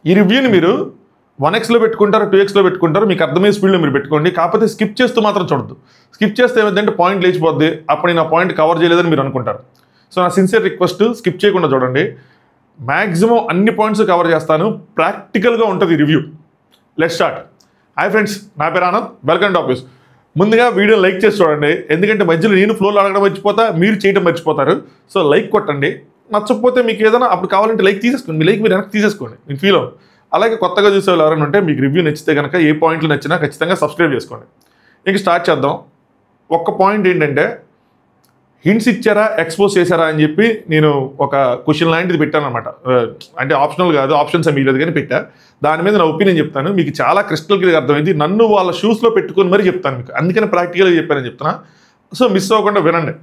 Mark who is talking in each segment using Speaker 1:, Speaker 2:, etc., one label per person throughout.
Speaker 1: ఈ రివ్యూని మీరు 1xలో పెట్టుకుంటారు, 2xలో పెట్టుకుంటారు, మీకు అర్థమయ్యే స్పీడ్లో మీరు పెట్టుకోండి. కాకపోతే స్కిప్ చేస్తూ మాత్రం చూడద్దు. స్కిప్ చేస్తే ఏమైందంటే పాయింట్ లేచిపోద్ది, అప్పుడు నేను ఆ పాయింట్ కవర్ చేయలేదని మీరు అనుకుంటారు. సో నా సిన్సియర్ రిక్వెస్ట్, స్కిప్ చేయకుండా చూడండి. మ్యాక్సిమం అన్ని పాయింట్స్ కవర్ చేస్తాను. ప్రాక్టికల్గా ఉంటుంది review. Let's start. Hi friends, నా పేరు ఆనంద్, వెల్కమ్ టు ఆఫీస్. ముందుగా వీడియో లైక్ చేసి చూడండి, ఎందుకంటే మధ్యలో నేను ఫ్లోలో అడగడం మర్చిపోతా, మీరు చేయడం మర్చిపోతారు. సో లైక్ కొట్టండి. నచ్చకపోతే మీకు ఏదైనా అప్పుడు కావాలంటే లైక్ తీసేసుకోండి, మీ లైక్ మీరు వెనక్కి తీసేసుకోండి, నేను ఫీల్ అవ్వను. అలాగే కొత్తగా చూసే వాళ్ళు ఎవరైనా ఉంటే మీకు రివ్యూ నచ్చితే కనుక ఏ పాయింట్లు నచ్చినా ఖచ్చితంగా సబ్స్క్రైబ్ చేసుకోండి. ఇంక స్టార్ట్ చేద్దాం. ఒక్క పాయింట్ ఏంటంటే, హింట్స్ ఇచ్చారా, ఎక్స్పోజ్ చేశారా అని చెప్పి నేను ఒక క్వశ్చన్ లాంటిది పెట్టాను అనమాట. అంటే ఆప్షనల్ కాదు, ఆప్షన్స్ ఏమీ లేదు కానీ పెట్టా. దాని మీద నా ఒపీనియన్ చెప్తాను. మీకు చాలా క్రిస్టల్ క్లియర్ అర్థమైంది. నన్ను వాళ్ళ షూస్లో పెట్టుకొని మరీ చెప్తాను మీకు, అందుకని ప్రాక్టికల్గా చెప్పానని చెప్తున్నా. సో మిస్ అవ్వకుండా వినండి.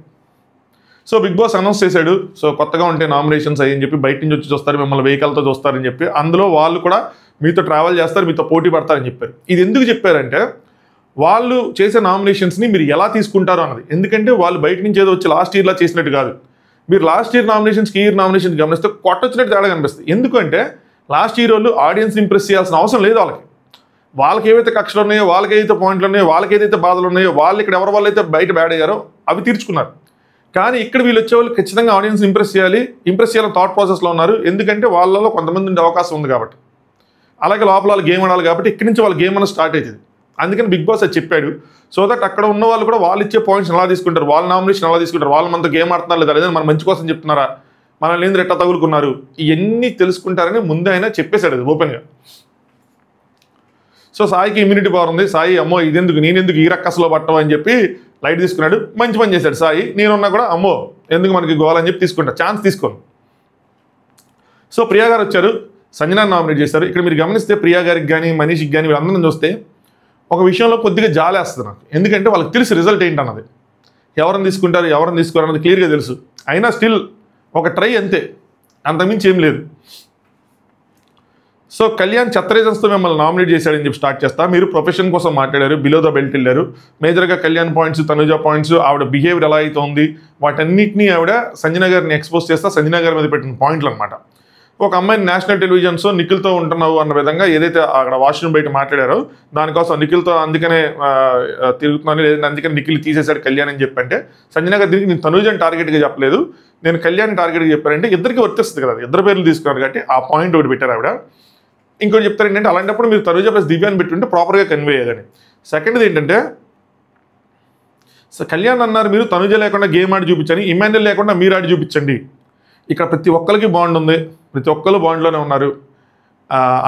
Speaker 1: సో బిగ్ బాస్ అనౌన్స్ చేశాడు. సో కొత్తగా ఉంటే నామినేషన్స్ అయ్యని చెప్పి బయట నుంచి వచ్చి చూస్తారు, మిమ్మల్ని వెహికల్తో చూస్తారని చెప్పి, అందులో వాళ్ళు కూడా మీతో ట్రావెల్ చేస్తారు, మీతో పోటీ పడతారని చెప్పారు. ఇది ఎందుకు చెప్పారంటే, వాళ్ళు చేసే నామినేషన్స్ని మీరు ఎలా తీసుకుంటారో అన్నది. ఎందుకంటే వాళ్ళు బయట నుంచి ఏదో వచ్చి లాస్ట్ ఇయర్లా చేసినట్టు కాదు. మీరు లాస్ట్ ఇయర్ నామినేషన్స్కి ఈ ఇయర్ నామినేషన్స్ గమనిస్తే కొట్టొచ్చినట్టు తేడా కనిపిస్తుంది. ఎందుకంటే లాస్ట్ ఇయర్ వాళ్ళు ఆడియన్స్ ఇంప్రెస్ చేయాల్సిన అవసరం లేదు. వాళ్ళకి ఏవైతే కక్షలు ఉన్నాయో, వాళ్ళకి ఏదైతే పాయింట్లు ఉన్నాయో, వాళ్ళకి ఏదైతే బాధలు ఉన్నాయో, వాళ్ళు ఇక్కడ ఎవరి వాళ్ళు అయితే బయట బ్యాడ్ అయ్యారో అవి తీర్చుకున్నారు. కానీ ఇక్కడ వీళ్ళు వచ్చేవాళ్ళు ఖచ్చితంగా ఆడియన్స్ ఇంప్రెస్ చేయాలని థాట్ ప్రాసెస్లో ఉన్నారు. ఎందుకంటే వాళ్ళలో కొంతమంది ఉండే అవకాశం ఉంది కాబట్టి. అలాగే లోపల వాళ్ళు గేమ్ ఆడాలి కాబట్టి ఇక్కడి నుంచి వాళ్ళ గేమ్ అనేది స్టార్ట్ అవుతుంది. అందుకని బిగ్ బాస్ అది చెప్పాడు. సో దట్ అక్కడ ఉన్న వాళ్ళు కూడా వాళ్ళు ఇచ్చే పాయింట్స్ ఎలా తీసుకుంటారు, వాళ్ళ నామినేషన్ ఎలా తీసుకుంటారు, వాళ్ళు మనతో గేమ్ ఆడుతున్నారు లేదా, లేదా మన మంచి కోసం చెప్తున్నారా, మనల్ని ఏంది రెట్ట తగులుకున్నారు, ఇవన్నీ తెలుసుకుంటారని ముందే ఆయన చెప్పేశాడు అది ఓపెన్గా. సో సాయికి ఇమ్యూనిటీ పవర్ ఉంది. సాయి అమ్మో ఇదెందుకు, నేనెందుకు ఈ రక్కసలో పట్టవు అని చెప్పి లైట్ తీసుకున్నాడు. మంచి పని చేశాడు సాయి. నేనున్నా కూడా అమ్మో ఎందుకు మనకి గోవాలని చెప్పి తీసుకుంటా, ఛాన్స్ తీసుకోను. సో ప్రియా గారు వచ్చారు, సంజనా నామినేట్ చేశారు. ఇక్కడ మీరు గమనిస్తే ప్రియా గారికి కానీ మనీష్కి కానీ వీళ్ళందరం చూస్తే ఒక విషయంలో కొద్దిగా జాలేస్తుంది నాకు. ఎందుకంటే వాళ్ళకి తెలుసు రిజల్ట్ ఏంటన్నది, ఎవరిని తీసుకుంటారు ఎవరిని తీసుకోరు అన్నది క్లియర్గా తెలుసు. అయినా స్టిల్ ఒక ట్రై అంతే, అంతకుమించి ఏం లేదు. సో కళ్యాణ్ చెత్త రీజన్స్తో మిమ్మల్ని నామినేట్ చేశాడని చెప్పి స్టార్ట్ చేస్తా. మీరు ప్రొఫెషన్ కోసం మాట్లాడారు, బిలో ద బెల్ట్ వెళ్ళారు. మేజర్గా కళ్యాణ్ పాయింట్స్, తనుజ పాయింట్స్, ఆవిడ బిహేవియర్ ఎలా అయితే ఉంది వాటన్నిటినీ ఆవిడ సంజన గారిని ఎక్స్పోజ్ చేస్తా, సంజన గారి మీద పెట్టిన పాయింట్లు అనమాట. ఒక అమ్మాయిని నేషనల్ టెలివిజన్స్లో నిఖిల్తో ఉంటున్నావు అన్న విధంగా ఏదైతే అక్కడ వాష్రూమ్ బయట మాట్లాడారో దానికోసం నిఖిల్తో అందుకనే తిరుగుతున్నాను, లేదంటే అందుకని నిఖిల్ తీసేశాడు కళ్యాణ్ అని చెప్పంటే, సంజన గారి దీనికి నేను తనుజని టార్గెట్గా చెప్పలేదు, నేను కళ్యాణ్ టార్గెట్గా చెప్పానంటే ఇద్దరికి వర్తిస్తుంది కదా, ఇద్దరు పేర్లు తీసుకున్నారు కాబట్టి ఆ పాయింట్ ఒకటి పెట్టారు ఆవిడ. ఇంకోటి చెప్తారు ఏంటంటే, అలాంటప్పుడు మీరు తనుజ ప్లస్ దివ్యాన్ని పెట్టుంటే ప్రాపర్గా కన్వే అయ్యేదని. సెకండ్ది ఏంటంటే, కళ్యాణ్ అన్నారు మీరు తనుజ లేకుండా గేమ్ ఆడి చూపించండి, ఇమాన్యుల్ లేకుండా మీరు ఆడి చూపించండి. ఇక్కడ ప్రతి ఒక్కరికి బాండ్ ఉంది, ప్రతి ఒక్కరు బాండ్లోనే ఉన్నారు,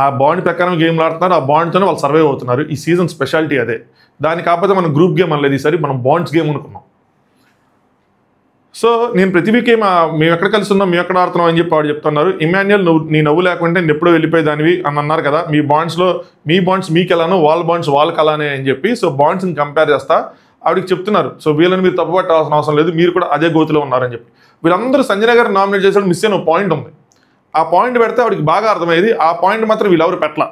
Speaker 1: ఆ బాండ్ ప్రకారం గేమ్లు ఆడుతున్నారు, ఆ బాండ్తోనే వాళ్ళు సర్వైవ్ అవుతున్నారు. ఈ సీజన్ స్పెషాలిటీ అదే. దాని కాకపోతే మనం గ్రూప్ గేమ్ అనలేదు, ఈసారి మనం బాండ్స్ గేమ్ అనుకున్నాం. సో నేను ప్రతి వీక్ మేము ఎక్కడ కలిసి ఉన్నాం, మేము ఎక్కడ ఆడుతున్నాం అని చెప్పి ఆవిడ చెప్తున్నారు. ఇమాన్యుల్ నీ నవ్వు లేకుంటే నేను ఎప్పుడో వెళ్ళిపోయేదానివి అని అన్నారు కదా, మీ బాండ్స్ మీకు ఎలానో వాళ్ళ బాండ్స్ వాళ్ళకి అలానే అని చెప్పి, సో బాండ్స్ని కంపేర్ చేస్తా ఆవిడకి చెప్తున్నారు. సో వీళ్ళని మీరు తప్పుపట్టాల్సిన అవసరం లేదు, మీరు కూడా అదే గోతిలో ఉన్నారని చెప్పి. వీళ్ళందరూ సంజన గారు నామినేట్ చేసాడు, మిస్ అయిన పాయింట్ ఉంది. ఆ పాయింట్ పెడితే ఆవిడకి బాగా అర్థమయ్యేది, ఆ పాయింట్ మాత్రం వీళ్ళెవరు పెట్టలా.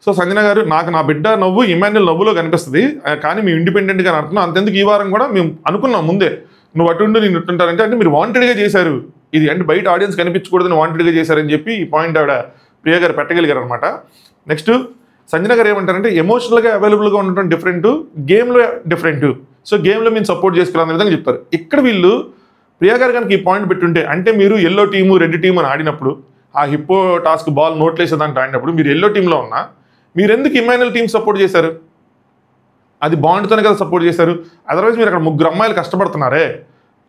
Speaker 1: సో సంజన గారు, నాకు నా బిడ్డ నవ్వు ఇమాన్యుల్ నవ్వులో కనిపిస్తుంది, కానీ మేము ఇండిపెండెంట్గా అంటున్నాం. అంతెందుకు ఈ వారం కూడా మేము అనుకున్నాం ముందే, నువ్వు అటుండి నేను ఇట్టుంటారంటే, అంటే మీరు వాంటెడ్గా చేశారు ఇది, అంటే బయట ఆడియన్స్ కనిపించకూడదని వాంటెడ్గా చేశారని చెప్పి ఈ పాయింట్ ఆవిడ ప్రియ గారు పెట్టగలిగారు అనమాట. నెక్స్ట్ సంజన గారు ఏమంటారంటే, ఎమోషనల్గా అవైలబుల్గా ఉండటం డిఫరెంట్, గేమ్లో డిఫరెంట్. సో గేమ్లో మేము సపోర్ట్ చేసుకోవాలనే విధంగా చెప్తారు. ఇక్కడ వీళ్ళు ప్రియా గారు కనుక ఈ పాయింట్ పెట్టుంటే, అంటే మీరు ఎల్లో టీము రెడ్ టీము అని ఆడినప్పుడు, ఆ హిప్పో టాస్క్ బాల్ నోట్లేసేదాంట ఆడినప్పుడు మీరు ఎల్లో టీంలో ఉన్నా మీరు ఎందుకు ఇమాన్యుల్ టీం సపోర్ట్ చేశారు? అది బాండ్తోనే కదా సపోర్ట్ చేశారు. అదర్వైజ్ మీరు అక్కడ ముగ్గురు అమ్మాయిలు కష్టపడుతున్నారే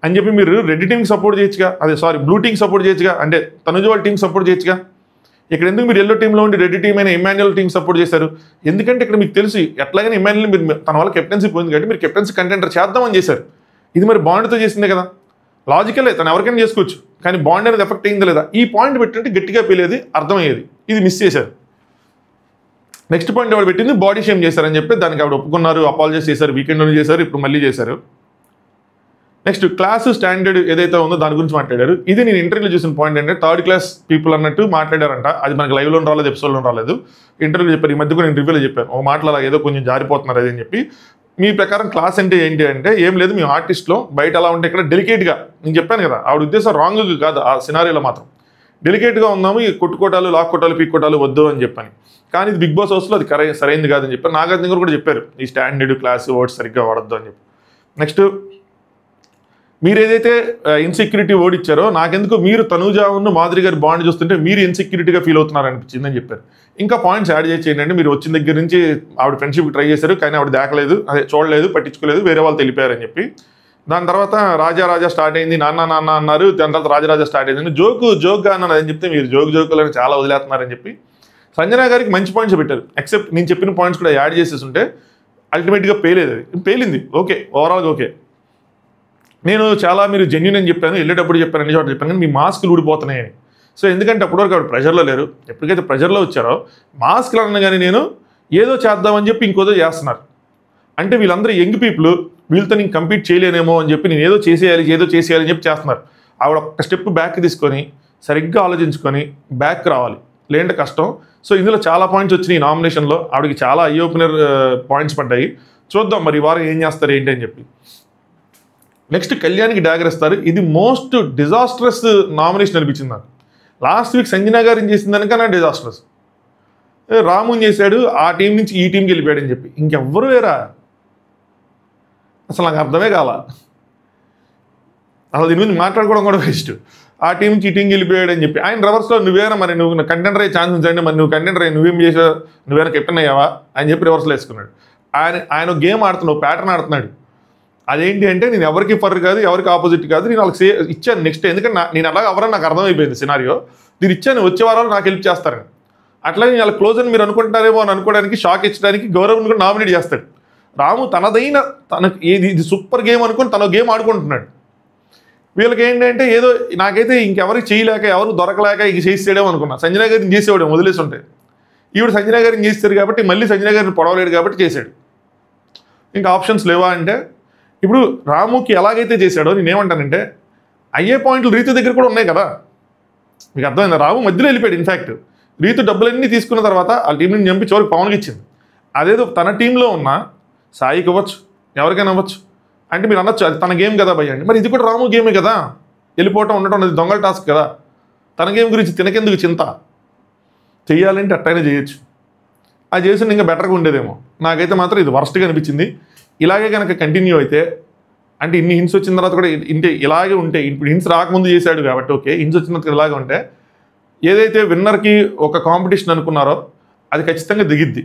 Speaker 1: అని చెప్పి మీరు రెడ్ టీంకి సపోర్ట్ చేయొచ్చుగా, బ్లూ టీంకి సపోర్ట్ చేయొచ్చుగా, అంటే తనుజ వాళ్ళ టీంకి సపోర్ట్ చేయొచ్చుగా. ఇక్కడ ఎందుకు మీరు ఎల్లో టీంలో ఉండి రెడ్ టీం అయిన ఇమాన్యుల్ టీం సపోర్ట్ చేశారు? ఎందుకంటే ఇక్కడ మీకు తెలిసి ఎట్లాగైనా ఇమాన్యుల్ మీరు తన వల్ల కెప్టెన్సీ పోయింది కాబట్టి మీరు కెప్టెన్సీ కంటెండర్ చేద్దామని చేశారు. ఇది మరి బాండ్తో చేసిందే కదా, లాజికలే, తను ఎవరికైనా చేసుకోవచ్చు, కానీ బాండ్ అనేది ఎఫెక్ట్ అయిందా లేదా ఈ పాయింట్ పెట్టినట్టు గట్టిగా పేలేది, అర్థమయ్యేది. ఇది మిస్ చేశారు. నెక్స్ట్ పాయింట్ ఆవిడ పెట్టింది బాడీ షేమ్ చేశారని చెప్పి దానికి ఆవిడ ఒప్పుకున్నారు, అపాలజైజ్ చేశారు, వీకెండ్లోనే చేశారు, ఇప్పుడు మళ్ళీ చేశారు. నెక్స్ట్ క్లాస్ స్టాండర్డ్ ఏదైతే ఉందో దాని గురించి మాట్లాడారు. ఇది నేను ఇంటర్వ్యూలో చూసిన పాయింట్ ఏంటంటే, థర్డ్ క్లాస్ పీపుల్ అన్నట్టు మాట్లాడారంట. అది మనకి లైవ్లో రాలేదు, ఎపిసోడ్లో రాలేదు, ఇంటర్వ్యూలో చెప్పారు. ఈ మధ్య కూడా నేను రివ్యూలో చెప్పాను, ఒక మాటలు అలా ఏదో కొంచెం జారిపోతున్నారు అది అని చెప్పి. మీ ప్రకారం క్లాస్ అంటే ఏంటి అంటే, ఏం లేదు, మీ ఆర్టిస్ట్లో బయట అలా ఉంటే ఇక్కడ డెలికేట్గా, నేను చెప్పాను కదా, ఆవిడ ఉద్దేశం రాంగ్ కాదు ఆ సినారీలో మాత్రం. డెలికేట్గా ఉన్నాము, ఈ కొట్టుకోటాలు లాక్కోటాలు పీక్కోటాలు వద్దు అని చెప్పని. కానీ ఇది బిగ్ బాస్ హౌస్లో అది సరైనది కాదని చెప్పారు. నాగార్జున గారు కూడా చెప్పారు ఈ స్టాండర్డ్ క్లాస్ వర్డ్స్ సరిగ్గా వాడద్దు అని చెప్పి. నెక్స్ట్ మీరు ఏదైతే ఇన్సెక్యూరిటీ వర్డ్ ఇచ్చారో నాకెందుకు మీరు తనూజాను మాధురి గారి బాండ్ చూస్తుంటే మీరు ఇన్సెక్యూరిటీగా ఫీల్ అవుతున్నారు అనిపించింది అని చెప్పారు. ఇంకా పాయింట్స్ యాడ్ చేయండి. మీరు వచ్చిన దగ్గర నుంచి ఆవిడ ఫ్రెండ్షిప్ ట్రై చేశారు కానీ ఆవిడ దాకలేదు, అదే చూడలేదు, పట్టించుకోలేదు, వేరే వాళ్ళు తెలిపారని చెప్పి. దాని తర్వాత రాజా స్టార్ట్ అయింది, నాన్న అన్నారు. దాని తర్వాత రాజా స్టార్ట్ అయింది, జోక్గా అన్నాను అని చెప్తే మీరు జోకులని చాలా వదిలేస్తున్నారని చెప్పి సంజన గారికి మంచి పాయింట్స్ పెట్టారు. ఎక్సెప్ట్ నేను చెప్పిన పాయింట్స్ కూడా యాడ్ చేసేసి ఉంటే అల్టిమేట్గా పేలేదు. అది పేలింది, ఓకే, ఓవరాల్గా ఓకే. నేను చాలా మీరు జెన్యూన్ అని చెప్పాను, వెళ్ళేటప్పుడు చెప్పాను, అన్ని చోట్ల చెప్పాను, కానీ మీ మాస్కులు ఊడిపోతున్నాయని. సో ఎందుకంటే అప్పటివరకు ఆవిడ ప్రెషర్లో లేరు. ఎప్పటికైతే ప్రెషర్లో వచ్చారో మాస్క్లు అనగానే నేను ఏదో చేద్దామని చెప్పి ఇంకోదో చేస్తున్నారు. అంటే వీళ్ళందరూ యంగ్ పీపుల్, వీళ్ళతో నేను కంపీట్ చేయలేనేమో అని చెప్పి నేను ఏదో చేసేయాలి అని చెప్పి చేస్తున్నారు. ఆవిడ ఒక స్టెప్ బ్యాక్ తీసుకొని సరిగ్గా ఆలోచించుకొని బ్యాక్ రావాలి, లేదంటే కష్టం. సో ఇందులో చాలా పాయింట్స్ వచ్చినాయి ఈ నామినేషన్లో. ఆవిడకి చాలా ఐ ఓపెనర్ పాయింట్స్ పడ్డాయి. చూద్దాం మరి ఈ వారం ఏం చేస్తారు ఏంటి అని చెప్పి. నెక్స్ట్ కళ్యాణ్కి డాగర్ ఇస్తారు. ఇది మోస్ట్ డిజాస్ట్రస్ నామినేషన్ అనిపించింది నాకు. లాస్ట్ వీక్ సంజన గారు చేసిన దానికన్నా డిజాస్ట్రస్. రాముని చేశాడు, ఆ టీం నుంచి ఈ టీంకి వెళ్ళిపోయాడు అని చెప్పి. ఇంకెవ్వరు వేరా, అసలు నాకు అర్థమే కాల. అసలు దీని గురించి మాట్లాడుకోవడం కూడా వేస్ట్. ఆ టీం నుంచి ఈ టీంకి వెళ్ళిపోయాడు అని చెప్పి. ఆయన రివర్స్లో నువ్వేనా మరి నువ్వు కంటెండర్ అయ్యే ఛాన్స్ ఉంచండి, మరి నువ్వు కంటెండర్ అయ్యి నువ్వేం చేసావు, నువ్వేనా కెప్టెన్ అయ్యావా అని చెప్పి రివర్స్లో వేసుకున్నాడు. ఆయన గేమ్ ఆడుతున్నావు, ప్యాటర్న్ ఆడుతున్నాడు. అదేంటి అంటే నేను ఎవరికి ఫర్ కాదు, ఎవరికి ఆపోజిట్ కాదు, నేను వాళ్ళకి ఇచ్చాను నెక్స్ట్. ఎందుకంటే నేను అలాగే ఎవరని నాకు అర్థమైపోయింది సినారియో. నేను ఇచ్చాను, వచ్చే వారాలు నాకు హెల్ప్ చేస్తారని. అట్లాగే నేను వాళ్ళ క్లోజ్ అని మీరు అనుకుంటారేమో అని అనుకోవడానికి, షాక్ ఇచ్చడానికి గౌరవం కూడా నామినేట్ చేస్తాడు. రాము తనకు ఇది సూపర్ గేమ్ అనుకుని తన గేమ్ ఆడుకుంటున్నాడు. వీళ్ళకి ఏంటంటే ఏదో నాకైతే ఇంకెవరికి చేయలేక, ఎవరు దొరకలేక ఇంక చేసేయడేమో అనుకున్నా. సంజన గారిని చేసేవాడేమో, వదిలేసి ఉంటే. ఈవిడ సంజన గారిని చేస్తారు కాబట్టి మళ్ళీ సంజన గారిని పొడవలేడు కాబట్టి చేశాడు. ఇంకా ఆప్షన్స్ లేవా అంటే ఇప్పుడు రాముకి ఎలాగైతే చేశాడో నేనేమంటానంటే అయ్యే పాయింట్లు రీతు దగ్గర కూడా ఉన్నాయి కదా. మీకు అర్థమైందా? రాము మధ్యలో వెళ్ళిపోయాడు. ఇన్ఫ్యాక్ట్ రీతు డబ్బులన్నీ తీసుకున్న తర్వాత ఆ టీం నుంచి చంపి చివరికి పవన్కి ఇచ్చింది. అదేదో తన టీంలో ఉన్న సాయికి ఇవ్వచ్చు, ఎవరికైనా అవ్వచ్చు. అంటే మీరు అనొచ్చు అది తన గేమ్ కదా భయ్య అండి. మరి ఇది కూడా రాము గేమే కదా, వెళ్ళిపోవటం ఉండటం అనేది దొంగల టాస్క్ కదా. తన గేమ్ గురించి తినకెందుకు చింత, చెయ్యాలంటే అట్టయినా చేయొచ్చు. అది చేసి ఇంకా బెటర్గా ఉండేదేమో. నాకైతే మాత్రం ఇది వర్స్ట్గా అనిపించింది. ఇలాగే కనుక కంటిన్యూ అయితే, అంటే ఇన్ని హింట్స్ వచ్చిన తర్వాత కూడా ఇలాగే ఉంటే, ఇప్పుడు హింట్స్ రాకముందు చేశాడు కాబట్టి ఓకే, హింట్స్ వచ్చిన తర్వాత ఇలాగే ఉంటే ఏదైతే విన్నర్కి ఒక కాంపిటీషన్ అనుకున్నారో అది ఖచ్చితంగా దిగిద్ది.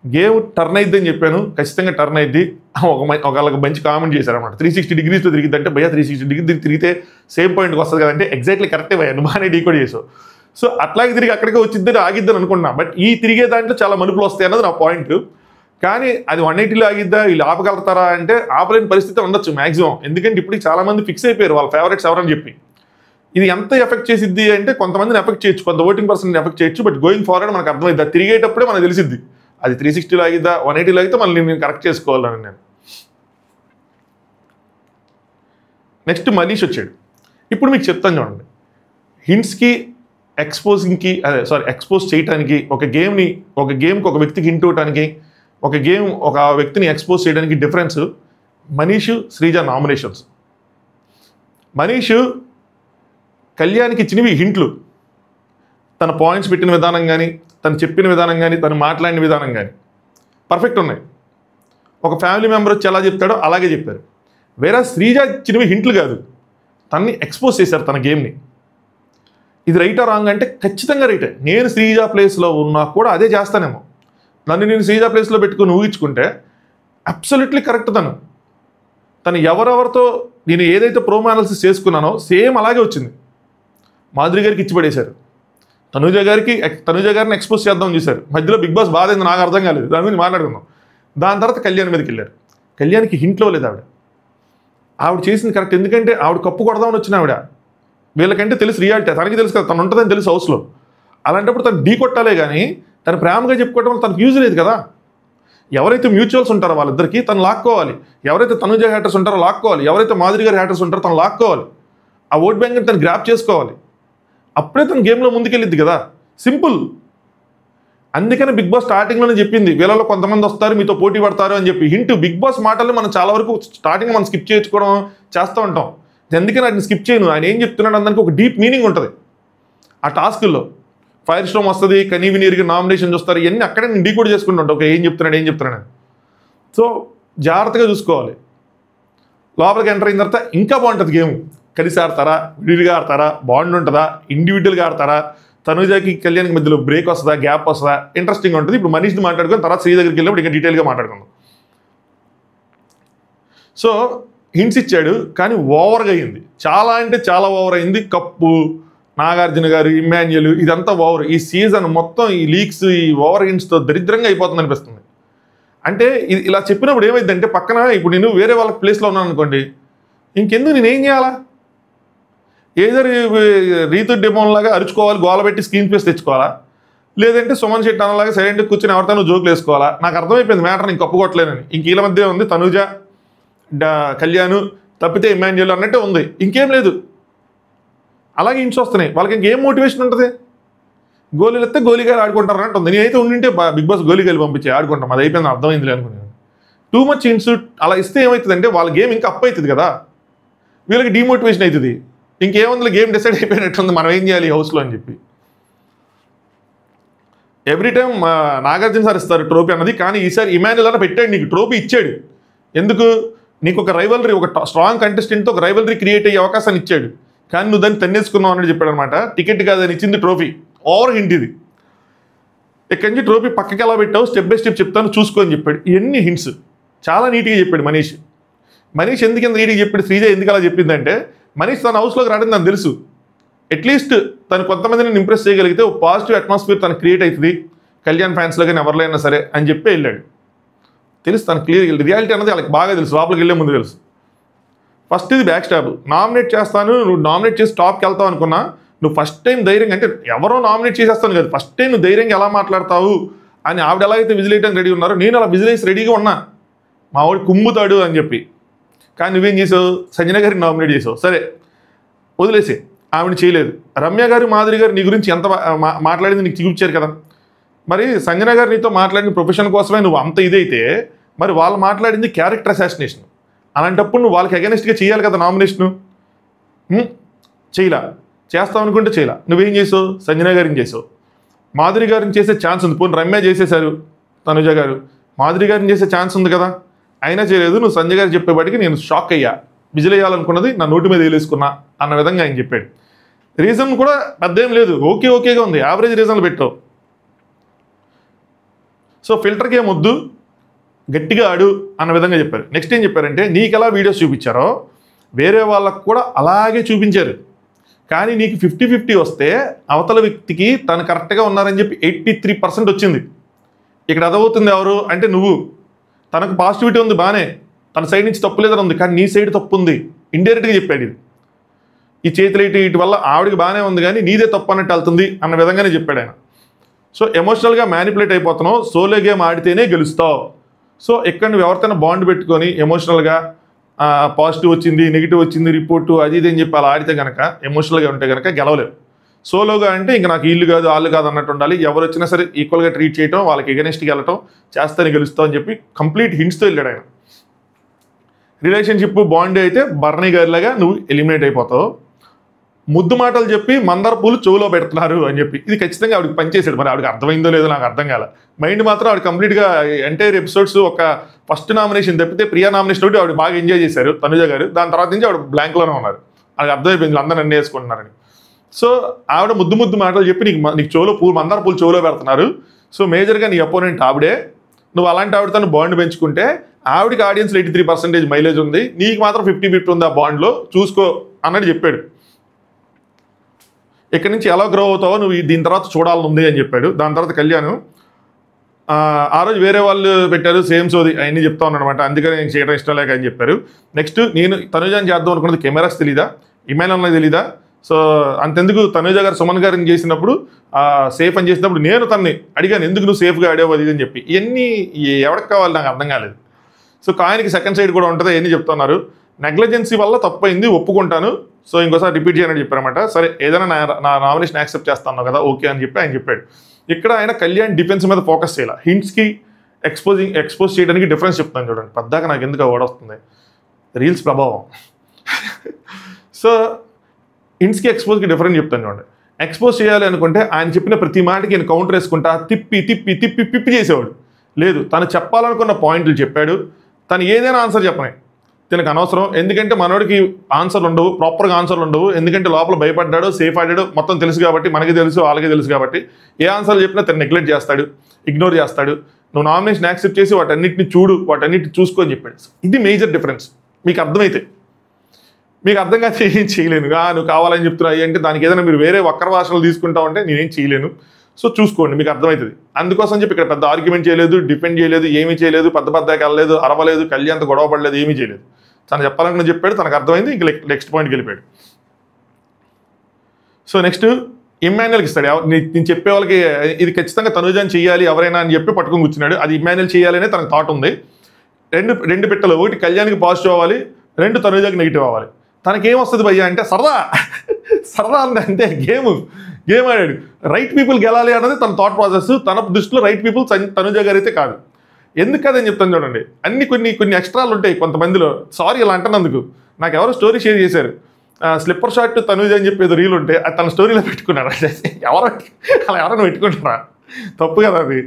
Speaker 1: గేమ్ టర్న్ అయిద్ది అని చెప్పాను, ఖచ్చితంగా టర్న్ అయిద్ది. ఒకళ్ళకి మంచి కామెంట్ చేశారన్నమాట, 360 degreesలో తిరిగిద్ది అంటే భయ్యా 360 degrees తిరిగితే సేమ్ పాయింట్కి వస్తుంది కదంటే ఎగ్జాక్ట్లీ కరెక్టే భయ్యా, నువ్వు బాగానే డీకోడ్ చేసావు. సో అట్లాగే తిరిగి అక్కడికే వచ్చిద్దని ఆగిద్దని అనుకున్నా. బట్ ఈ తిరిగే దాంట్లో చాలా మలుపులు వస్తాయి అన్నది నా పాయింట్. కానీ అది 180లో ఆగిద్దా, వీళ్ళు ఆపగలుగుతారా అంటే ఆపలేని పరిస్థితి ఉండొచ్చు మ్యాక్సిమం. ఎందుకంటే ఇప్పుడు చాలామంది ఫిక్స్ అయిపోయారు వాళ్ళ ఫేవరెట్స్ ఎవరని చెప్పి. ఇది ఎంత ఎఫెక్ట్ చేసిద్ది అంటే కొంతమందిని ఎఫెక్ట్ చేయొచ్చు, కొంత ఓటింగ్ పర్సెంట్ని ఎఫెక్ట్ చేయొచ్చు. బట్ గోయింగ్ ఫార్వర్డ్ మనకు అర్థమైద్ది, అది తిరిగేటప్పుడే మనకు తెలిసిద్ది అది 360లో ఆగిద్దా 180లో ఆగితే మళ్ళీ నేను కరెక్ట్ చేసుకోవాలని. నేను నెక్స్ట్ మనీష్ వచ్చాడు. ఇప్పుడు మీకు చెప్తాను చూడండి, హింట్స్కి ఎక్స్పోజింగ్కి ఎక్స్పోజ్ చేయడానికి ఒక గేమ్కి ఒక వ్యక్తికి హింట్ ఇవ్వడానికి, ఒక వ్యక్తిని ఎక్స్పోజ్ చేయడానికి డిఫరెన్స్ మనీష్ శ్రీజ నామినేషన్స్. మనీష్ కళ్యాణ్కి ఇచ్చినవి హింట్లు, తన పాయింట్స్ పెట్టిన విధానం కానీ, తను చెప్పిన విధానం కానీ, తను మాట్లాడిన విధానం కానీ పర్ఫెక్ట్ ఉన్నాయి. ఒక ఫ్యామిలీ మెంబర్ వచ్చి ఎలా చెప్తాడో అలాగే చెప్పారు. వేరే శ్రీజ ఇచ్చినవి హింట్లు కాదు, తన్ని ఎక్స్పోజ్ చేశారు తన గేమ్ని. ఇది రైటా రాంగ్ అంటే ఖచ్చితంగా రైటే. నేను శ్రీజ ప్లేస్లో ఉన్నా కూడా అదే చేస్తానేమో. నేను శ్రీజ ప్లేస్లో పెట్టుకుని ఊహించుకుంటే అబ్సల్యూట్లీ కరెక్ట్. తను ఎవరెవరితో నేను ఏదైతే ప్రోమో అనాలిసిస్ చేసుకున్నానో సేమ్ అలాగే వచ్చింది. మాధురి గారికి ఇచ్చి పడేశారు, తనూజ గారిని ఎక్స్పోజ్ చేద్దామని చూశారు. మధ్యలో బిగ్ బాస్ బాధ అయింది, నాకు అర్థం కాలేదు, దాని గురించి మాట్లాడుకుందాం. దాని తర్వాత కళ్యాణ్ మీదకి వెళ్ళారు. కళ్యాణ్కి హింట్లో లేదు ఆవిడ చేసింది కరెక్ట్. ఎందుకంటే ఆవిడ కప్పు కొడదామని వచ్చిన ఆవిడ, వీళ్ళకంటే తెలుసు రియాలిటీ, తనకి తెలుసు కదా తను ఉంటుందని తెలుసు హౌస్లో. అలాంటప్పుడు తను ఢీ కొట్టాలే కానీ తను ప్రేమగా చెప్పుకోవడం వల్ల తనకు యూజ్ లేదు కదా. ఎవరైతే మ్యూచువల్స్ ఉంటారో వాళ్ళిద్దరికి తను లాక్కోవాలి, ఎవరైతే తనుజ హ్యాటర్స్ ఉంటారో లాక్కోవాలి, ఎవరైతే మాధురి గారి హ్యాటర్స్ ఉంటారో తను లాక్కోవాలి, ఆ ఓట్ బ్యాంక్ని తను గ్రాప్ చేసుకోవాలి. అప్పుడే తన గేమ్లో ముందుకెళ్ళిద్ది కదా, సింపుల్. అందుకని బిగ్ బాస్ స్టార్టింగ్లోనే చెప్పింది వీళ్ళలో కొంతమంది వస్తారు మీతో పోటీ పడతారు అని చెప్పి. హింట్ బిగ్ బాస్ మాటలు మనం చాలా వరకు స్టార్టింగ్ మనం స్కిప్ చేయించుకోవడం చేస్తూ ఉంటాం. అందుకని వాటిని స్కిప్ చేయను. ఆయన ఏం చెప్తున్నాడు అందరికి ఒక డీప్ మీనింగ్ ఉంటుంది. ఆ టాస్కుల్లో ఫైర్ స్టోమ్ వస్తుంది, కనీవినీర్కి నామినేషన్ చూస్తారు, ఇవన్నీ అక్కడే నేను డీకోడ్ చేసుకుంటూ ఉంటాను. ఓకే, ఏం చెప్తున్నాడు. సో జాగ్రత్తగా చూసుకోవాలి. లోపలికి ఎంటర్ అయిన తర్వాత ఇంకా బాగుంటుంది గేమ్. కలిసి ఆడతారా, విడిగా ఆడతారా, బాండ్ ఉంటుందా, ఇండివిజువల్గా ఆడతారా, తనుజాకి కళ్యాణ్కి మధ్యలో బ్రేక్ వస్తుందా, గ్యాప్ వస్తుందా, ఇంట్రెస్టింగ్ ఉంటుంది. ఇప్పుడు మనీష్ని మాట్లాడుకొని తర్వాత శ్రీ దగ్గరికి వెళ్ళినప్పుడు ఇంకా డీటెయిల్గా మాట్లాడుకుందాం. సో హింట్స్ ఇచ్చాడు, కానీ ఓవర్గా అయింది. చాలా అంటే చాలా ఓవర్ అయింది. కప్పు, నాగార్జున గారు, ఇమ్మాన్యుయల్, ఇదంతా ఓవర్. ఈ సీజన్ మొత్తం ఈ లీక్స్, ఈ ఓవర్ హింట్స్తో దరిద్రంగా అయిపోతుంది అనిపిస్తుంది. అంటే ఇలా చెప్పినప్పుడు ఏమైందంటే పక్కన ఇప్పుడు నేను వేరే వాళ్ళ ప్లేస్లో ఉన్నాను అనుకోండి, ఇంకెందుకు నేనేం చేయాలా? ఏదో రీతు డెమోన్ లాగా అరుచుకోవాలి, గోల పెట్టి స్క్రీన్ ప్లేస్ తెచ్చుకోవాలా, లేదంటే సుమన్ శెట్టి అనలాగా సైలెంట్గా కూర్చొని ఎవరితో జోకులు వేసుకోవాలా? నాకు అర్థమైపోయింది మ్యాటర్, నేను కప్పుకోవట్లేనని. ఇంక వీళ్ళ మధ్య ఉంది తనుజ, కళ్యాణ్, తప్పితే ఇమ్మాన్యుయల్ అన్నట్టే ఉంది, ఇంకేం లేదు. అలాగే ఇంట్స్ వస్తున్నాయి. వాళ్ళకి ఇంకేం మోటివేషన్ ఉంటుంది? గోళీలు ఎత్తే గోళీగాలు ఆడుకుంటారు అన్నట్టు ఉంది. నేనైతే ఉండింటే బిగ్ బాస్ గోళీగాలు పంపించి ఆడుకుంటాం, అది అయిపోయింది, అర్థమైంది అనుకున్నాను. టూ మచ్ హింట్స్ అలా ఇస్తే ఏమవుతుందంటే వాళ్ళ గేమ్ ఇంకా అప్ అవుతుంది కదా, వీళ్ళకి డిమోటివేషన్ అవుతుంది. ఇంకేముంది, గేమ్ డిసైడ్ అయిపోయినట్టుంది, మనం ఏం చేయాలి హౌస్లో అని చెప్పి. ఎవ్రీ టైం నాగార్జున సార్ ఇస్తారు ట్రోఫీ అన్నది, కానీ ఈసారి ఇమాన్యుయల్ అన్న పెట్టాడు, నీకు ట్రోఫీ ఇచ్చాడు. ఎందుకు? నీకు ఒక రైవలరీ, ఒక స్ట్రాంగ్ కంటెస్టెంట్తో ఒక రైవలరీ క్రియేట్ అయ్యే అవకాశాన్ని ఇచ్చాడు, కానీ నువ్వు దాన్ని తన్నేసుకున్నావు అన్నట్టు చెప్పాడు అనమాట. టికెట్ కాదని ఇచ్చింది ట్రోఫీ, ఓవర్ హింట్ ఇది. ఇక్కడి నుంచి ట్రోఫీ పక్కకి ఎలా పెట్టావు, స్టెప్ బై స్టెప్ చెప్తాను చూసుకో అని చెప్పాడు. ఇవన్నీ హింట్స్ చాలా నీట్గా చెప్పాడు మనీష్. ఎందుకు ఇంత నీట్గా చెప్పాడు, శ్రీజ ఎందుకు అలా చెప్పిందంటే, మనీష్ తన హౌస్లోకి రావడం నాకు తెలుసు. అట్లీస్ట్ తను కొంతమందిని ఇంప్రెస్ చేయగలిగితే ఒక పాజిటివ్ అట్మాస్ఫియర్ తను క్రియేట్ అవుతుంది కళ్యాణ్ ఫ్యాన్స్లో కానీ ఎవరిలో అయినా సరే అని చెప్పి వెళ్ళాడు. తెలుసు తను క్లియర్గా, రియాలిటీ అన్నది వాళ్ళకి బాగా తెలుసు, లోపలికి వెళ్ళే ముందు తెలుసు. ఫస్ట్ ఇది బ్యాక్ స్టాప్, నామినేట్ చేస్తాను, నువ్వు నామినేట్ చేసి టాప్కి వెళ్తావు అనుకున్నా, నువ్వు ఫస్ట్ టైం ధైర్యంగా, అంటే ఎవరో నామినేట్ చేసేస్తాను కదా, ఫస్ట్ టైం నువ్వు ధైర్యంగా ఎలా మాట్లాడతావు అని ఆవిడ ఎలాగైతే విజిలేయడానికి రెడీ ఉన్నారో నేను అలా విజిలేసి రెడీగా ఉన్నా, మా వాడు కుమ్ముతాడు అని చెప్పి. కానీ నువ్వేం చేసావు, సంజన గారిని నామినేట్ చేసావు. సరే వదిలేసి, ఆవిడ చేయలేదు. రమ్య గారు, మాధురి గారు నీ గురించి ఎంత మాట్లాడింది నీకు చూపించారు కదా, మరి సంజన గారు నీతో మాట్లాడిన ప్రొఫెషన్ కోసమే నువ్వు అంత ఇదైతే, మరి వాళ్ళు మాట్లాడింది క్యారెక్టర్ అసాసినేషన్. అలాంటప్పుడు నువ్వు వాళ్ళకి అగెనిస్ట్గా చేయాలి కదా నామినేషను. చేయలా, చేస్తావు అనుకుంటే చేయలా. నువ్వేం చేసావు, సంజన గారిని చేసావు. మాధురి గారిని చేసే ఛాన్స్ ఉంది, పోనీ రమ్య చేసేశారు, తనుజ గారు, మాధురి గారిని చేసే ఛాన్స్ ఉంది కదా, అయినా చేయలేదు. నువ్వు సంజయ్ గారు చెప్పేవాడికి నేను షాక్ అయ్యా, విజిలేయాలనుకున్నది నా నోటి మీద వేలేసుకున్నా అన్న విధంగా ఆయన చెప్పాడు. రీజన్ కూడా పెద్ద ఏం లేదు, ఓకేగా ఉంది, యావరేజ్ రీజన్లు పెట్టావు. సో ఫిల్టర్ గేమ్ వద్దు, గట్టిగా ఆడు అన్న విధంగా చెప్పారు. నెక్స్ట్ ఏం చెప్పారంటే, నీకు ఎలా వీడియోస్ చూపించారో వేరే వాళ్ళకు కూడా అలాగే చూపించారు, కానీ నీకు 50-50 వస్తే అవతల వ్యక్తికి తను కరెక్ట్గా ఉన్నారని చెప్పి 83% వచ్చింది. ఇక్కడ అదవుతుంది ఎవరు అంటే నువ్వు. తనకు పాజిటివిటీ ఉంది బాగానే, తన సైడ్ నుంచి తప్పు లేదని ఉంది, కానీ నీ సైడ్ తప్పు ఉంది, ఇండైరెక్ట్గా చెప్పాడు. ఇది ఈ చేతులు ఇటు వల్ల ఆవిడకి బాగానే ఉంది కానీ నీదే తప్పు అన్నట్టు వెళ్తుంది అన్న విధంగానే చెప్పాడు ఆయన. సో ఎమోషనల్గా మ్యానిపులేట్ అయిపోతున్నావు, సోలో గేమ్ ఆడితేనే గెలుస్తావు. సో ఇక్కడ నువ్వు ఎవరితోనే బాండ్ పెట్టుకొని ఎమోషనల్గా పాజిటివ్ వచ్చింది, నెగిటివ్ వచ్చింది, రిపోర్టు అది ఇది అని చెప్పి అలా ఆడితే కనుక, ఎమోషనల్గా ఉంటే కనుక గెలవలేవు. సోలోగా అంటే ఇంకా నాకు వీళ్ళు కాదు వాళ్ళు కాదు అన్నట్టు ఉండాలి, ఎవరు వచ్చినా సరే ఈక్వల్గా ట్రీట్ చేయటం, వాళ్ళకి ఎగనెస్ట్గా వెళ్ళటం, చేస్తేనే గెలుస్తావు అని చెప్పి కంప్లీట్ హింట్స్తో వెళ్ళాడు ఆయన. రిలేషన్షిప్ బాండ్ అయితే బర్నీ గారిలాగా నువ్వు ఎలిమినేట్ అయిపోతావు. ముద్దు మాటలు చెప్పి మందార పూలు చెవులో పెడుతున్నారు అని చెప్పి, ఇది ఖచ్చితంగా ఆవిడకి పనిచేసాడు. మరి ఆవిడకి అర్థమైందో లేదో నాకు అర్థం కాల. మైండ్ మాత్రం ఆవిడ కంప్లీట్గా ఎంటైర్ ఎపిసోడ్స్ ఒక ఫస్ట్ నామినేషన్ తప్పితే ప్రియా నామినేషన్ ఒకటి ఆవిడ బాగా ఎంజాయ్ చేశారు తనుజ గారు. దాని తర్వాత నుంచి ఆవిడ బ్లాంక్లోనే ఉన్నారు, ఆవిడకి అర్థమైపోయింది అందరూ నన్ను వేసుకుంటున్నారని. సో ఆవిడ ముద్దు మాటలు చెప్పి నీకు చెవులో మందార పూలు చెవులో పెడుతున్నారు. సో మేజర్గా నీ అపోనెంట్ ఆవిడే. నువ్వు అలాంటి ఆవిడతో బాండ్ పెంచుకుంటే ఆవిడకి ఆడియన్స్లో 83% మైలేజ్ ఉంది, నీకు మాత్రం 50-50 ఉంది ఆ బాండ్లో, చూసుకో అన్నట్టు చెప్పాడు. ఇక్కడి నుంచి ఎలా గ్రో అవుతావో నువ్వు దీని తర్వాత చూడాలనుంది అని చెప్పాడు. దాని తర్వాత కళ్యాణ్ ఆ రోజు వేరే వాళ్ళు పెట్టారు సేమ్ సోది అవన్నీ చెప్తా ఉన్నాడు అనమాట, అందుకని నేను చేయడం ఇష్టం లేక అని చెప్పారు. నెక్స్ట్ నేను తనుజాని చేద్దాం అనుకున్నది కెమెరాస్ తెలీదా, ఇమాన్యుయల్ తెలీదా. సో అంతెందుకు తనుజ గారు సుమన్ గారిని చేసినప్పుడు సేఫ్ అని చేసినప్పుడు నేను తనని అడిగాను, ఎందుకు నువ్వు సేఫ్గా ఆడేవు అది అని చెప్పి. ఇవన్నీ ఎవరికి కావాలి నాకు అర్థం కాలేదు. సో కాయనికి సెకండ్ సైడ్ కూడా ఉంటుంది అవన్నీ చెప్తున్నారు. నెగ్లిజెన్సీ వల్ల తప్పైంది ఒప్పుకుంటాను, సో ఇంకోసారి రిపీట్ చేయని చెప్పారన్నమాట. సరే ఏదైనా నా నామినేషన్ యాక్సెప్ట్ చేస్తాను కదా ఓకే అని చెప్పి ఆయన చెప్పాడు. ఇక్కడ ఆయన కళ్యాణ్ డిఫెన్స్ మీద ఫోకస్ చేయాలి, హింట్స్కి ఎక్స్పోజ్ చేయడానికి డిఫరెన్స్ చెప్తాను చూడండి. పద్దాక నాకు ఎందుకు వర్డ్ వస్తుంది, రీల్స్ ప్రభావం. సో హింట్స్కి ఎక్స్పోజ్కి డిఫరెన్స్ చెప్తాను చూడండి. ఎక్స్పోజ్ చేయాలి అనుకుంటే ఆయన చెప్పిన ప్రతి మాటకి నేను కౌంటర్ వేసుకుంటా తిప్పి తిప్పి తిప్పి పిప్పి చేసేవాడు. లేదు, తను చెప్పాలనుకున్న పాయింట్లు చెప్పాడు. తను ఏదైనా ఆన్సర్ చెప్పనే తనకు అనవసరం. ఎందుకంటే మనోడికి ఆన్సర్లు ఉండవు, ప్రాపర్గా ఆన్సర్లు ఉండవు. ఎందుకంటే లోపల భయపడ్డాడు, సేఫ్ ఆడాడు, మొత్తం తెలుసు కాబట్టి, మనకి తెలుసు, వాళ్ళకి తెలుసు కాబట్టి ఏ ఆన్సర్లు చెప్పినా తను నెగ్లెక్ట్ చేస్తాడు, ఇగ్నోర్ చేస్తాడు. నువ్వు నామినేషన్ యాక్సెప్ట్ చేసి వాటన్నిటిని చూడు, వాటన్నిటిని చూసుకో అని చెప్పాడు. ఇది మేజర్ డిఫరెన్స్. మీకు అర్థమైతే, మీకు అర్థం కాదు ఏం చేయలేను. నువ్వు కావాలని చెప్తున్నావు అంటే దానికి ఏదైనా మీరు వేరే వక్ర భాషలు తీసుకుంటావు అంటే నేనేం చేయలేను. సో చూసుకోండి, మీకు అర్థమవుతుంది. అందుకోసం చెప్పి ఇక్కడ పెద్ద ఆర్గ్యుమెంట్ చేయలేదు, డిఫెండ్ చేయలేదు, ఏమీ చేయలేదు, పెద్ద పెద్దగా వెళ్ళలేదు, అరవలేదు, కళ్యాణ్ గొడవ పడలేదు, ఏమీ చేయలేదు. తను చెప్పాలని చెప్పాడు, తనకు అర్థమైంది. ఇంక నెక్స్ట్ పాయింట్కి వెళ్ళిపోయాడు. సో నెక్స్ట్ ఇమ్మాన్యుయల్కి ఇస్తాడు. నేను చెప్పే వాళ్ళకి ఇది ఖచ్చితంగా తనుజాని చేయాలి ఎవరైనా అని చెప్పి పట్టుకొని కూర్చున్నాడు. అది ఇమ్మాన్యుయల్ చేయాలనే తనకు థాట్ ఉంది. రెండు పెట్టలు, ఒకటి కళ్యాణ్కి పాజిటివ్ అవ్వాలి, రెండు తనుజాకి నెగిటివ్ అవ్వాలి. తనకేం వస్తుంది భయ్యా అంటే సరదా అంటే గేమ్ ఆడాడు. రైట్ పీపుల్ గెలాలి అన్నది తన థాట్ ప్రాసెస్. తన దృష్టిలో రైట్ పీపుల్ తనుజ గారు అయితే కాదు. ఎందుకు కదని చెప్తాను చూడండి. కొన్ని ఎక్స్ట్రాలు ఉంటాయి కొంతమందిలో. సారీ ఇలా అంటున్నందుకు. నాకు ఎవరో స్టోరీ షేర్ చేశారు. స్లిప్పర్ షార్ట్ తనుజ అని చెప్పి ఏదో రీల్ ఉంటే అది తన స్టోరీలో పెట్టుకున్నాడు. అలా ఎవరైనా పెట్టుకుంటారా? తప్పు కదా అది.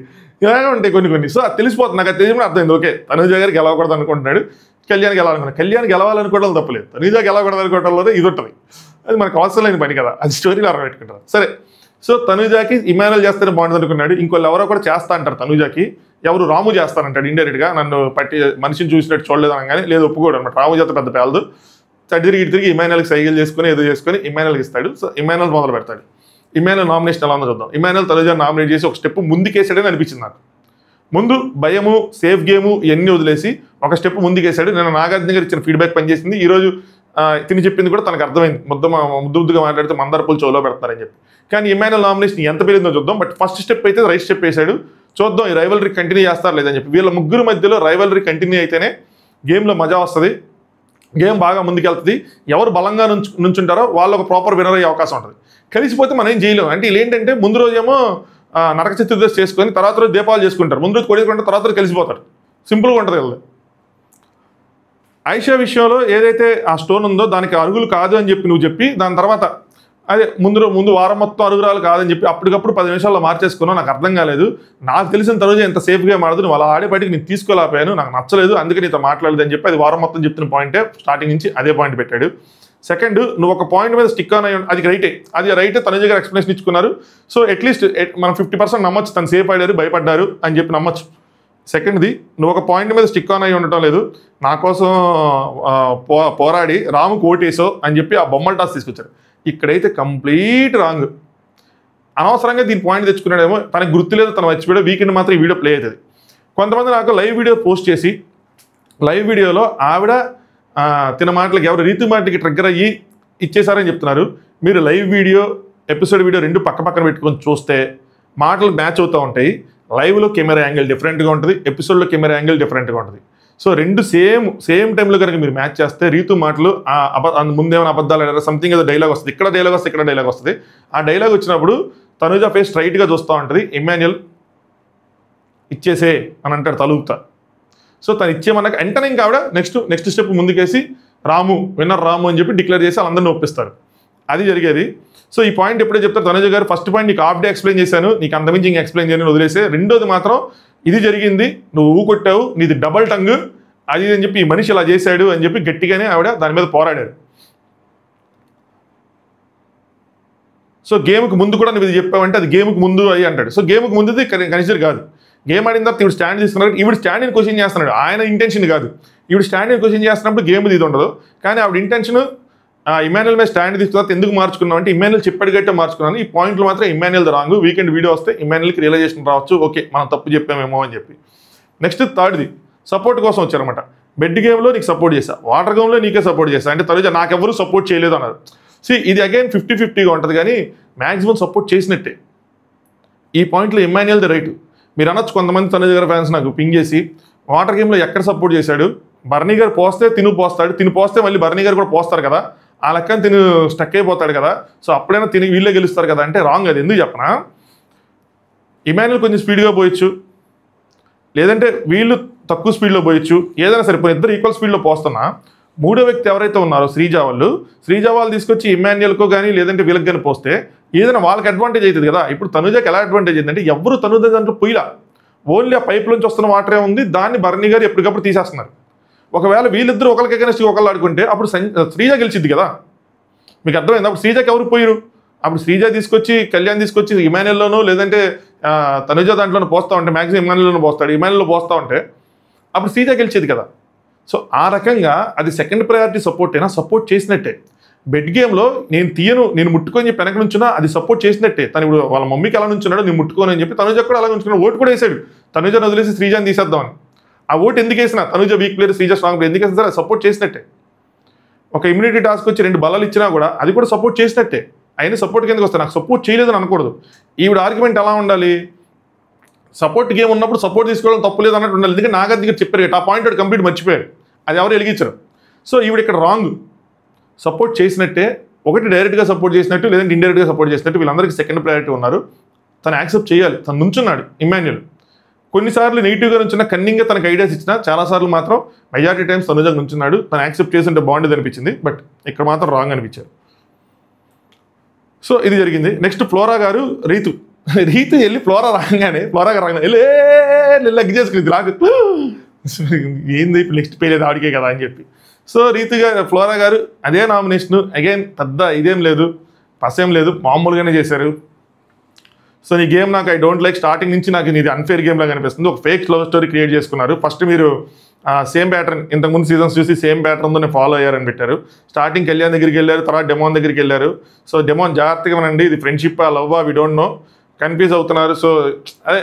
Speaker 1: ఇలాగే ఉంటాయి కొన్ని. సో అది తెలిసిపోతుంది. నాకు అది తెలిసిపోయి అర్థమైంది. ఓకే, తనుజ గారికి గెలవకూడదు అనుకుంటున్నాడు, కళ్యాణ్ గెలవాలనుకున్నాడు. కళ్యాణ్ గెలవాలనుకోవడం తప్పలేదు, తనుజ గెలవకూడదు అనుకోవడంలోనే ఇది ఉంటుంది. అది మనకు అవసరం లేని పని కదా, అది స్టోరీలో అర్థం పెట్టుకుంటారు. సరే, సో తనుజాకి ఇమాన్యుయల్ చేస్తేనే బాగుంటుంది అనుకున్నాడు. ఇంకోళ్ళు ఎవరో కూడా చేస్తా అంటారు తనుజాకి. ఎవరు రాము చేస్తానంటాడు ఇండైరెక్ట్గా. నన్ను మనిషిని చూసినట్టు చూడలేదు అనగానే లేదు, ఒప్పుకోడు అనమాట. రాము చేత పెద్ద పేలదు. తిరిగి ఇమాన్యుయల్కి సైకిల్ చేసుకుని ఏదో చేసుకుని ఇమాన్యుయల్కి ఇస్తాడు. సో ఇమాన్యుయల్ మొదలు పెడతాడు. ఇమాన్యుయల్ నామినేషన్ ఎలా ఉందో చూద్దాం. ఇమాన్యుయల్ తనుజాని నామినేట్ చేసి ఒక స్టెప్ ముందుకేసాడని అనిపించింది నాకు. ముందు భయము, సేఫ్ గేము ఇవన్నీ వదిలేసి ఒక స్టెప్ ముందుకేసాడు. నేను నాగార్జున గారు ఇచ్చిన ఫీడ్బ్యాక్ పనిచేసింది. ఈరోజు తిని చెప్పింది కూడా తనకు అర్థమైంది. ముద్దుగా మాట్లాడితే మందరపులు చెవులో పెడతారని చెప్పి. కానీ ఇమాన్యుయల్ నామినేషన్ ఎంత పెరిగిందో చూద్దాం. బట్ ఫస్ట్ స్టెప్ అయితే రైట్ స్టెప్ వేసాడు. చూద్దాం ఈ రైవలరీ కంటిన్యూ చేస్తారు లేదని చెప్పి. వీళ్ళ ముగ్గురు మధ్యలో రైవలరీ కంటిన్యూ అయితేనే గేమ్లో మజా వస్తుంది, గేమ్ బాగా ముందుకెళ్తుంది. ఎవరు బలంగా నుంచుంటారో వాళ్ళు ఒక ప్రాపర్ వినర్ అయ్యే అవకాశం ఉంటుంది. కలిసిపోతే మనం ఏం చేయలేము. అంటే వీళ్ళు ఏంటంటే ముందు రోజేమో నరక చతుర్దశి చేసుకొని తర్వాత రోజు దీపావళి చేసుకుంటారు. ముందు రోజు కొడుకుంటారు, తర్వాత రోజు కలిసిపోతారు. సింపుల్గా ఉంటుంది కదా. ఐషా విషయంలో ఏదైతే ఆ స్టోన్ ఉందో దానికి అరుగులు కాదు అని చెప్పి నువ్వు చెప్పి దాని తర్వాత అదే ముందు వారం మొత్తం అరుగురాలు కాదని చెప్పి అప్పటికప్పుడు 10 నిమిషాల్లో మార్చేసుకున్నావు. నాకు అర్థం కాలేదు. నాకు తెలిసిన తర్వాత ఎంత సేఫ్గా మాడదు, నువ్వు అలా ఆడేపాటికి నేను తీసుకోలేకపోయాను, నాకు నచ్చలేదు, అందుకే నీతో మాట్లాడలేదు అని చెప్పి అది వారం మొత్తం చెప్తున్న పాయింటే స్టార్టింగ్ నుంచి అదే పాయింట్ పెట్టాడు. సెకండ్, నువ్వు ఒక పాయింట్ మీద స్టిక్ ఆన్ అయ్యి అది రైటే తనుజ గారు ఎక్స్ప్లెనేషన్ ఇచ్చుకున్నారు. సో అట్లీస్ట్ మనం 50% నమ్మొచ్చు, తను సేఫ్ ఆడారు, భయపడ్డారు అని చెప్పి నమ్మొచ్చు. సెకండ్ది, నువ్వు ఒక పాయింట్ మీద స్టిక్ ఆన్ అయ్యి ఉండటం లేదు, నా కోసం పోరాడి రాముకు ఓటేసో అని చెప్పి ఆ బొమ్మల టాస్ తీసుకొచ్చారు. ఇక్కడైతే కంప్లీట్ రాంగ్. అనవసరంగా దీని పాయింట్ తెచ్చుకున్నాడేమో, తనకు గుర్తు లేదు, తను మర్చిపోయాడు. వీకెండ్ మాత్రం ఈ వీడియో ప్లే అవుతుంది. కొంతమంది నాకు లైవ్ వీడియో పోస్ట్ చేసి లైవ్ వీడియోలో ఆవిడ తిన మాటలకి ఎవరు రీతి మాటలకి ట్రిగ్గర్ అయ్యి ఇచ్చేసారని చెప్తున్నారు. మీరు లైవ్ వీడియో ఎపిసోడ్ వీడియో రెండు పక్కన పెట్టుకొని చూస్తే మాటలు మ్యాచ్ అవుతూ ఉంటాయి. లైవ్లో కెమెరా యాంగిల్ డిఫరెంట్గా ఉంటుంది, ఎపిసోడ్లో కెమెరా యాంగిల్ డిఫరెంట్గా ఉంటుంది. సో రెండు సేమ్ టైంలో కనుక మీరు మ్యాచ్ చేస్తే రీతు మాటలు ముందేమైనా అబద్ధాలు అడారు, సంథింగ్ ఏదో డైలాగ్ వస్తుంది, ఇక్కడ డైలాగ్ వస్తుంది, ఇక్కడ డైలాగ్ వస్తుంది. ఆ డైలాగ్ వచ్చినప్పుడు తనుజ ఫేస్ స్ట్రైట్గా చూస్తూ ఉంటుంది. ఇమాన్యుయల్ ఇచ్చేసే అని అంటాడు తలుపుతా. సో తను ఇచ్చేమన్నాక వెంటనే ఇంకా ఆవిడ నెక్స్ట్ స్టెప్ ముందుకేసి విన్నర్ రాము అని చెప్పి డిక్లేర్ చేసి వాళ్ళందరినీ ఒప్పిస్తారు. అది జరిగేది. సో ఈ పాయింట్ ఎప్పుడే చెప్తారు తనుజ గారు, ఫస్ట్ పాయింట్ నీకు హాఫ్ డే ఎక్స్ప్లెయిన్ చేశాను, నీకు అంతమించి ఇంకా ఎక్స్ప్లెయిన్ చేయని వదిలేసే. రెండోది మాత్రం ఇది జరిగింది, నువ్వు ఊకొట్టావు, నీది డబల్ టంగ్ అది అని చెప్పి ఈ మనిషి ఇలా చేశాడు అని చెప్పి గట్టిగానే ఆవిడ దాని మీద పోరాడారు. సో గేమ్కి ముందు కూడా నువ్వు ఇది చెప్పావంటే అది గేమ్కి ముందు అయ్యి అంటాడు. సో గేమ్కి ముందుది కన్సిడర్ కాదు. గేమ్ ఆడిన తర్వాత ఈవిడ స్టాండ్ తీసుకున్నాడు, ఈవిడ స్టాండ్ని క్వశ్చన్ చేస్తున్నాడు, ఆయన ఇంటెన్షన్ కాదు. ఈవిడ స్టాండ్ని క్వశ్చన్ చేస్తున్నప్పుడు గేమ్ ఇది ఉండదు. కానీ ఆవిడ ఇంటెన్షన్ ఇమాన్యుయల్ మీద స్టాండ్ తీసుకున్న ఎందుకు మార్చుకున్నావు అంటే ఇమాన్యుయల్ చెప్పాడు గట్టే మార్చుకున్నాను. ఈ పాయింట్లు మాత్రం ఇమాన్యుయల్ రాంగ్. వీకెండ్ వీడియో వస్తే ఇమాన్యుయల్కి రియలైజేషన్ రావచ్చు, ఓకే మనం తప్పు చెప్పామేమో అని చెప్పి. నెక్స్ట్ థర్డ్ది సపోర్ట్ కోసం వచ్చారనమాట. బెడ్ గేమ్లో నీకు సపోర్ట్ చేశా, వాటర్ గేమ్లో నీకే సపోర్ట్ చేశా అంటే తరువాత నాకెవరు సపోర్ట్ చేయలేదు అన్నారు. ఇది అగైన్ 50-50గా ఉంటుంది, కానీ మ్యాక్సిమం సపోర్ట్ చేసినట్టే. ఈ పాయింట్లో ఇమాన్యుయల్ది రైట్. మీరు అనొచ్చు కొంతమంది తనుజ గారి ఫ్యాన్స్ నాకు పింగ్ చేసి వాటర్ గేమ్లో ఎక్కడ సపోర్ట్ చేశాడు, బర్నీ గారు పోస్తే పోస్తాడు, పోస్తే మళ్ళీ బర్నీ గారు కూడా పోస్తారు కదా, ఆ లెక్కన స్టక్ అయిపోతాడు కదా, సో అప్పుడైనా వీళ్ళే గెలుస్తారు కదా అంటే రాంగ్. అది ఎందుకు చెప్పనా, ఇమాన్యుయల్ కొంచెం స్పీడ్గా పోయొచ్చు, లేదంటే వీళ్ళు తక్కువ స్పీడ్లో పోయొచ్చు, ఏదైనా సరిపోయి ఇద్దరు ఈక్వల్ స్పీడ్లో పోస్తున్నా మూడో వ్యక్తి ఎవరైతే ఉన్నారో శ్రీజ వాళ్ళు తీసుకొచ్చి ఇమాన్యుయల్కో కానీ లేదంటే వీళ్ళకి కానీ పోస్తే ఏదైనా వాళ్ళకి అడ్వాంటేజ్ అవుతుంది కదా. ఇప్పుడు తనుజకి ఎలా అడ్వాంటేజ్ ఏంటంటే ఎవరు తనుజ దాంట్లో పొయ్యిలా, ఓన్లీ ఆ పైప్ నుంచి వస్తున్న వాటరే ఉంది, దాన్ని భరణి గారు ఎప్పటికప్పుడు తీసేస్తున్నారు. ఒకవేళ వీళ్ళిద్దరూ ఒకరికి అగెన్స్ట్ ఒకళ్ళు ఆడుకుంటే అప్పుడు శ్రీజ గెలిచిద్ది కదా. మీకు అర్థమైంది? అప్పుడు శ్రీజకి ఎవరు పోయిరు? అప్పుడు శ్రీజ తీసుకొచ్చి కళ్యాణ్ తీసుకొచ్చి ఇమాన్యుయల్లోనో లేదంటే తనుజ దాంట్లోనూ పోస్తూ ఉంటే, మ్యాక్సిమం ఇమాన్యుయల్లోనూ పోస్తాడు, ఇమాన్యుయల్లో పోస్తూ ఉంటే అప్పుడు శ్రీజ గెలిచేది కదా. సో ఆ రకంగా అది సెకండ్ ప్రయారిటీ సపోర్ట్ అయినా సపోర్ట్ చేసినట్టే. బెడ్ గేమ్లో నేను ముట్టుకొని చెప్పి వెనక నుంచున్నా అది సపోర్ట్ చేసినట్టే. తను ఇప్పుడు వాళ్ళ మమ్మీకి ఎలా నుంచున్నాడో నేను ముట్టుకోని అని చెప్పి తనుజ కూడా అలా ఉంచుకున్నాడు. ఓటు కూడా వేసాడు తనుజను వదిలేసి శ్రీజాని తీసేద్దామని. ఆ ఓటు ఎందుకు వేసినా Tanuja week player Sreeja strong player ఎందుకు వేసినా సరే సపోర్ట్ చేసినట్టే. ఒక ఇమ్యూనిటీ టాస్క్ వచ్చి 2 బలాలు ఇచ్చినా కూడా అది కూడా సపోర్ట్ చేసినట్టే. అయినా సపోర్ట్ కిందకి వస్తాయి, నాకు సపోర్ట్ చేయలేదని అనకూడదు. ఈవిడ ఆర్గ్యుమెంట్ ఎలా ఉండాలి? సపోర్ట్ గేమ్ ఉన్నప్పుడు సపోర్ట్ తీసుకోవడం తప్పు లేదు అన్నట్టు ఉండాలి. ఎందుకంటే నాగార్జున దగ్గర చెప్పారు ఆ పాయింట్ కంప్లీట్ మర్చిపోయారు, అది ఎవరు వెలిగించరు. సో ఈవిడ ఇక్కడ రాంగ్. సపోర్ట్ చేసినట్టే, ఒకటి డైరెక్ట్గా సపోర్ట్ చేసినట్టు లేదంటే ఇండైరెక్ట్గా సపోర్ట్ చేసినట్టు వీళ్ళందరికీ సెకండ్ ప్రయారిటీ ఉన్నారు. తను యాక్సెప్ట్ చేయాలి. తను నుంచున్నాడు ఇమాన్యుయల్. కొన్నిసార్లు నెగిటివ్గా నుంచున్న కన్నింగ్గా తనకు ఐడియాస్ ఇచ్చినా చాలాసార్లు మాత్రం మెజారిటీ టైమ్స్ తనుజగా నుంచున్నాడు. తను యాక్సెప్ట్ చేస్తుంటే బాగుండేది అనిపించింది, బట్ ఇక్కడ మాత్రం రాంగ్ అనిపించారు. సో ఇది జరిగింది. నెక్స్ట్ ఫ్లోరా గారు రీతు వెళ్ళి ఫ్లోరా రాగానే లగ్ చేసుకుంది నాకు ఏంది ఇప్పుడు నెక్స్ట్ పేలేదు ఆడికే కదా అని చెప్పి. సో ఫ్లోరా గారు అదే నామినేషన్ అగైన్, పెద్ద ఇదేం లేదు, పసేం లేదు, మామూలుగానే చేశారు. సో ఈ గేమ్ నాకు ఐ డోంట్ లైక్. స్టార్టింగ్ నుంచి నాకు ఇది అన్ఫేర్ గేమ్ లాగా అనిపిస్తుంది. ఒక ఫేక్ లవ్ స్టోరీ క్రియేట్ చేసుకున్నారు. ఫస్ట్ మీరు సేమ్ ప్యాటర్న్ ఇంతకుముందు సీజన్స్ చూసి సేమ్ ప్యాటర్న్తో ఫాలో అయ్యారని పెట్టారు. స్టార్టింగ్ కళ్యాణ్ దగ్గరికి వెళ్ళారు, తర్వాత డెమోన్ దగ్గరికి వెళ్ళారు. సో డెమోన్ జాగ్రత్తగా వినండి, ఇది friendship love we don't know, confuse అవుతున్నారు. సో అదే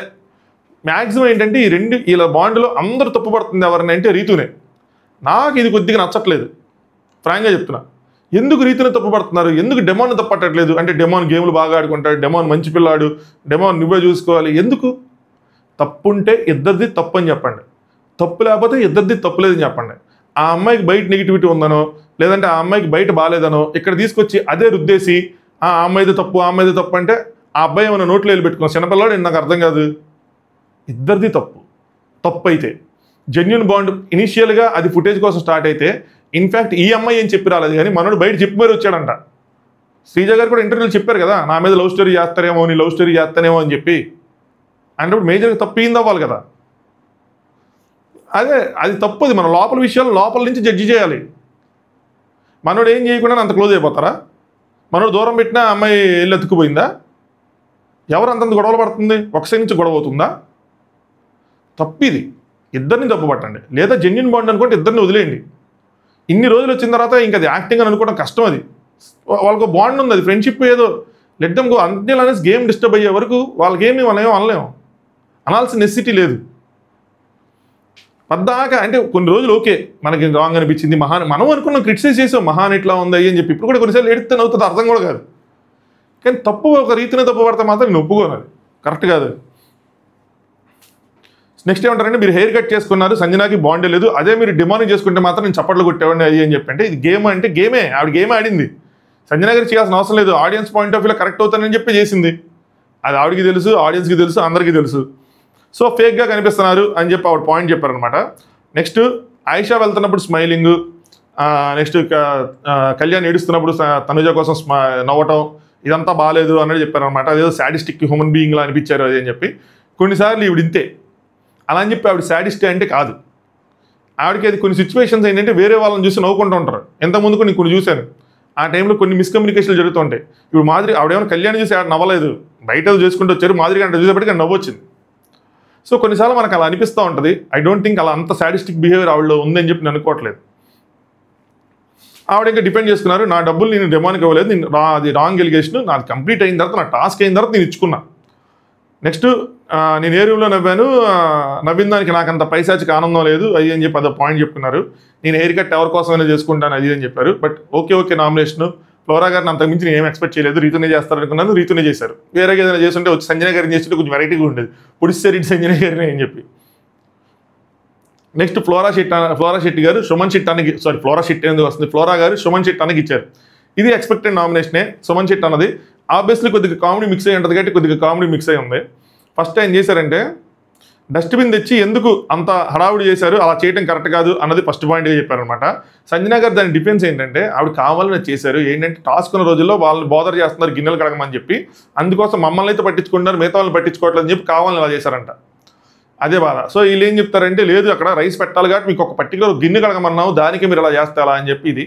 Speaker 1: మ్యాక్సిమం ఏంటంటే ఈ రెండు ఇలా బాండ్లో అందరూ తప్పుపడుతుంది ఎవరిని అంటే రీతునే. నాకు ఇది కొద్దిగా నచ్చట్లేదు, ఫ్రాంక్గా చెప్తున్నా. ఎందుకు రీతిని తప్పుపడుతున్నారు, ఎందుకు డెమోన్ తప్పట్టట్లేదు అంటే డెమోన్ గేమ్లు బాగా ఆడుకుంటాడు, డెమోన్ మంచి పిల్లాడు, డెమోన్ నువ్వే చూసుకోవాలి. ఎందుకు? తప్పుంటే ఇద్దరిది తప్పు అని చెప్పండి, తప్పు లేకపోతే ఇద్దరిది తప్పు లేదని చెప్పండి. ఆ అమ్మాయికి బయట నెగిటివిటీ ఉందనో లేదంటే ఆ అమ్మాయికి బయట బాగాలేదనో ఇక్కడ తీసుకొచ్చి అదే రుద్దేసి ఆ అమ్మాయిది తప్పు అంటే ఆ అబ్బాయి ఏమైనా నోట్లో వెళ్ళి పెట్టుకున్నాం చిన్నపిల్లాడు, నాకు అర్థం కాదు. ఇద్దరిది తప్పు అయితే జెన్యున్ బాండ్ ఇనిషియల్గా అది ఫుటేజ్ కోసం స్టార్ట్ అయితే ఇన్ఫ్యాక్ట్ ఈ అమ్మాయి ఏం చెప్పి రాలేదు కానీ మనోడు బయట చెప్పి మరి వచ్చాడంట. శ్రీజ గారు కూడా ఇంటర్వ్యూలు చెప్పారు కదా, నా మీద లవ్ స్టోరీ చేస్తారేమో, నీ లవ్ స్టోరీ చేస్తానేమో అని చెప్పి. అంటే ఇప్పుడు మేజర్గా తప్పింది అవ్వాలి కదా. అదే అది తప్పు, అది మన లోపల విషయాలు లోపల నుంచి జడ్జి చేయాలి. మనోడు ఏం చేయకుండా అంత క్లోజ్ అయిపోతారా? మనోడు దూరం పెట్టినా అమ్మాయి వెళ్ళి ఎత్తుకుపోయిందా? ఎవరు అంతంత గొడవలు పడుతుంది? ఒక సైడ్ నుంచి గొడవ అవుతుందా? తప్పిది, ఇద్దరిని తప్పు పట్టండి. లేదా జెన్యున్ బాండ్ అనుకుంటే ఇద్దరిని వదిలేయండి. ఇన్ని రోజులు వచ్చిన తర్వాత ఇంకా అది యాక్టింగ్ అని అనుకోవడం కష్టం. అది వాళ్ళకు బాండ్ ఉంది, అది ఫ్రెండ్షిప్ ఏదో లెట్ దెమ్ గో. అన్ని అనేసి గేమ్ డిస్టర్బ్ అయ్యే వరకు వాళ్ళకేమి వాళ్ళేమో అనలేము, అనాల్సిన నెసిటీ లేదు. పద్దాక అంటే కొన్ని రోజులు ఓకే మనకి రాంగ్ అనిపించింది, మనం అనుకున్నాం, క్రిటిసైజ్ చేసాం, మహాన్ ఇట్లా ఉంది అని చెప్పి. ఇప్పుడు కూడా కొన్నిసార్లు ఎడితే అవుతుంది, అర్థం కూడా కాదు. కానీ తప్పు ఒక రీతిని తప్పు పడితే మాత్రం నేను ఒప్పుకోను, అది కరెక్ట్ కాదు. నెక్స్ట్ ఏమంటారంటే మీరు హెయిర్ కట్ చేసుకున్నారు, సంజనాకి బాండే లేదు, అదే మీరు డిమాండ్ చేసుకుంటే మాత్రం నేను చప్పట్లు కొట్టేవాడిని అది అని చెప్పి. అంటే ఇది గేమ్ అంటే గేమే, ఆవిడ గేమ్ ఆడింది. సంజనా గారికి చేయాల్సిన అవసరం లేదు, ఆడియన్స్ పాయింట్ ఆఫ్ వ్యూలో కరెక్ట్ అవుతానని చెప్పి చేసింది. అది ఆవిడకి తెలుసు, ఆడియన్స్కి తెలుసు, అందరికీ తెలుసు. సో ఫేక్గా కనిపిస్తున్నారు అని చెప్పి ఆవిడ పాయింట్ చెప్పారనమాట. నెక్స్ట్ ఆయిషా వెళ్తున్నప్పుడు స్మైలింగ్, నెక్స్ట్ కళ్యాణ్ ఏడుస్తున్నప్పుడు తనుజ కోసం నవ్వటం, ఇదంతా బాగాలేదు అన్నది చెప్పారనమాట. అదేదో సాడిస్టిక్ హ్యూమన్ బీయింగ్లా అనిపించారు అది అని చెప్పి. కొన్నిసార్లు ఈవిడ ఇంతే అలా అని చెప్పి ఆవిడ సాడిస్టే అంటే కాదు. ఆవిడకి అది కొన్ని సిచ్యువేషన్స్ ఏంటంటే వేరే వాళ్ళని చూసి నవ్వుకుంటూ ఉంటారు. ఎంతమందికి నేను కొన్ని చూశాను, ఆ టైంలో కొన్ని మిస్కమ్యూనికేషన్లు జరుగుతుంటాయి. ఇప్పుడు మాదిరి ఆవిడేమైనా కళ్యాణ్ చూసి ఆవిడ నవ్వలేదు, బయట చేసుకుంటూ వచ్చారు, మాదిరి అంటే చూసేప్పటికీ నవ్వు వచ్చింది. సో కొన్నిసార్లు మనకు అలా అనిపిస్తూ ఉంటుంది. ఐ డోంట్ థింక్ అలా అంత సాడిస్టిక్ బిహేవియర్ ఆవిడలో ఉందని చెప్పి నేను అనుకోవట్లేదు. ఆవిడ ఇంకా డిపెండ్ చేసుకున్నారు, నా డబ్బులు నేను డెమాన్కి ఇవ్వలేదు, నేను అది రాంగ్ ఎలిగేషన్, నాది కంప్లీట్ అయిన తర్వాత, నా టాస్క్ అయిన తర్వాత నేను ఇచ్చుకున్నా. నెక్స్ట్ నేను ఏ రూమ్లో నవ్వాను, నవ్విన దానికి నాకు అంత పైశాచిక ఆనందం లేదు అది అని చెప్పి అదో పాయింట్ చెప్పుకున్నారు. నేను హెయిర్ కట్ ఎవరి కోసమైనా చేసుకుంటాను అది అని చెప్పారు. But okay nomination. ఫ్లోరా గారిని అంతకుమించి నేను ఏం ఎక్స్పెక్ట్ చేయలేదు, రీతూనే చేస్తారనుకున్నాను, రీతూనే చేశారు. వేరే ఏదైనా చేస్తుంటే వచ్చి సంజన గారిని చేస్తుంటే కొంచెం వెరైటీగా ఉండేది, పుడిస్తారు ఇటు సంజన గారిని అని చెప్పి. నెక్స్ట్ ఫ్లోరా శెట్టి గారు సుమన్ శెట్టి ఫ్లోరా శెట్టి ఎందుకు వస్తుంది, ఫ్లోరా గారు సుమన్ శెట్టి అన్నకి ఇచ్చారు. ఇది ఎక్స్పెక్టెడ్ నామినేషనే. సుమన్ శెట్టి అన్నది ఆబ్వియస్లీ కొద్దిగా కామెడీ మిక్స్ అయ్యి ఉంటుంది కాబట్టి కొద్దిగా కామెడీ మిక్స్ అయ్యి ఉంది. ఫస్ట్ ఏం చేశారంటే డస్ట్బిన్ తెచ్చి ఎందుకు అంత హడావుడి చేశారు, అలా చేయడం కరెక్ట్ కాదు అన్నది ఫస్ట్ పాయింట్గా చెప్పారనమాట. సంజన గారు దాని డిఫెన్స్ ఏంటంటే ఆవిడ కావాలని చేశారు, ఏంటంటే టాస్క్ ఉన్న రోజుల్లో వాళ్ళని బోదర్ చేస్తున్నారు గిన్నెలు కడగమని చెప్పి, అందుకోసం మమ్మల్ని అయితే పట్టించుకుంటున్నారు, మిగతా వాళ్ళని పట్టించుకోవట్లేదు అని చెప్పి కావాలని అలా చేశారంట. అదే బాధ. సో వీళ్ళు ఏం చెప్తారంటే లేదు అక్కడ రైస్ పెట్టాలి కాబట్టి మీకు ఒక పర్టికులర్ గిన్నె కడగమన్నావు, దానికి మీరు అలా చేస్తారా అని చెప్పి ఇది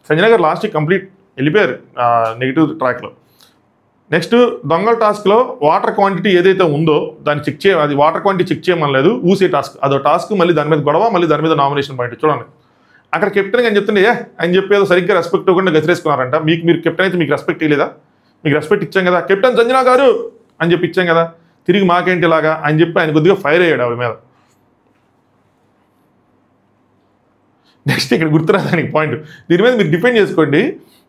Speaker 1: సంజన గారు లాస్ట్కి కంప్లీట్ వెళ్ళిపోయారు నెగిటివ్ ట్రాక్లో. నెక్స్ట్ దొంగల టాస్క్లో వాటర్ క్వాంటిటీ ఏదైతే ఉందో దాన్ని చెక్ అది వాటర్ క్వాంటిటీ చెక్ చేయమనలేదు, ఊసే టాస్క్ అదో టాస్క్, మళ్ళీ దాని మీద గొడవ, మళ్ళీ దాని మీద నామినేషన్ పాయింట్. చూడండి అక్కడ కెప్టెన్ అని చెప్తుండే అని చెప్పేదో సరిగ్గా రెస్పెక్ట్ ఇవ్వకుండా గసిరేసుకున్నారంట. మీరు కెప్టెన్ అయితే మీకు రెస్పెక్ట్ ఇవ్వలేదా? మీకు రెస్పెక్ట్ ఇచ్చాం కదా, కెప్టెన్ సంజన గారు అని చెప్పి ఇచ్చాం కదా, తిరిగి మాకేంటి ఇలాగా అని చెప్పి ఆయన కొద్దిగా ఫైర్ అయ్యాడు ఆవిడ మీద. నెక్స్ట్ ఇక్కడ గుర్తురాదానికి పాయింట్, దీని మీద మీరు డిపెండ్ చేసుకోండి,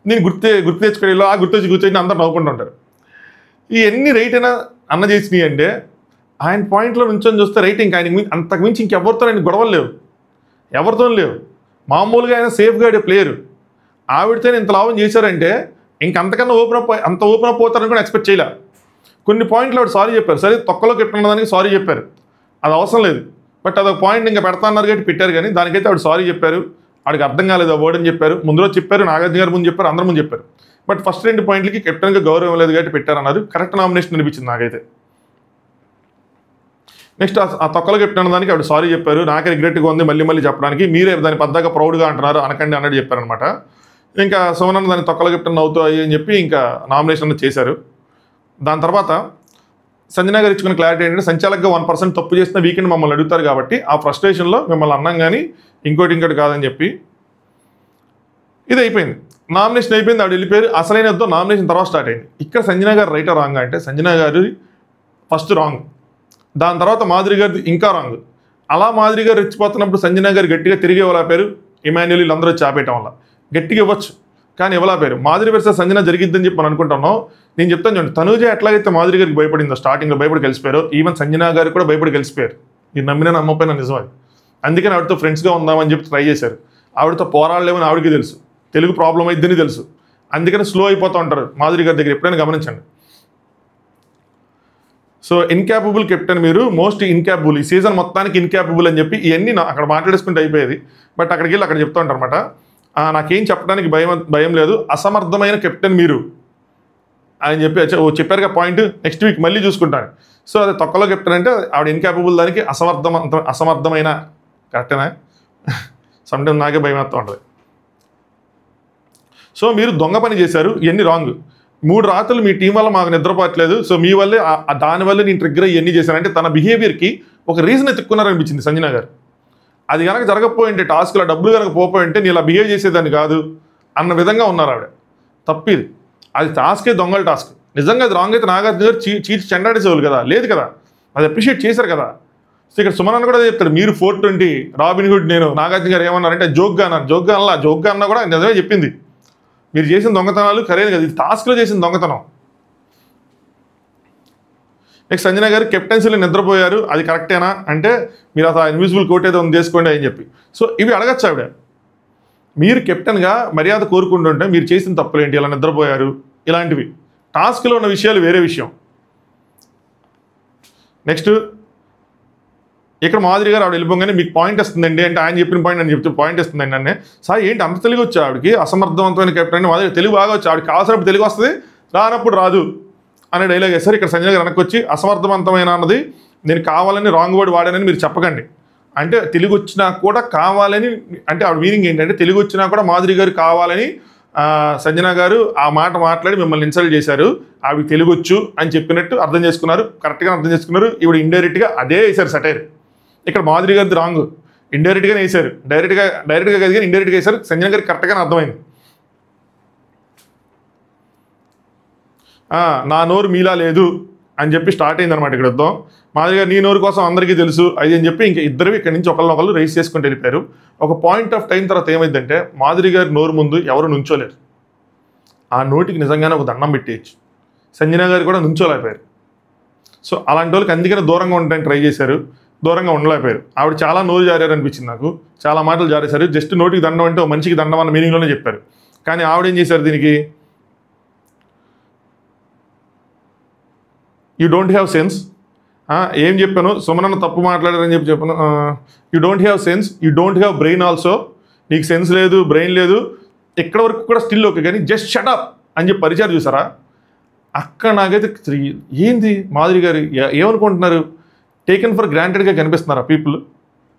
Speaker 1: నేను గుర్తు తెచ్చుకోండి, గుర్తొచ్చి కూర్చొని అందరూ నవ్వుకుంటూ ఉంటారు. ఇవన్నీ రైట్ అయినా అన్న చేసినాయి అంటే ఆయన పాయింట్లో నుంచొని చూస్తే రైట్, ఇంకా ఆయనకి అంతకుమించి ఇంకెవరితో ఆయన గొడవలు లేవు, ఎవరితో లేవు. మామూలుగా ఆయన సేఫ్ గార్డ్ ప్లేయరు, ఆవిడతో ఇంత లాభం చేశారంటే ఇంకంతకన్నా అంత ఓపెన్ అప్ అవుతారని కూడా ఎక్స్పెక్ట్ చేయలే. కొన్ని పాయింట్లు ఆవిడ సారీ చెప్పారు, సరే తొక్కలో కెప్టెన్ దానికి సారీ చెప్పారు, అది అవసరం లేదు, బట్ అదొక పాయింట్ ఇంకా పెడతా అన్నారు కాబట్టి పెట్టారు, కానీ దానికైతే ఆవిడ సారీ చెప్పారు, ఆవిడకి అర్థం కాలేదు ఆ వర్డ్ అని చెప్పారు, ముందులో చెప్పారు, నాగార్జున గారు ముందు చెప్పారు, అందరి ముందు చెప్పారు. బట్ ఫస్ట్ 2 పాయింట్లకి కెప్టెన్గా గౌరవం లేదు కాబట్టి పెట్టారన్నారు, కరెక్ట్ నామినేషన్ అనిపించింది నాకైతే. నెక్స్ట్ ఆ తొక్కల కెప్టెన్ దానికి ఆవిడ సారీ చెప్పారు, నాకే రిగ్రెట్గా ఉంది మళ్ళీ చెప్పడానికి, మీరే దాన్ని పెద్దగా ప్రౌడ్గా అంటున్నారు అనకండి అన్నట్టు చెప్పారనమాట. ఇంకా సోమనన్న దాన్ని తొక్కల కెప్టెన్ అవుతాయి అని చెప్పి ఇంకా నామినేషన్ చేశారు. దాని తర్వాత సంజన గారు ఇచ్చుకున్న క్లారిటీ ఏంటంటే సంచాలకుగా 1% తప్పు చేసిన వీకెండ్ మమ్మల్ని అడుగుతారు కాబట్టి ఆ ఫ్రస్ట్రేషన్లో మిమ్మల్ని అన్నాం కానీ ఇంకోటి కాదని చెప్పి ఇది అయిపోయింది. నామినేషన్ అయిపోయింది, ఆవిడ వెళ్ళిపోయారు. అసలైన యుద్ధం నామినేషన్ తర్వాత స్టార్ట్ అయింది. ఇక్కడ సంజన గారు రైట్ రాంగ్ అంటే సంజన గారు ఫస్ట్ రాంగ్, దాని తర్వాత మాధురి గారిది ఇంకా రాంగ్. అలా మాధురి గారు రెచ్చిపోతున్నప్పుడు సంజన గారు గట్టిగా తిరిగి ఇవ్వలేపారు, ఇమాన్యుల్ వీళ్ళందరూ వచ్చి ఆపేయటం వల్ల. గట్టిగా ఇవ్వచ్చు కానీ ఇవ్వలేపారు. మాధురి వర్సెస్ సంజన జరిగిద్దని చెప్పి మనం అనుకుంటున్నాం. నేను చెప్తాను చూడండి, తనూజ ఎట్లాగైతే మాధురి గారికి భయపడిందో స్టార్టింగ్లో భయపడి కలిసిపోయారు, ఈవెన్ సంజన గారు కూడా భయపడి కలిసిపోయారు. మీరు నమ్మినా నమ్మపోయినా నిజం అది. అందుకని ఆవిడతో ఫ్రెండ్స్గా ఉందామని చెప్పి ట్రై చేశారు. ఆవిడతో పోరాడలేమని ఆవిడకి తెలుసు, తెలుగు ప్రాబ్లం అయిద్దని తెలుసు, అందుకని స్లో అయిపోతూ ఉంటారు మాధురి గారి దగ్గర, ఎప్పుడైనా గమనించండి. సో ఇన్క్యాపబుల్ కెప్టెన్, మీరు మోస్ట్ ఇన్క్యాపబుల్, ఈ సీజన్ మొత్తానికి ఇన్క్యాపబుల్ అని చెప్పి ఇవన్నీ అక్కడ మాట్లాడేసుకుంటే అయిపోయేది. బట్ అక్కడికి వెళ్ళి అక్కడ చెప్తూ ఉంటారు అనమాట, నాకేం చెప్పడానికి భయం లేదు, అసమర్థమైన కెప్టెన్ మీరు అని చెప్పి చెప్పారుగా పాయింట్, నెక్స్ట్ వీక్ మళ్ళీ చూసుకుంటాను. సో అది తొక్కలో కెప్టెన్ అంటే ఆవిడ ఇన్క్యాపబుల్ దానికి అసమర్థమైన కరెక్టేనా? సమ్టైమ్ నాకే భయం వేస్తూ ఉంటుంది. సో మీరు దొంగ పని చేశారు, ఇవన్నీ రాంగ్. 3 రాత్రులు మీ టీం వల్ల మాకు నిద్రపోవట్లేదు, సో మీ వల్లే దానివల్ల నేను ట్రిగ్గర్ ఇవన్నీ చేశానంటే తన బిహేవియర్కి ఒక రీజన్ ఎత్తుక్కున్నారనిపించింది సంజన గారు. అది కనుక జరగకపోయింటే, టాస్క్లో డబ్బులు కనుక పోయింటే నేను ఇలా బిహేవ్ చేసేదాన్ని కాదు అన్న విధంగా ఉన్నారు ఆవిడ. తప్పిది, అది టాస్కే దొంగల టాస్క్. నిజంగా అది రాంగ్ అయితే నాగార్జున గారు చీచి చెండాడేసేవాళ్ళు కదా, లేదు కదా, అది అప్రిషియేట్ చేశారు కదా. సో ఇక్కడ సుమన్ కూడా చెప్తాడు, మీరు 420 రాబిన్హుడ్, నేను నాగార్జున గారు ఏమన్నారంటే జోక్గా అన్నారు, జోక్గా అన్నా కూడా నిజమే చెప్పింది, మీరు చేసిన దొంగతనాలు ఖరీదు కదా, ఇది టాస్క్లో చేసిన దొంగతనం. నెక్స్ట్ సంజన గారు కెప్టెన్సీలో నిద్రపోయారు, అది కరెక్టేనా అంటే మీరు అసలు ఇన్విజిబుల్ కోట్ ఏదో ఉంది చేసుకోండి అని చెప్పి. సో ఇవి అడగచ్చు ఆవిడ, మీరు కెప్టెన్గా మర్యాద కోరుకుంటుంటే మీరు చేసిన తప్పులేంటి, ఇలా నిద్రపోయారు, ఇలాంటివి. టాస్క్లో ఉన్న విషయాలు వేరే విషయం. నెక్స్ట్ ఇక్కడ మాధురి గారు ఆవిడ వెళ్ళిపోగానే మీకు పాయింట్ వస్తుందండి అంటే ఆయన చెప్పిన పాయింట్ అని చెప్తే పాయింట్ వస్తుందండి అన్నీ. సార్ ఏంటి అంత తెలుగు వచ్చి ఆవిడకి, అసమర్థవంతమైన కెప్టెన్ అని మాధురి తెలుగు బాగా వచ్చి ఆవిడకి కావాల్సినప్పుడు తెలుగు వస్తుంది, రానప్పుడు రాదు అనే డైలాగ్ వేస్తారు. ఇక్కడ సంజయ్ గారు వెనక్కి వచ్చి అసమర్థవంతమైన అన్నది నేను కావాలని రాంగ్ వర్డ్ వాడానని మీరు చెప్పకండి అంటే, తెలుగు వచ్చినా కూడా కావాలని అంటే ఆవిడ మీనింగ్ ఏంటంటే తెలుగు వచ్చినా కూడా మాధురి గారు కావాలని సంజన గారు ఆ మాట మాట్లాడి మిమ్మల్ని ఇన్సల్ట్ చేశారు, ఆవిడ తెలుగు వచ్చు అని చెప్పినట్టు అర్థం చేసుకున్నారు, కరెక్ట్గా అర్థం చేసుకున్నారు. ఇప్పుడు ఇండైరెక్ట్గా అదే వేశారు సటైర్. ఇక్కడ మాధురి గారిది రాంగ్, ఇండైరెక్ట్గానే వేశారు, డైరెక్ట్గా కాదు కానీ ఇండైరెక్ట్గా వేశారు. సంజన గారికి కరెక్ట్గానే అర్థమైంది. నా నోరు మీలా లేదు అని చెప్పి స్టార్ట్ అయిందనమాట ఇక్కడ యుద్ధం. మాధురి గారు నీ నోరు కోసం అందరికీ తెలుసు అది అని చెప్పి ఇంకా ఇద్దరు ఇక్కడి నుంచి ఒకళ్ళు రైస్ చేసుకుంటూ వెళ్ళిపోయారు. ఒక పాయింట్ ఆఫ్ టైం తర్వాత ఏమైందంటే మాధురి గారి నోరు ముందు ఎవరు నుంచోలేరు, ఆ నోటికి నిజంగానే ఒక దండం పెట్టేయచ్చు. సంజన గారు కూడా నుంచోలేకపోయారు. సో అలాంటి వాళ్ళకి అందుకనే దూరంగా ఉండడానికి ట్రై చేశారు, దూరంగా ఉండలేకపోయారు. ఆవిడ చాలా నోరు జారారు అనిపించింది నాకు, చాలా మాటలు జారేశారు. జస్ట్ నోటికి దండం అంటే మనిషికి దండం అన్న మీనింగ్లోనే చెప్పారు. కానీ ఆవిడ ఏం చేశారు, దీనికి యూ డోంట్ హ్యావ్ సెన్స్, ఏం చెప్పాను, సుమనన్న తప్పు మాట్లాడారని చెప్పాను. You don't have sense, you don't have brain also, నీకు సెన్స్ లేదు, బ్రెయిన్ లేదు, ఇక్కడ వరకు కూడా స్టిల్ ఓకే, కానీ జస్ట్ షటప్ అని చెప్పి పరిచయం చూసారా? అక్కడ నాకైతే ఏంది మాధురి గారు ఏమనుకుంటున్నారు? టేకెన్ ఫర్ గ్రాంటెడ్గా కనిపిస్తున్నారా పీపుల్?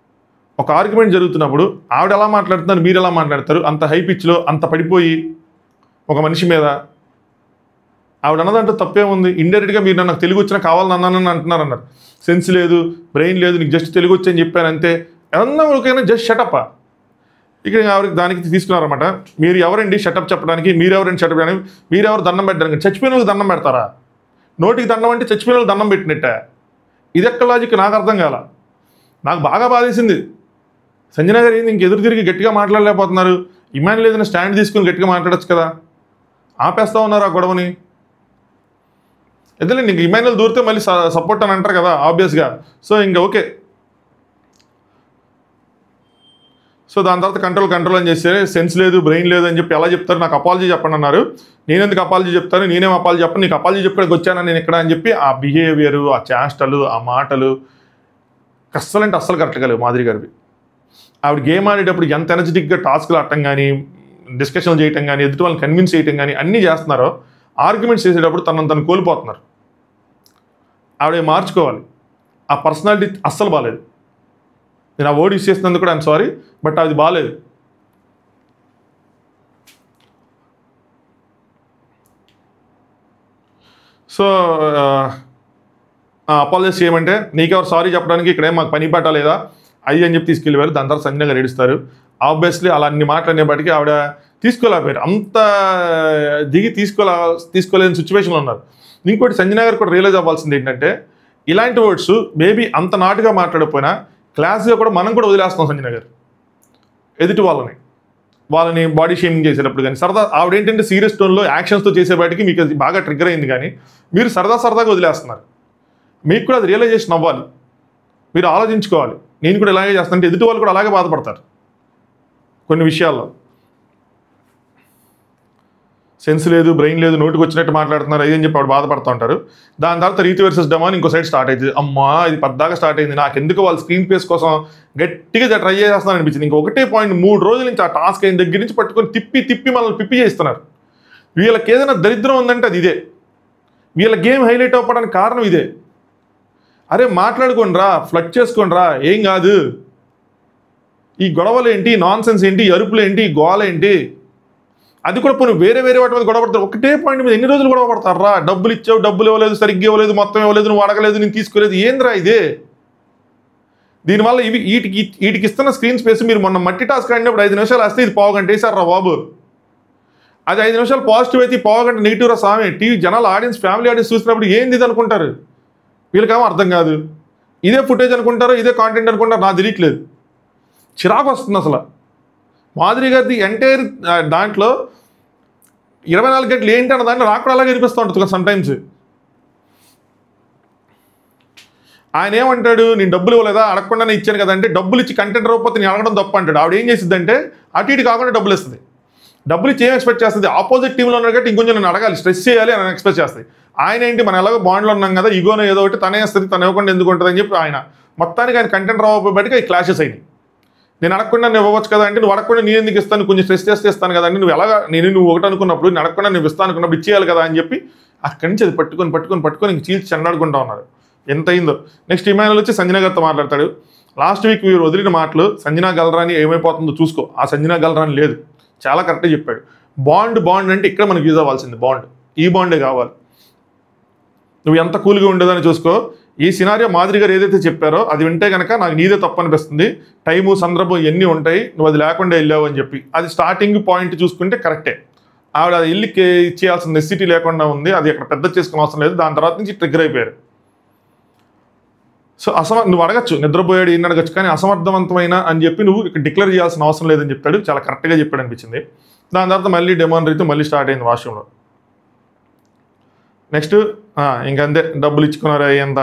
Speaker 1: ఒక ఆర్గ్యుమెంట్ జరుగుతున్నప్పుడు ఆవిడ ఎలా మాట్లాడుతున్నారు, మీరు ఎలా మాట్లాడతారు? అంత హై పిచ్లో అంత పడిపోయి ఒక మనిషి మీద ఆవిడ అన్నదంటే తప్పేముంది? ఇండైరెక్ట్గా మీరు నాకు తెలుగు వచ్చినా కావాలని అన్నానని అంటున్నారు. సెన్స్ లేదు, బ్రెయిన్ లేదు, నీకు జస్ట్ తెలుగు వచ్చి అని చెప్పాను అంతే. ఏమన్నా ఓకేనా, జస్ట్ షటప్. ఇక్కడ ఆవిడకి దానికి తీసుకున్నారన్నమాట. మీరు ఎవరండి షటప్ చెప్పడానికి, మీరెవరండి షటప్ చేయడానికి, మీరెవరు దండం పెట్టడానికి? చచ్చిపోయిన వాళ్ళకి దండం పెడతారా? నోటికి దండం అంటే చచ్చిపోయిన వాళ్ళకి దండం పెట్టినట్టే. ఇది ఎక్కడ లాజిక్ నాకు అర్థం కాల. నాకు బాగా బాధేసింది. సంజన గారు ఏంది ఇంక ఎదురు తిరిగి గట్టిగా మాట్లాడలేకపోతున్నారు? ఇమాన్యుల్ ఏదైనా స్టాండ్ తీసుకుని గట్టిగా మాట్లాడచ్చు కదా, ఆపేస్తూ ఉన్నారు ఆ గొడవని. ఎందుకంటే ఇంక ఇమాన్యుల్ దూరితే మళ్ళీ సపోర్ట్ అని అంటారు కదా ఆబ్వియస్గా. సో ఇంకా ఓకే. సో దాని తర్వాత కంట్రోల్ అని చేస్తే సెన్స్ లేదు, బ్రెయిన్ లేదు అని చెప్పి ఎలా చెప్తారు? నాకు అపాలజీ చెప్పండి అన్నారు. నేను ఎందుకు అపాలజీ చెప్తాను, నేనేం అపాలజీ చెప్పను, నీకు అపాలజీ చెప్పడానికి వచ్చాను నేను ఇక్కడ అని చెప్పి ఆ బిహేవియరు, ఆ చేష్టలు, ఆ మాటలు అస్సలంటే అస్సలు కరెక్ట్గా లేవు మాధురి గారివి. ఆవిడ గేమ్ ఆడేటప్పుడు ఎంత ఎనర్జెటిక్గా టాస్క్లు ఆడటం కానీ, డిస్కషన్లు చేయటం కానీ, ఎదుటి వాళ్ళని కన్విన్స్ చేయటం కానీ అన్నీ చేస్తున్నారో, ఆర్గ్యుమెంట్స్ చేసేటప్పుడు తను కోల్పోతున్నారు. ఆవిడ మార్చుకోవాలి. ఆ పర్సనాలిటీ అస్సలు బాగాలేదు. నేను ఆ వర్డ్ యూస్ చేసినందుకు కూడా ఐఎమ్ సారీ, బట్ అది బాగాలేదు. సో అపాలజైజ్ చేయమంటే నీకెవరు సారీ చెప్పడానికి, ఇక్కడేం మాకు పని పాట లేదా అది అని చెప్పి తీసుకెళ్ళిపోయారు. దాని తర్వాత సంజన గారు ఏడుస్తారు. ఆబ్వియస్లీ అలా అన్ని మాట్లాడినప్పటికీ ఆవిడ తీసుకోలేకపోయారు, అంత దిగి తీసుకోలేని సిచ్యువేషన్లో ఉన్నారు. ఇంకోటి సంజన గారు కూడా రియలైజ్ అవ్వాల్సింది ఏంటంటే, ఇలాంటి వర్డ్స్ మేబీ అంత నాటుగా మాట్లాడకపోయినా క్లాస్గా కూడా మనం కూడా వదిలేస్తున్నాం సంజన గారు ఎదుటి వాళ్ళని బాడీ షేమింగ్ చేసేటప్పుడు. కానీ సరదా ఆవిడ ఏంటంటే సీరియస్ టోన్లో యాక్షన్స్తో చేసేపాటికి మీకు అది బాగా ట్రిగ్గర్ అయింది, కానీ మీరు సరదాగా వదిలేస్తున్నారు. మీకు కూడా అది రియలైజేషన్ అవ్వాలి, మీరు ఆలోచించుకోవాలి. నేను కూడా ఇలాగే చేస్తానంటే ఎదుటి వాళ్ళు కూడా అలాగే బాధపడతారు కొన్ని విషయాల్లో. సెన్స్ లేదు, బ్రెయిన్ లేదు, నోటికి వచ్చినట్టు మాట్లాడుతున్నారు అది అని చెప్పి ఆవిడ బాధపడుతూ ఉంటారు. దాని తర్వాత రీతి వర్సెస్ డమా ఇంకో సైడ్ స్టార్ట్ అవుతుంది. అమ్మా ఇది పద్దాగా స్టార్ట్ అయింది, నాకు ఎందుకు వాళ్ళు స్క్రీన్ ప్లేస్ కోసం గట్టిగా ట్రై చేస్తాను అనిపించింది. ఇంక ఒకటే పాయింట్ 3 రోజుల నుంచి ఆ టాస్క్ అయిన దగ్గర నుంచి పట్టుకొని తిప్పి మనల్ని పిప్పి చేస్తున్నారు. వీళ్ళకి ఏదైనా దరిద్రం ఉందంటే అది ఇదే. వీళ్ళ గేమ్ హైలైట్ అవ్వడానికి కారణం ఇదే. అరే మాట్లాడుకోండి రా, ఫ్లడ్ చేసుకోండి రా, ఏం కాదు. ఈ గొడవలు ఏంటి, నాన్ సెన్స్ ఏంటి, అరుపులు ఏంటి, గోల ఏంటి? అది కూడా పోనీ వేరే వాటి మీద గొడవ పడతారు. ఒకటే పాయింట్ మీద ఎన్ని రోజులు గొడవ పడతారా? డబ్బులు ఇచ్చావు, డబ్బులు ఇవ్వలేదు, సరిగ్గా ఇవ్వలేదు, మొత్తం ఇవ్వలేదు, నువ్వు అడగలేదు, నేను తీసుకోలేదు, ఏంద్రా ఇదే? దీనివల్ల వీటికి ఇస్తున్న స్క్రీన్ స్పేస్ మీరు మొన్న మట్టి టాస్క్ ఆడినప్పుడు 5 నిమిషాలు వస్తే ఇది పావుగంట వేసారు రా బాబు. అది 5 నిమిషాలు పాజిటివ్ అయితే పావుగంట నెగిటివ్ రా స్వామి. టీవీ జనాలు ఆడియన్స్, ఫ్యామిలీ ఆడియన్స్ చూసినప్పుడు ఏంది ఇది అనుకుంటారు, వీళ్ళకేమో అర్థం కాదు. ఇదే ఫుటేజ్ అనుకుంటారో, ఇదే కాంటెంట్ అనుకుంటారో నాకు తెలియట్లేదు. చిరాకు వస్తుంది అసలు. మాధురి గారిది ఎంటైర్ దాంట్లో 24 గంటలు ఏంటి అన్న దాంట్లో నాకు కూడా అలాగే అనిపిస్తూ ఉంటుంది సమ్టైమ్స్. ఆయన ఏమంటాడు, నేను డబ్బులు ఇవ్వలేదా, అడగకుండానే ఇచ్చాను కదా అంటే, డబ్బులు ఇచ్చి కంటెంట్ ఇవ్వకపోతే నేను అడగడం తప్పు అంటాడు. ఆవిడ ఏం చేసిద్దంటే అటు ఇటు కాకుండా డబ్బులు ఇస్తుంది. డబ్బులు ఇచ్చి ఏం ఎక్స్పెక్ట్ చేస్తుంది, ఆపోజిట్ టీంలో ఉన్నాడు కాబట్టి ఇంకొంచెం నేను అడగాలి, స్ట్రెస్ చేయాలి అని ఎక్స్పెక్ట్ చేస్తుంది. ఆయన ఏంటి, మనం ఎలాగో బాండ్లో ఉన్నాం కదా, ఇగోనో ఏదో ఒకటి తనే వేస్తుంది, తను ఇవ్వకుండా ఎందుకు ఉంటుంది అని చెప్పి ఆయన మొత్తానికి ఆయన కంటెంట్ రావబట్టి ఈ క్లాషెస్ అయినాయి. నేను అడగకుండా నువ్వు ఇవ్వచ్చు కదా అంటే, నువ్వు అడగకుండా నేను ఎందుకు ఇస్తాను, కొంచెం స్ట్రెస్ చేస్తే ఇస్తాను కదా అంటే, నువ్వు ఎలాగా నువ్వు ఒకటి అనుకున్నప్పుడు నేను అడగకుండా నువ్వు ఇస్తాను అనుకున్నప్పుడు ఇచ్చేయాలి కదా అని చెప్పి అక్కడి నుంచి అది పట్టుకొని ఇంక చీల్చి చెన్నాడుకుంటా ఉన్నారు. ఎంత అయిందో. నెక్స్ట్ ఇమాన్యుల్ వచ్చి సంజన గారితో మాట్లాడతాడు. లాస్ట్ వీక్ వీరు వదిలిన మాటలు సంజన గల్రాని ఏమైపోతుందో చూసుకో, ఆ సంజన గల్రాని లేదు, చాలా కరెక్ట్గా చెప్పాడు. బాండ్ అంటే ఇక్కడ మనకు యూజ్ అవ్వాల్సింది ఈ బాండే కావాలి. నువ్వు ఎంత కూల్గా ఉండేదని చూసుకో. ఈ సినారియో మాధురి గారు ఏదైతే చెప్పారో అది వింటే కనుక నాకు నీదే తప్పు అనిపిస్తుంది. టైము, సందర్భం ఇవన్నీ ఉంటాయి, నువ్వు అది లేకుండా వెళ్ళావు అని చెప్పి అది స్టార్టింగ్ పాయింట్ చూసుకుంటే కరెక్టే. ఆవిడ అది ఇల్లుకి ఇచ్చేయాల్సిన నెసిటీ లేకుండా ఉంది, అది అక్కడ పెద్ద చేసుకునే అవసరం లేదు. దాని తర్వాత నుంచి ట్రిగ్గర్ అయిపోయారు. సో నువ్వు అడగచ్చు, నిద్రపోయాడు ఈయన అడగచ్చు, కానీ అసమర్థవంతమైన అని చెప్పి నువ్వు ఇక్కడ డిక్లేర్ చేయాల్సిన అవసరం లేదని చెప్తాడు. చాలా కరెక్ట్గా చెప్పాడు అనిపించింది. దాని తర్వాత మళ్ళీ డెమోన్ రీతి మళ్ళీ స్టార్ట్ అయింది వాష్రూమ్లో. నెక్స్ట్ ఇంకంతే, డబ్బులు ఇచ్చుకున్నారా ఎంత.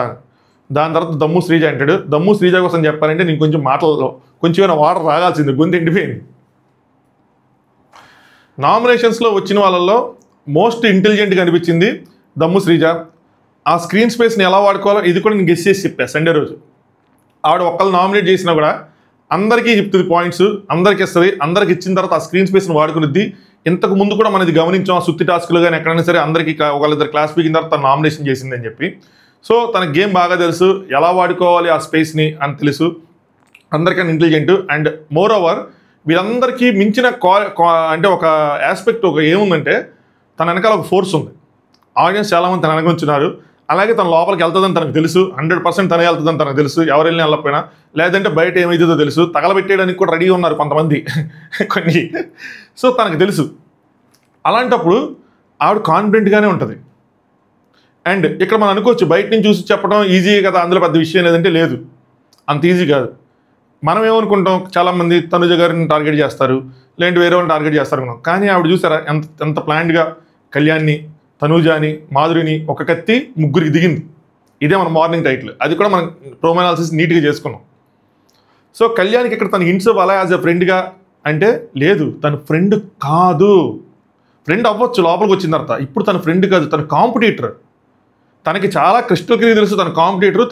Speaker 1: దాని తర్వాత దమ్ము శ్రీజ అంటాడు. దమ్ము శ్రీజ కోసం చెప్పాలంటే నేను కొంచెం మాటలలో కొంచెం వాటర్ రాగాల్సింది, గొంతు ఎండిపోయింది. నామినేషన్స్లో వచ్చిన వాళ్ళల్లో మోస్ట్ ఇంటెలిజెంట్గా అనిపించింది దమ్ము శ్రీజ. ఆ స్క్రీన్ స్పేస్ని ఎలా వాడుకోవాలో ఇది కూడా నేను గెస్ చేసి చెప్పాను సండే రోజు. ఆవిడ ఒక్కళ్ళు నామినేట్ చేసినా కూడా అందరికీ చెప్తుంది పాయింట్స్, అందరికి ఇస్తుంది. అందరికి ఇచ్చిన తర్వాత ఆ స్క్రీన్ స్పేస్ని వాడుకునిద్ది. ఇంతకు ముందు కూడా మనది గమనించాం, ఆ సుత్తి టాస్క్లు కానీ ఎక్కడైనా సరే అందరికీ ఒకళ్ళిద్దరు క్లాస్ పీకిన తర్వాత తను నామినేషన్ చేసింది అని చెప్పి. సో తన గేమ్ బాగా తెలుసు, ఎలా వాడుకోవాలి ఆ స్పేస్ని అని తెలుసు, అందరికన్నా ఇంటెలిజెంట్. అండ్ మోర్ ఓవర్ వీళ్ళందరికీ మించిన అంటే ఒక ఆస్పెక్ట్ ఒక ఏముందంటే తన వెనకాల ఒక ఫోర్స్ ఉంది. ఆడియన్స్ చాలామంది తన వెనక ఉంచున్నారు. అలాగే తన లోపలికి వెళ్తుందని తనకు తెలుసు, 100% తనే వెళ్తుందని తనకు తెలుసు, ఎవరు వెళ్ళినా వెళ్ళకపోయినా. లేదంటే బయట ఏమైతుందో తెలుసు, తగలబెట్టేయడానికి కూడా రెడీగా ఉన్నారు కొంతమంది కొన్ని. సో తనకు తెలుసు. అలాంటప్పుడు ఆవిడ కాన్ఫిడెంట్గానే ఉంటుంది. అండ్ ఇక్కడ మనం అనుకోవచ్చు బయట నుంచి చూసి చెప్పడం ఈజీ కదా, అందులో పెద్ద విషయం లేదంటే లేదు, అంత ఈజీ కాదు. మనం ఏమనుకుంటాం, చాలామంది తనుజ గారిని టార్గెట్ చేస్తారు, లేదంటే వేరే వాళ్ళని టార్గెట్ చేస్తారు మనం. కానీ ఆవిడ చూసారా ఎంత ప్లాన్డ్గా కళ్యాణ్ని, తనూజాని, మాధురిని ఒక కత్తి ముగ్గురికి దిగింది. ఇదే మన మార్నింగ్ టైటిల్. అది కూడా మనం ప్రోమో అనాలిసిస్ నీట్గా చేసుకున్నాం. సో కళ్యాణ్కి ఇక్కడ తన హింట్స్ అవ్వాలా యాజ్ ఎ ఫ్రెండ్గా అంటే లేదు, తన ఫ్రెండ్ కాదు. ఫ్రెండ్ అవ్వచ్చు లోపలికి వచ్చిన తర్వాత, ఇప్పుడు తన ఫ్రెండ్ కాదు, తన కాంపిటీటర్. తనకి చాలా క్రిస్టల్ క్లియర్ తెలుసు తన కాంపిటీటర్.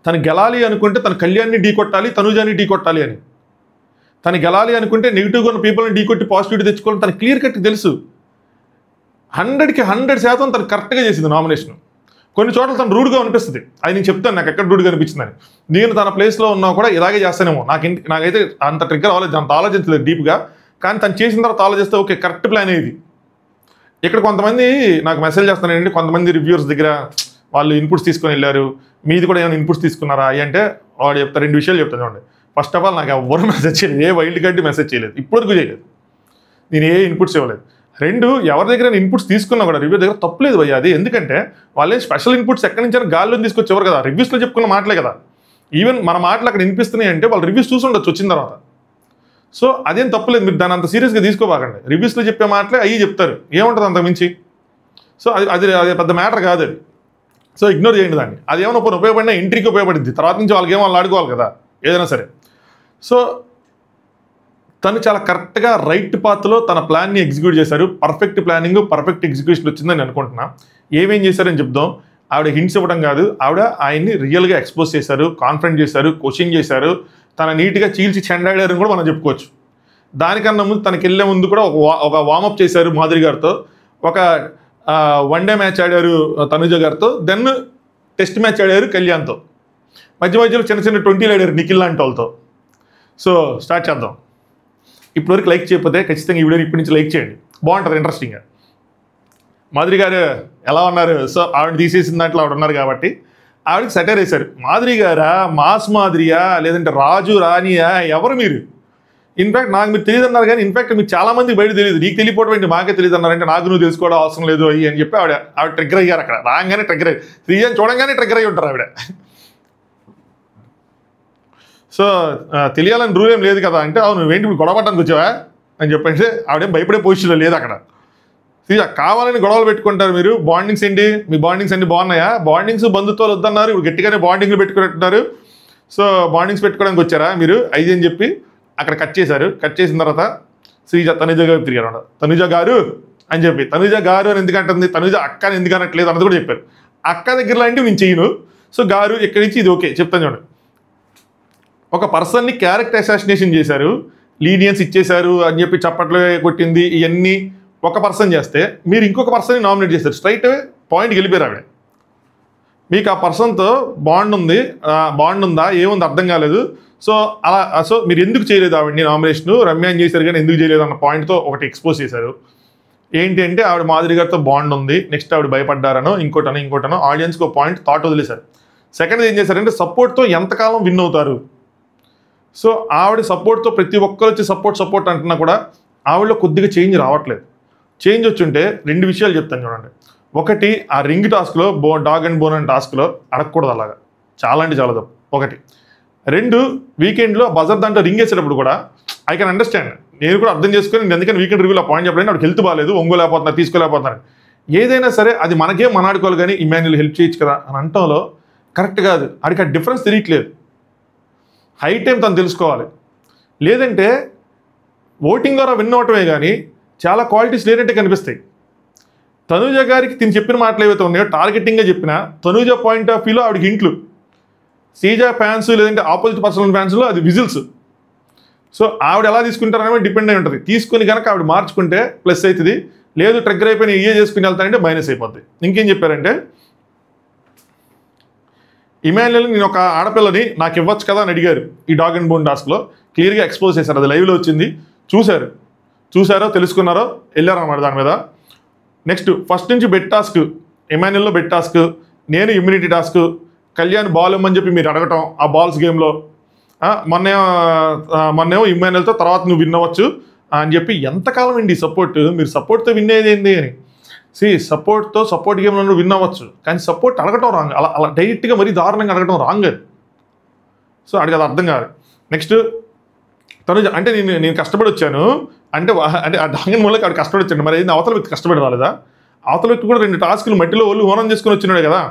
Speaker 1: తను గెలాలి అనుకుంటే తన కళ్యాణ్ని ఢీ కొట్టాలి, తనూజాని ఢీ కొట్టాలి అని. తను గెలాలి అనుకుంటే నెగిటివ్గా ఉన్న పీపుల్ని ఢీ కొట్టి పాజిటివిటీ తెచ్చుకోవాలని తన క్లియర్ కట్ తెలుసు. 100కి 100% తను కరెక్ట్గా చేసింది నామినేషన్. కొన్ని చోట్ల తను రూడ్గా అనిపిస్తుంది, అది నేను చెప్తాను నాకు ఎక్కడ రూడ్గా అనిపించిందని. నేను తన ప్లేస్లో ఉన్నా కూడా ఇలాగే చేస్తానేమో, నాకైతే అంత ట్రిగ్గర్ అవ్వలేదు, అంత ఆలోచించలేదు డీప్గా. కానీ తను చేసిన తర్వాత ఆలోచిస్తే ఓకే కరెక్ట్ ప్లాన్ ఇది. ఇక్కడ కొంతమంది నాకు మెసేజ్ చేస్తున్నారండి, కొంతమంది రివ్యూవర్స్ దగ్గర వాళ్ళు ఇన్పుట్స్ తీసుకొని వెళ్ళారు, మీది కూడా ఏమైనా ఇన్పుట్స్ తీసుకున్నారా అవి అంటే వాడు చెప్తారు. 2 విషయాలు చెప్తాను చూడండి. ఫస్ట్ ఆఫ్ ఆల్ నాకు ఎవరు మెసేజ్ చేయలేదు, ఏ వైల్డ్ కార్డ్ మెసేజ్ చేయలేదు, ఇప్పటివరకు చేయలేదు. నేను ఏ ఇన్పుట్స్ ఇవ్వలేదు. 2, ఎవరి దగ్గర ఇన్పుట్స్ తీసుకున్నా కూడా రివ్యూ దగ్గర తప్పులేదు భయ్య అది. ఎందుకంటే వాళ్ళే స్పెషల్ ఇన్పుట్స్ ఎక్కడి నుంచి గాల్లో తీసుకొచ్చేవారు కదా, రివ్యూస్లో చెప్పుకున్న మాటలే కదా. ఈవెన్ మన మాటలు అక్కడ వినిపిస్తున్నాయి అంటే వాళ్ళు రివ్యూస్ చూసి ఉండొచ్చు వచ్చిన తర్వాత. సో అదేం తప్పులేదు, మీరు దాన్ని అంత సీరియస్గా తీసుకోబాకండి. రివ్యూస్లో చెప్పే మాటలే అవి చెప్తారు, ఏముంటుంది అంత మించి. సో అది పెద్ద మ్యాటర్ కాదు అది. సో ఇగ్నోర్ చేయండి దాన్ని. అది ఏమైనా ఉపయోగపడినా ఎంట్రీకి ఉపయోగపడింది, తర్వాత నుంచి వాళ్ళకి ఏమో వాళ్ళు ఆడుకోవాలి కదా ఏదైనా సరే. సో తను చాలా కరెక్ట్గా రైట్ పాత్లో తన ప్లాన్ని ఎగ్జిక్యూట్ చేశారు. పర్ఫెక్ట్ ప్లానింగ్, పర్ఫెక్ట్ ఎగ్జిక్యూషన్ వచ్చిందని అనుకుంటున్నా. ఏమేం చేశారని చెప్దాం. ఆవిడ హింట్స్ ఇవ్వడం కాదు, ఆవిడ ఆయన్ని రియల్గా ఎక్స్పోజ్ చేశారు, కాన్ఫరెంట్ చేశారు, క్వశ్చన్ చేశారు, తన నీట్గా చీల్చి చెండాడారని కూడా మనం చెప్పుకోవచ్చు. దానికన్నా ముందు తనకి వెళ్ళే ముందు కూడా ఒక వార్మప్ చేశారు మాధురి గారితో, ఒక 1 డే మ్యాచ్ ఆడారు తనుజ గారితో, దెన్ టెస్ట్ మ్యాచ్ ఆడారు కళ్యాణ్తో, మధ్యలో చిన్న 20 ఆడారు నిఖిల్ లాంటి వాళ్ళతో. సో స్టార్ట్ చేద్దాం. ఇప్పటివరకు లైక్ చేయకపోతే ఖచ్చితంగా ఈ వీడియోని ఇప్పటి నుంచి లైక్ చేయండి, బాగుంటుంది ఇంట్రెస్టింగ్గా. మాధురి గారు ఎలా ఉన్నారు? సో ఆవిడ తీసేసిన దాంట్లో ఆవిడ ఉన్నారు కాబట్టి ఆవిడకి సెటైర్ వేశారు. మాధురి గారా, మాస్ మాధురియా, లేదంటే రాజు రాణియా, ఎవరు మీరు? ఇన్ఫాక్ట్ నాకు మీరు తెలియదు అన్నారు, కానీ ఇన్ఫాక్ట్ మీకు చాలామందికి బయట తెలియదు. నీకు తెలియపోవడం ఏంటి, మాకే తెలియదు అన్నారంటే నాకు నువ్వు తెలుసుకోవడం అవసరం లేదు అయ్యి అని చెప్పి ఆవిడ ట్రిగ్గర్ అయ్యారు. అక్కడ రాగానే ట్రిగ్గర్ అయ్యి, శ్రీజన్ చూడంగానే ట్రిగ్గర్ అయ్యి ఉంటారు ఆవిడ. సో తెలియాలని రూల్ ఏం లేదు కదా అంటే, అవును నువ్వేంటి మీరు గొడవ పట్టడానికి వచ్చావా అని చెప్పంటే ఆవిడేం భయపడే పొజిషన్లో లేదు అక్కడ. కావాలని గొడవలు పెట్టుకుంటారు మీరు. బాండింగ్స్ ఏంటి, మీ బాండింగ్స్ అన్ని బాగున్నాయా? బాండింగ్స్ బంధుత్వాలు వద్దన్నారు, ఇప్పుడు గట్టిగానే బాండింగ్లు పెట్టుకుంటున్నారు. సో బాండింగ్స్ పెట్టుకోవడానికి వచ్చారా మీరు ఐదు అని చెప్పి అక్కడ కట్ చేశారు. కట్ చేసిన తర్వాత తనుజ గారు తిరిగారు. తనుజ గారు అని చెప్పి, తనుజ గారు అని ఎందుకంటుంది, తనుజ అక్క అని ఎందుకు అనట్లేదు అన్నది కూడా చెప్పారు. అక్క దగ్గర లాంటివి నేను చెయ్యను, సో గారు ఇక్కడి నుంచి ఇది ఓకే చెప్తాను చూడండి. ఒక పర్సన్ని క్యారెక్టర్ అసాసినేషన్ చేశారు, లీనియన్స్ ఇచ్చేశారు అని చెప్పి చప్పట్లు కొట్టింది, ఇవన్నీ ఒక పర్సన్ చేస్తే మీరు ఇంకొక పర్సన్ని నామినేట్ చేస్తారు. స్ట్రైట్ అవే పాయింట్కి వెళ్ళిపోయారు ఆవిడ. మీకు ఆ పర్సన్తో బాండ్ ఉందా ఏముంది అర్థం కాలేదు. సో అలా సో మీరు ఎందుకు చేయలేదు ఆవిడని నామినేషను, రమ్యాన్ చేశారు కానీ ఎందుకు చేయలేదు అన్న పాయింట్తో ఒకటి ఎక్స్పోజ్ చేశారు. ఏంటి అంటే ఆవిడ మాధురి గారితో బాండ్ ఉంది, నెక్స్ట్ ఆవిడ భయపడ్డారనో ఇంకోటనో ఆడియన్స్కి ఒక పాయింట్ థాట్ వదిలేశారు. సెకండ్ ఏం చేశారంటే సపోర్ట్తో ఎంతకాలం విన్ అవుతారు. సో ఆవిడ సపోర్ట్తో ప్రతి ఒక్కరు వచ్చి సపోర్ట్ అంటున్నా కూడా ఆవిడలో కొద్దిగా చేంజ్ రావట్లేదు. చేంజ్ వచ్చుంటే 2 విషయాలు చెప్తాను చూడండి. ఒకటి, ఆ రింగ్ టాస్క్లో డాగ్ అండ్ బోన్ అండ్ టాస్క్లో అడగకూడదు అలాగా, చాలా అంటే చాలా తప్పు. ఒకటి. 2, వీకెండ్లో బజర్ దాంట్లో రింగ్ వేసేటప్పుడు కూడా ఐ కెన్ అండర్స్టాండ్, నేను కూడా అర్థం చేసుకుని నేను ఎందుకని వీకెండ్ రివ్యూలో పాయింట్ చెప్పలేదు, ఆవిడకి హెల్త్ బాగాలేదు, ఒంగోలేకపోతున్నా తీసుకోలేకపోతున్నాను. ఏదైనా సరే అది మనకే మనాడుకోవాలి కానీ ఇమాన్యుల్ హెల్ప్ చేయొచ్చు కదా అని అంటంలో కరెక్ట్ కాదు. ఆడికి ఆ డిఫరెన్స్ తెలియట్లేదు. హై టైం తను తెలుసుకోవాలి. లేదంటే ఓటింగ్ ద్వారా విన్ అవటమే కానీ చాలా క్వాలిటీస్ లేనట్టే కనిపిస్తాయి. తనూజ గారికి తిని చెప్పిన మాటలు ఏవైతే ఉన్నాయో టార్గెటింగ్గా చెప్పిన తనూజ పాయింట్ ఆఫ్ వ్యూలో ఆవిడకి హింట్లు, శ్రీజ ఫ్యాన్స్ లేదంటే ఆపోజిట్ పర్సనల్ ఫ్యాన్స్లో అది విజిల్స్. సో ఆవిడ ఎలా తీసుకుంటారనే డిపెండ్ అయి ఉంటుంది. తీసుకుని కనుక ఆవిడ మార్చుకుంటే ప్లస్ అవుతుంది, లేదు ట్రిగ్గర్ అయిపోయిన ఇయే చేసుకుని వెళ్తానంటే మైనస్ అయిపోద్ది. ఇంకేం చెప్పారంటే, ఇమాన్యుయల్ నేను ఒక ఆడపిల్లని నాకు ఇవ్వచ్చు కదా అని అడిగారు ఈ డాగ్ అండ్ బోన్ టాస్క్లో. క్లియర్గా ఎక్స్పోజ్ చేశారు, అది లైవ్లో వచ్చింది, చూసారో తెలుసుకున్నారో వెళ్ళారన్నమాట దాని మీద. నెక్స్ట్ ఫస్ట్ నుంచి బెట్ టాస్క్, ఇమాన్యుయల్లో బెట్ టాస్క్, నేను ఇమ్యూనిటీ టాస్క్, కళ్యాణ్ బాల్ ఇమ్మని చెప్పి మీరు అడగటం ఆ బాల్స్ గేమ్లో, మొన్నేమో ఇమ్మాన్యుయల్తో తర్వాత నువ్వు విన్ అవ్వచ్చు అని చెప్పి. ఎంతకాలం అండి సపోర్ట్, మీరు సపోర్ట్తో విన్ అయ్యేది ఏంది అని. సపోర్ట్ గేమ్లో నువ్వు విన్ అవ్వచ్చు, కానీ సపోర్ట్ అడగటం రాంగ్, అలా డైరెక్ట్గా మరీ దారుణంగా అడగటం రాంగ్ అది. సో అడిగి అది అర్థం కాదు. నెక్స్ట్ తను అంటే నేను కష్టపడి వచ్చాను అంటే ఆ డాంగన్ మూలకి ఆవిడ కష్టపడి వచ్చాను, మరి ఏంది అవతల వ్యక్తి కష్టపడి రాలేదా? అవతల వ్యక్తి కూడా 2 టాస్కులు మట్టిలో వాళ్ళు హోనం చేసుకుని వచ్చినాడే కదా.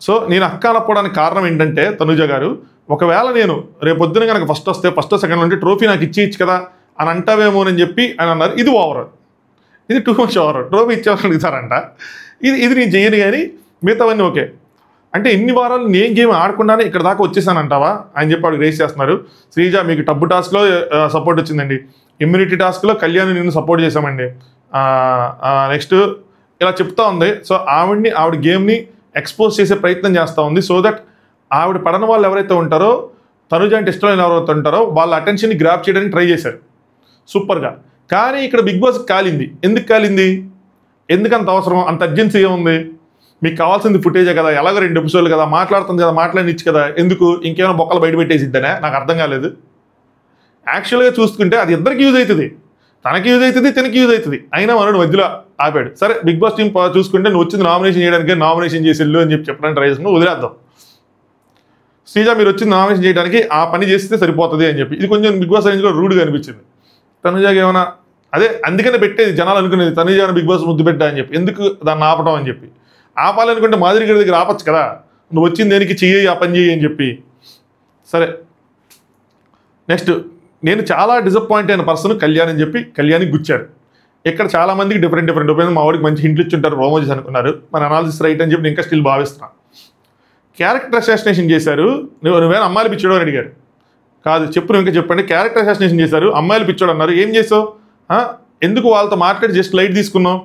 Speaker 1: సో నేను అక్క అనకపోవడానికి కారణం ఏంటంటే తనూజ గారు, ఒకవేళ నేను రేపొద్దున కనుక ఫస్ట్ సెకండ్ ఉంటే ట్రోఫీ నాకు ఇచ్చేయచ్చు కదా అని అంటావేమోనని చెప్పి ఆయన అన్నారు. ఇది ఓవర్, ఇది టూ మచ్ ఓవర్. ట్రోఫీ ఇచ్చేవాళ్ళు అడుగుతారంట, ఇది నేను చేయను కానీ మిగతావన్నీ ఓకే. అంటే ఇన్ని వారాలు నేను గేమ్ ఆడకుండానే ఇక్కడ దాకా వచ్చేసానంటావా అని చెప్పి వాడికి రేస్ చేస్తున్నారు. శ్రీజ మీకు టబ్బు టాస్క్లో సపోర్ట్ వచ్చిందండి, ఇమ్యూనిటీ టాస్క్లో కళ్యాణ్ నిన్ను సపోర్ట్ చేశామండి, నెక్స్ట్ ఇలా చెప్తా ఉంది. సో ఆవిడ గేమ్ని ఎక్స్పోజ్ చేసే ప్రయత్నం చేస్తూ ఉంది. సో దట్ ఆవిడ పడని వాళ్ళు ఎవరైతే ఉంటారో, తనుజ అంటే ఇష్టమైన ఎవరైతే ఉంటారో వాళ్ళ అటెన్షన్ని గ్రాప్ చేయడానికి ట్రై చేశారు సూపర్గా. కానీ ఇక్కడ బిగ్ బాస్ కాలింది. ఎందుకు కాలింది? ఎందుకంత అవసరం, అంత అర్జెన్సీ ఏముంది? మీకు కావాల్సింది ఫుటేజే కదా, ఎలాగో 2 ఎపిసోడ్లు కదా, మాట్లాడుతుంది కదా, మాట్లాడినిచ్చు కదా, ఎందుకు ఇంకేమైనా బొక్కలు బయట పెట్టేసిద్దనే నాకు అర్థం కాలేదు. యాక్చువల్గా చూసుకుంటే అది ఇద్దరికి యూజ్ అవుతుంది, తనకి యూజ్ అవుతుంది, తనకి యూజ్ అవుతుంది. అయినా మనోడు మధ్యలో ఆపాడు. సరే బిగ్ బాస్ టీం చూసుకుంటే నువ్వు వచ్చింది నామినేషన్ చేయడానికి, నామినేషన్ చేసి వెళ్ళు అని చెప్పడానికి ట్రై చేస్తున్నావు, వదిలేద్దాం. శ్రీజ మీరు వచ్చింది నామినేషన్ చేయడానికి, ఆ పని చేస్తే సరిపోతుంది అని చెప్పి ఇది కొంచెం బిగ్ బాస్ రేంజ్లో రూడ్గా అనిపించింది. తనుజాకి ఏమైనా అదే అందుకనే పెట్టేది జనాలు అనుకునేది, తనుజాని బిగ్ బాస్ ముద్దు పెట్టా అని చెప్పి, ఎందుకు దాన్ని ఆపటం అని చెప్పి. ఆపాలనుకుంటే మాదిరి గారి దగ్గర ఆపచ్చు కదా, నువ్వు వచ్చింది దేనికి చెయ్యి ఆ పని చెయ్యి అని చెప్పి. సరే నెక్స్ట్ నేను చాలా డిసప్పాయింట్ అయిన పర్సన్ కళ్యాణ్ అని చెప్పి కళ్యాణ్కి గుచ్చారు. ఇక్కడ చాలామందికి డిఫరెంట్ ఒపీనియన్, మా వాడికి మంచి హింట్లు ఇచ్చుంటారు రోమోజీస్ అనుకున్నారు, మన అనాలిసిస్ రైట్ అని చెప్పి నేను ఇంకా స్టిల్ భావిస్తున్నాను. క్యారెక్టర్ అసాసినేషన్ చేశారు, నువ్వేనా అమ్మాయిలు పిచ్చోడు అని అడిగారు. కాదు చెప్పు, నువ్వు ఇంకా చెప్పండి. క్యారెక్టర్ అసాసినేషన్ చేశారు, అమ్మాయిలు పిచ్చోడు అన్నారు, ఏం చేసావు? ఎందుకు వాళ్ళతో మాట్లాడి జస్ట్ లైట్ తీసుకున్నావు?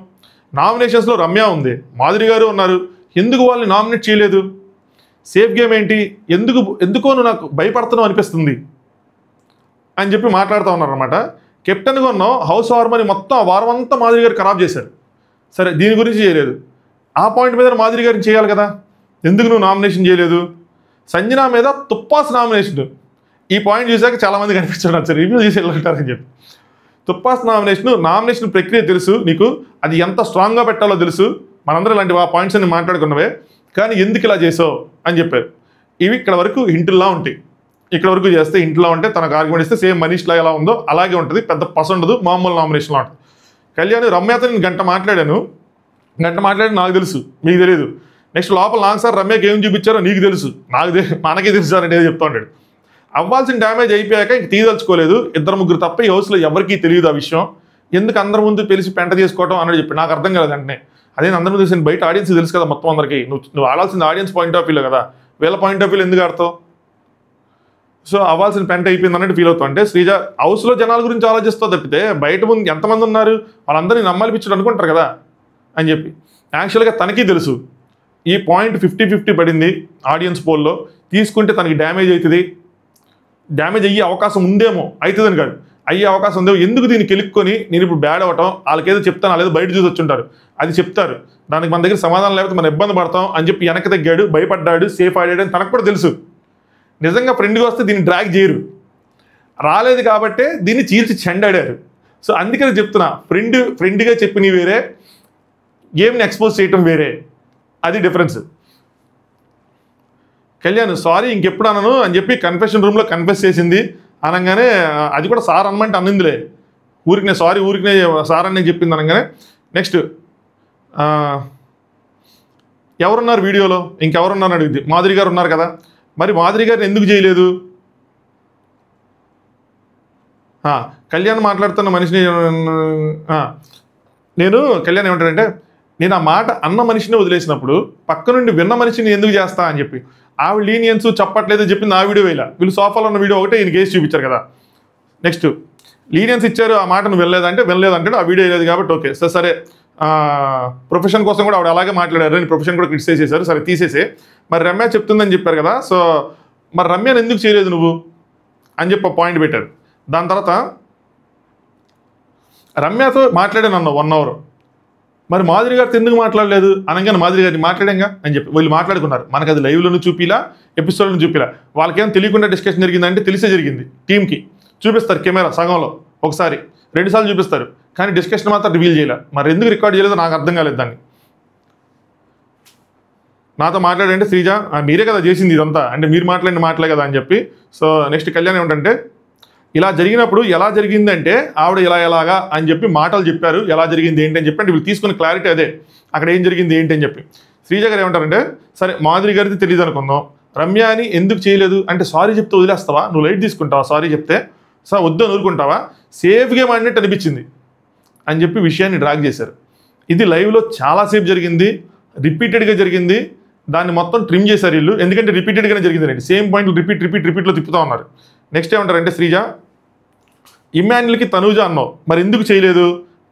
Speaker 1: నామినేషన్స్లో రమ్య ఉంది, మాధురి గారు ఉన్నారు, ఎందుకు వాళ్ళని నామినేట్ చేయలేదు? సేఫ్ గేమ్ ఏంటి, ఎందుకో నువ్వు నాకు భయపడుతున్నావు అనిపిస్తుంది అని చెప్పి మాట్లాడుతూ ఉన్నారన్నమాట. కెప్టెన్గా ఉన్నావు, హౌస్ హార్మోని మొత్తం ఆ వారం అంతా మాధురి గారు ఖరాబ్ చేశారు. సరే దీని గురించి చేయలేదు, ఆ పాయింట్ మీద మాధురి గారిని చేయాలి కదా, ఎందుకు నువ్వు నామినేషన్ చేయలేదు? సంజన మీద తుప్పాస్ నామినేషన్, ఈ పాయింట్ చూసాక చాలామంది కనిపించారు రివ్యూ చేసి వెళ్ళారని చెప్పి. తుప్పాస్ నామినేషన్ ప్రక్రియ తెలుసు నీకు, అది ఎంత స్ట్రాంగ్గా పెట్టాలో తెలుసు, మనందరూ ఇలాంటి ఆ పాయింట్స్ అన్ని మాట్లాడుకున్నవే, కానీ ఎందుకు ఇలా చేసావు అని చెప్పారు. ఇవి ఇక్కడ వరకు హింటుల్లా ఉంటాయి, ఇక్కడ వరకు చేస్తే ఇంట్లో ఉంటే తనకు ఆర్గ్యుమెంట్ ఇస్తే సేమ్ మనీష్లా ఎలా ఉందో అలాగే ఉంటుంది, పెద్ద పస ఉండదు, మామూలు నామినేషన్లో ఉంటుంది. కళ్యాణ్ రమ్యతో నేను గంట మాట్లాడి నాకు తెలుసు, మీకు తెలియదు. నెక్స్ట్ లోపల నాకు సార్ రమ్యకి ఏం చూపించారో నీకు తెలుసు, మనకే తెలుసు సార్ అనేది చెప్తా ఉంటాడు. అవ్వాల్సిన డ్యామేజ్ అయిపోయాక ఇంక తీయదలుచుకోలేదు, 2-3 తప్ప ఈ హౌస్లో ఎవరికీ తెలియదు ఆ విషయం, ఎందుకు అందరి ముందు తెలిసి పెంట చేసుకోవడం అన్నది చెప్పి నాకు అర్థం కాలేదు. వెంటనే అదే అందరి ముందు తెలిసిన బయట ఆడియన్స్ తెలుసు కదా మొత్తం అందరికీ, నువ్వు ఆడాల్సింది ఆడియన్స్ పాయింట్ ఆఫ్ వ్యూలో కదా, వీళ్ళ పాయింట్ ఆఫ్ వ్యూలో ఎందుకు ఆడతావు? సో అవ్వాల్సిన పెంట అయిపోయింది అన్నట్టు ఫీల్ అవుతావు. అంటే శ్రీజ హౌస్లో జనాల గురించి ఆలోచిస్తావు తప్పితే బయట ముందు ఎంతమంది ఉన్నారు వాళ్ళందరినీ నమ్మాలి పిచ్చుడు అనుకుంటారు కదా అని చెప్పి. యాక్చువల్గా తనకి తెలుసు ఈ పాయింట్ 50-50 పడింది ఆడియన్స్ పోల్లో, తీసుకుంటే తనకి డ్యామేజ్ అవుతుంది, డ్యామేజ్ అయ్యే అవకాశం ఉందేమో, అవుతుందని కాదు అయ్యే అవకాశం ఉందేమో, ఎందుకు దీన్ని కెలుక్కొని నేను ఇప్పుడు బ్యాడ్ అవ్వటం, వాళ్ళకేదో చెప్తాను లేదా బయట చూసి వచ్చుంటారు, అది చెప్తారు, దానికి మన దగ్గర సమాధానం లేకపోతే మనం ఇబ్బంది పడతాం అని చెప్పి వెనక్కి తగ్గాడు, భయపడ్డాడు, సేఫ్ ఆడాడు అని తనకు కూడా తెలుసు. నిజంగా ఫ్రెండ్గా వస్తే దీన్ని డ్రాగ్ చేయరు, రాలేదు కాబట్టే దీన్ని చీల్చి చెండాడారు. సో అందుకని చెప్తున్నా, ఫ్రెండ్గా చెప్పినవి వేరే, గేమ్ని ఎక్స్పోజ్ చేయటం వేరే, అది డిఫరెన్స్. కళ్యాణ్ సారీ ఇంకెప్పుడు అనను అని చెప్పి కన్ఫెషన్ రూమ్లో కన్ఫెస్ చేసింది, అనగానే అది కూడా సార్ అనమంటే అన్నిందిలే, ఊరికనే సార్ అని చెప్పింది అనగానే. నెక్స్ట్ ఎవరున్నారు వీడియోలో, ఇంకెవరున్నారు అడిగింది, మాధురి గారు ఉన్నారు కదా, మరి మాధురి గారిని ఎందుకు చేయలేదు? కళ్యాణ్ మాట్లాడుతున్న మనిషిని నేను కళ్యాణ్ ఏమంటాడంటే, నేను ఆ మాట అన్న మనిషిని వదిలేసినప్పుడు పక్క నుండి విన్న మనిషిని ఎందుకు చేస్తా అని చెప్పి ఆవిడ లీనియన్స్ చెప్పట్లేదు చెప్పింది ఆ వీడియో వేయాల. వీళ్ళు సోఫాలో ఉన్న వీడియో ఒకటే ఈయన కేసు చూపించారు కదా. నెక్స్ట్ లీనియన్స్ ఇచ్చారు, ఆ మాట నువ్వు వినలేదంటే ఆ వీడియో లేదు కాబట్టి ఓకే సరే. ప్రొఫెషన్ కోసం కూడా ఆవిడ అలాగే మాట్లాడారు, నేను ప్రొఫెషన్ కూడా క్రిటిసైజ్ చేశారు, సరే తీసేసే. మరి రమ్య చెప్తుందని చెప్పారు కదా, సో మరి రమ్యను ఎందుకు చేయలేదు నువ్వు అని చెప్పి పాయింట్ పెట్టారు. దాని తర్వాత రమ్యతో మాట్లాడాను అన్న 1 hour, మరి మాధురి గారితో ఎందుకు మాట్లాడలేదు అనగానే మాధురి గారిని మాట్లాడంగా అని చెప్పి వీళ్ళు మాట్లాడుకున్నారు. మనకు అది లైవ్లోనూ చూపిలా, ఎపిసోడ్లను చూపిలా. వాళ్ళకేం తెలియకుండా డిస్కషన్ జరిగిందంటే తెలిసే జరిగింది. టీంకి చూపిస్తారు కెమెరా సగంలో ఒకసారి 2 సార్లు చూపిస్తారు, కానీ డిస్కషన్ మాత్రం రివీల్ చేయలే. మరి ఎందుకు రికార్డ్ చేయలేదో నాకు అర్థం కాలేదు. దాన్ని నాతో మాట్లాడంటే శ్రీజ మీరే కదా చేసింది ఇదంతా, అంటే మీరు మాట్లాడిన మాటలే కదా అని చెప్పి. సో నెక్స్ట్ కళ్యాణ్ ఏమిటంటే, ఇలా జరిగినప్పుడు ఎలా జరిగిందంటే ఆవిడ ఎలాగా అని చెప్పి మాటలు చెప్పారు, ఎలా జరిగింది ఏంటి అని చెప్పి. అంటే వీళ్ళు తీసుకున్న క్లారిటీ అదే, అక్కడ ఏం జరిగింది ఏంటి అని చెప్పి. శ్రీజ గారు ఏమంటారంటే, సరే మాధురి గారికి తెలియదు అనుకుందాం, రమ్య అని ఎందుకు చేయలేదు అంటే సారీ చెప్తే వదిలేస్తావా, నువ్వు లైట్ తీసుకుంటావా సారీ చెప్తే, సార్ వద్దు ఊరుకుంటావా, సేఫ్ గేమ్ ఆడినట్టు అనిపించింది అని చెప్పి విషయాన్ని డ్రాగ్ చేశారు. ఇది లైవ్లో చాలాసేపు జరిగింది, రిపీటెడ్గా జరిగింది. దాన్ని మొత్తం ట్రిమ్ చేశారు వీళ్ళు, ఎందుకంటే రిపీటెడ్గానే జరిగిందండి. సేమ్ పాయింట్లు రిపీట్లో తిప్పుతూ ఉన్నారు. నెక్స్ట్ ఏమంటారంటే, శ్రీజ ఇమ్మాన్యుల్కి తనూజ అన్నావు, మరి ఎందుకు చేయలేదు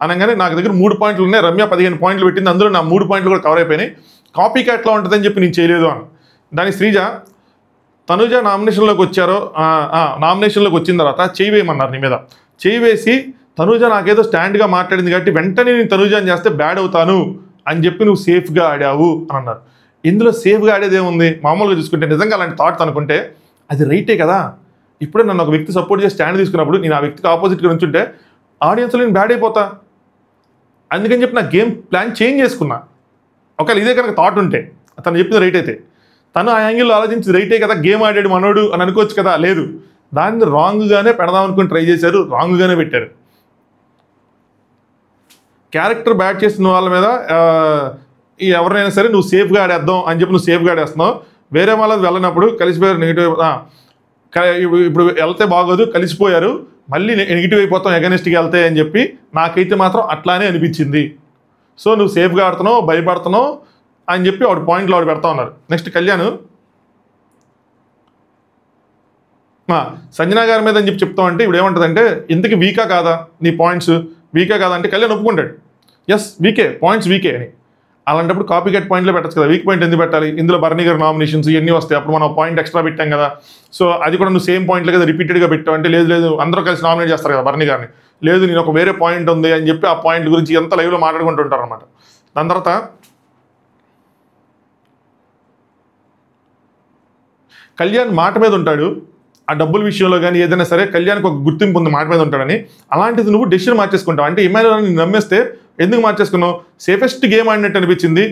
Speaker 1: అనగానే నాకు దగ్గర 3 పాయింట్లు ఉన్నాయి, రమ్య 15 పాయింట్లు పెట్టింది, అందులో నా 3 పాయింట్లు కూడా కవర్ అయిపోయినాయి, కాపీ క్యాట్లో ఉంటుందని చెప్పి నేను చేయలేదు అని. దానికి శ్రీజ తనూజ నామినేషన్లోకి వచ్చారో, నామినేషన్లోకి వచ్చిన తర్వాత చేయి వేయమన్నారు నీ మీద. చేయి వేసి తనూజ నాకేదో స్టాండ్గా మాట్లాడింది కాబట్టి వెంటనే నేను తనూజని చేస్తే బ్యాడ్ అవుతాను అని చెప్పి నువ్వు సేఫ్గా ఆడావు అని అన్నారు. ఇందులో సేఫ్గా ఆడేది ఏముంది, మామూలుగా చూసుకుంటే నిజంగా అలాంటి థాట్స్ అనుకుంటే అది రైటే కదా. ఇప్పుడే నన్ను ఒక వ్యక్తి సపోర్ట్ చేసి స్టాండ్ తీసుకున్నప్పుడు నేను ఆ వ్యక్తికి ఆపోజిట్గా నుంచుంటే ఆడియన్స్లో నేను బ్యాడ్ అయిపోతా. అందుకని చెప్పి నా గేమ్ ప్లాన్ చేంజ్ చేసుకున్నా. ఒకవేళ ఇదే కనుక థాట్ ఉంటే, తను చెప్పింది రైట్ అయితే, తను ఆ యాంగిల్లో ఆలోచించి రైటే కదా గేమ్ ఆడాడు మనోడు అని అనుకోవచ్చు కదా. లేదు, దాన్ని రాంగ్గానే పెడదాం అనుకుని ట్రై చేశారు, రాంగ్గానే పెట్టారు. క్యారెక్టర్ బ్యాట్ చేసిన వాళ్ళ మీద ఎవరినైనా సరే నువ్వు సేఫ్గా ఆడేద్దాం అని చెప్పి నువ్వు సేఫ్గా ఆడేస్తున్నావు. వేరే వాళ్ళది వెళ్ళినప్పుడు కలిసిపోయారు, నెగిటివ్ ఇప్పుడు వెళ్తే బాగోదు, కలిసిపోయారు, మళ్ళీ నెగిటివ్ అయిపోతాం ఎగనెస్ట్గా వెళ్తే అని చెప్పి నాకైతే మాత్రం అట్లానే అనిపించింది. సో నువ్వు సేఫ్గా ఆడుతున్నావు, భయపడుతున్నావు అని చెప్పి ఆవిడ పాయింట్లో ఆవిడ పెడతా ఉన్నారు. నెక్స్ట్ కళ్యాణ్ సంజన గారి మీద అని చెప్పి చెప్తామంటే ఇప్పుడు ఏమంటుందంటే, ఇంతకీ వీకా కాదా నీ పాయింట్స్, వీకే కాదా అంటే కళ్యాణ్ ఒప్పుకుంటాడు, ఎస్ వీకే, పాయింట్స్ వీకే అని. అలాంటప్పుడు కాపీ కట్ పాయింట్లో పెట్టచ్చు కదా, వీక్ పాయింట్ ఎందుకు పెట్టాలి, ఇందులో బర్నీ గారి నామినేషన్స్ ఇవన్నీ వస్తాయి, అప్పుడు మనం పాయింట్ ఎక్స్ట్రా పెట్టాం కదా. సో అది కూడా నువ్వు సేమ్ పాయింట్లు కదా రిపీటెడ్గా పెట్టావు అంటే, లేదు అందరూ కలిసి నామినేట్ చేస్తారు కదా బర్నీ గారిని, లేదు నేను ఒక వేరే పాయింట్ ఉంది అని చెప్పి ఆ పాయింట్ గురించి ఎంత లైవ్లో మాట్లాడుకుంటూ ఉంటారు అనమాట. దాని తర్వాత కళ్యాణ్ మాట మీద ఉంటాడు, ఆ డబ్బుల విషయంలో కానీ ఏదైనా సరే కళ్యాణ్కి ఒక గుర్తింపు ఉంది, మాట మీద ఉంటాడని. అలాంటిది నువ్వు డెసిషన్ మార్చేసుకుంటావు అంటే, ఇమాన్యుల్ని నమ్మేస్తే ఎందుకు మార్చేసుకున్నావు, సేఫెస్ట్ గేమ్ ఆడినట్టు అనిపించింది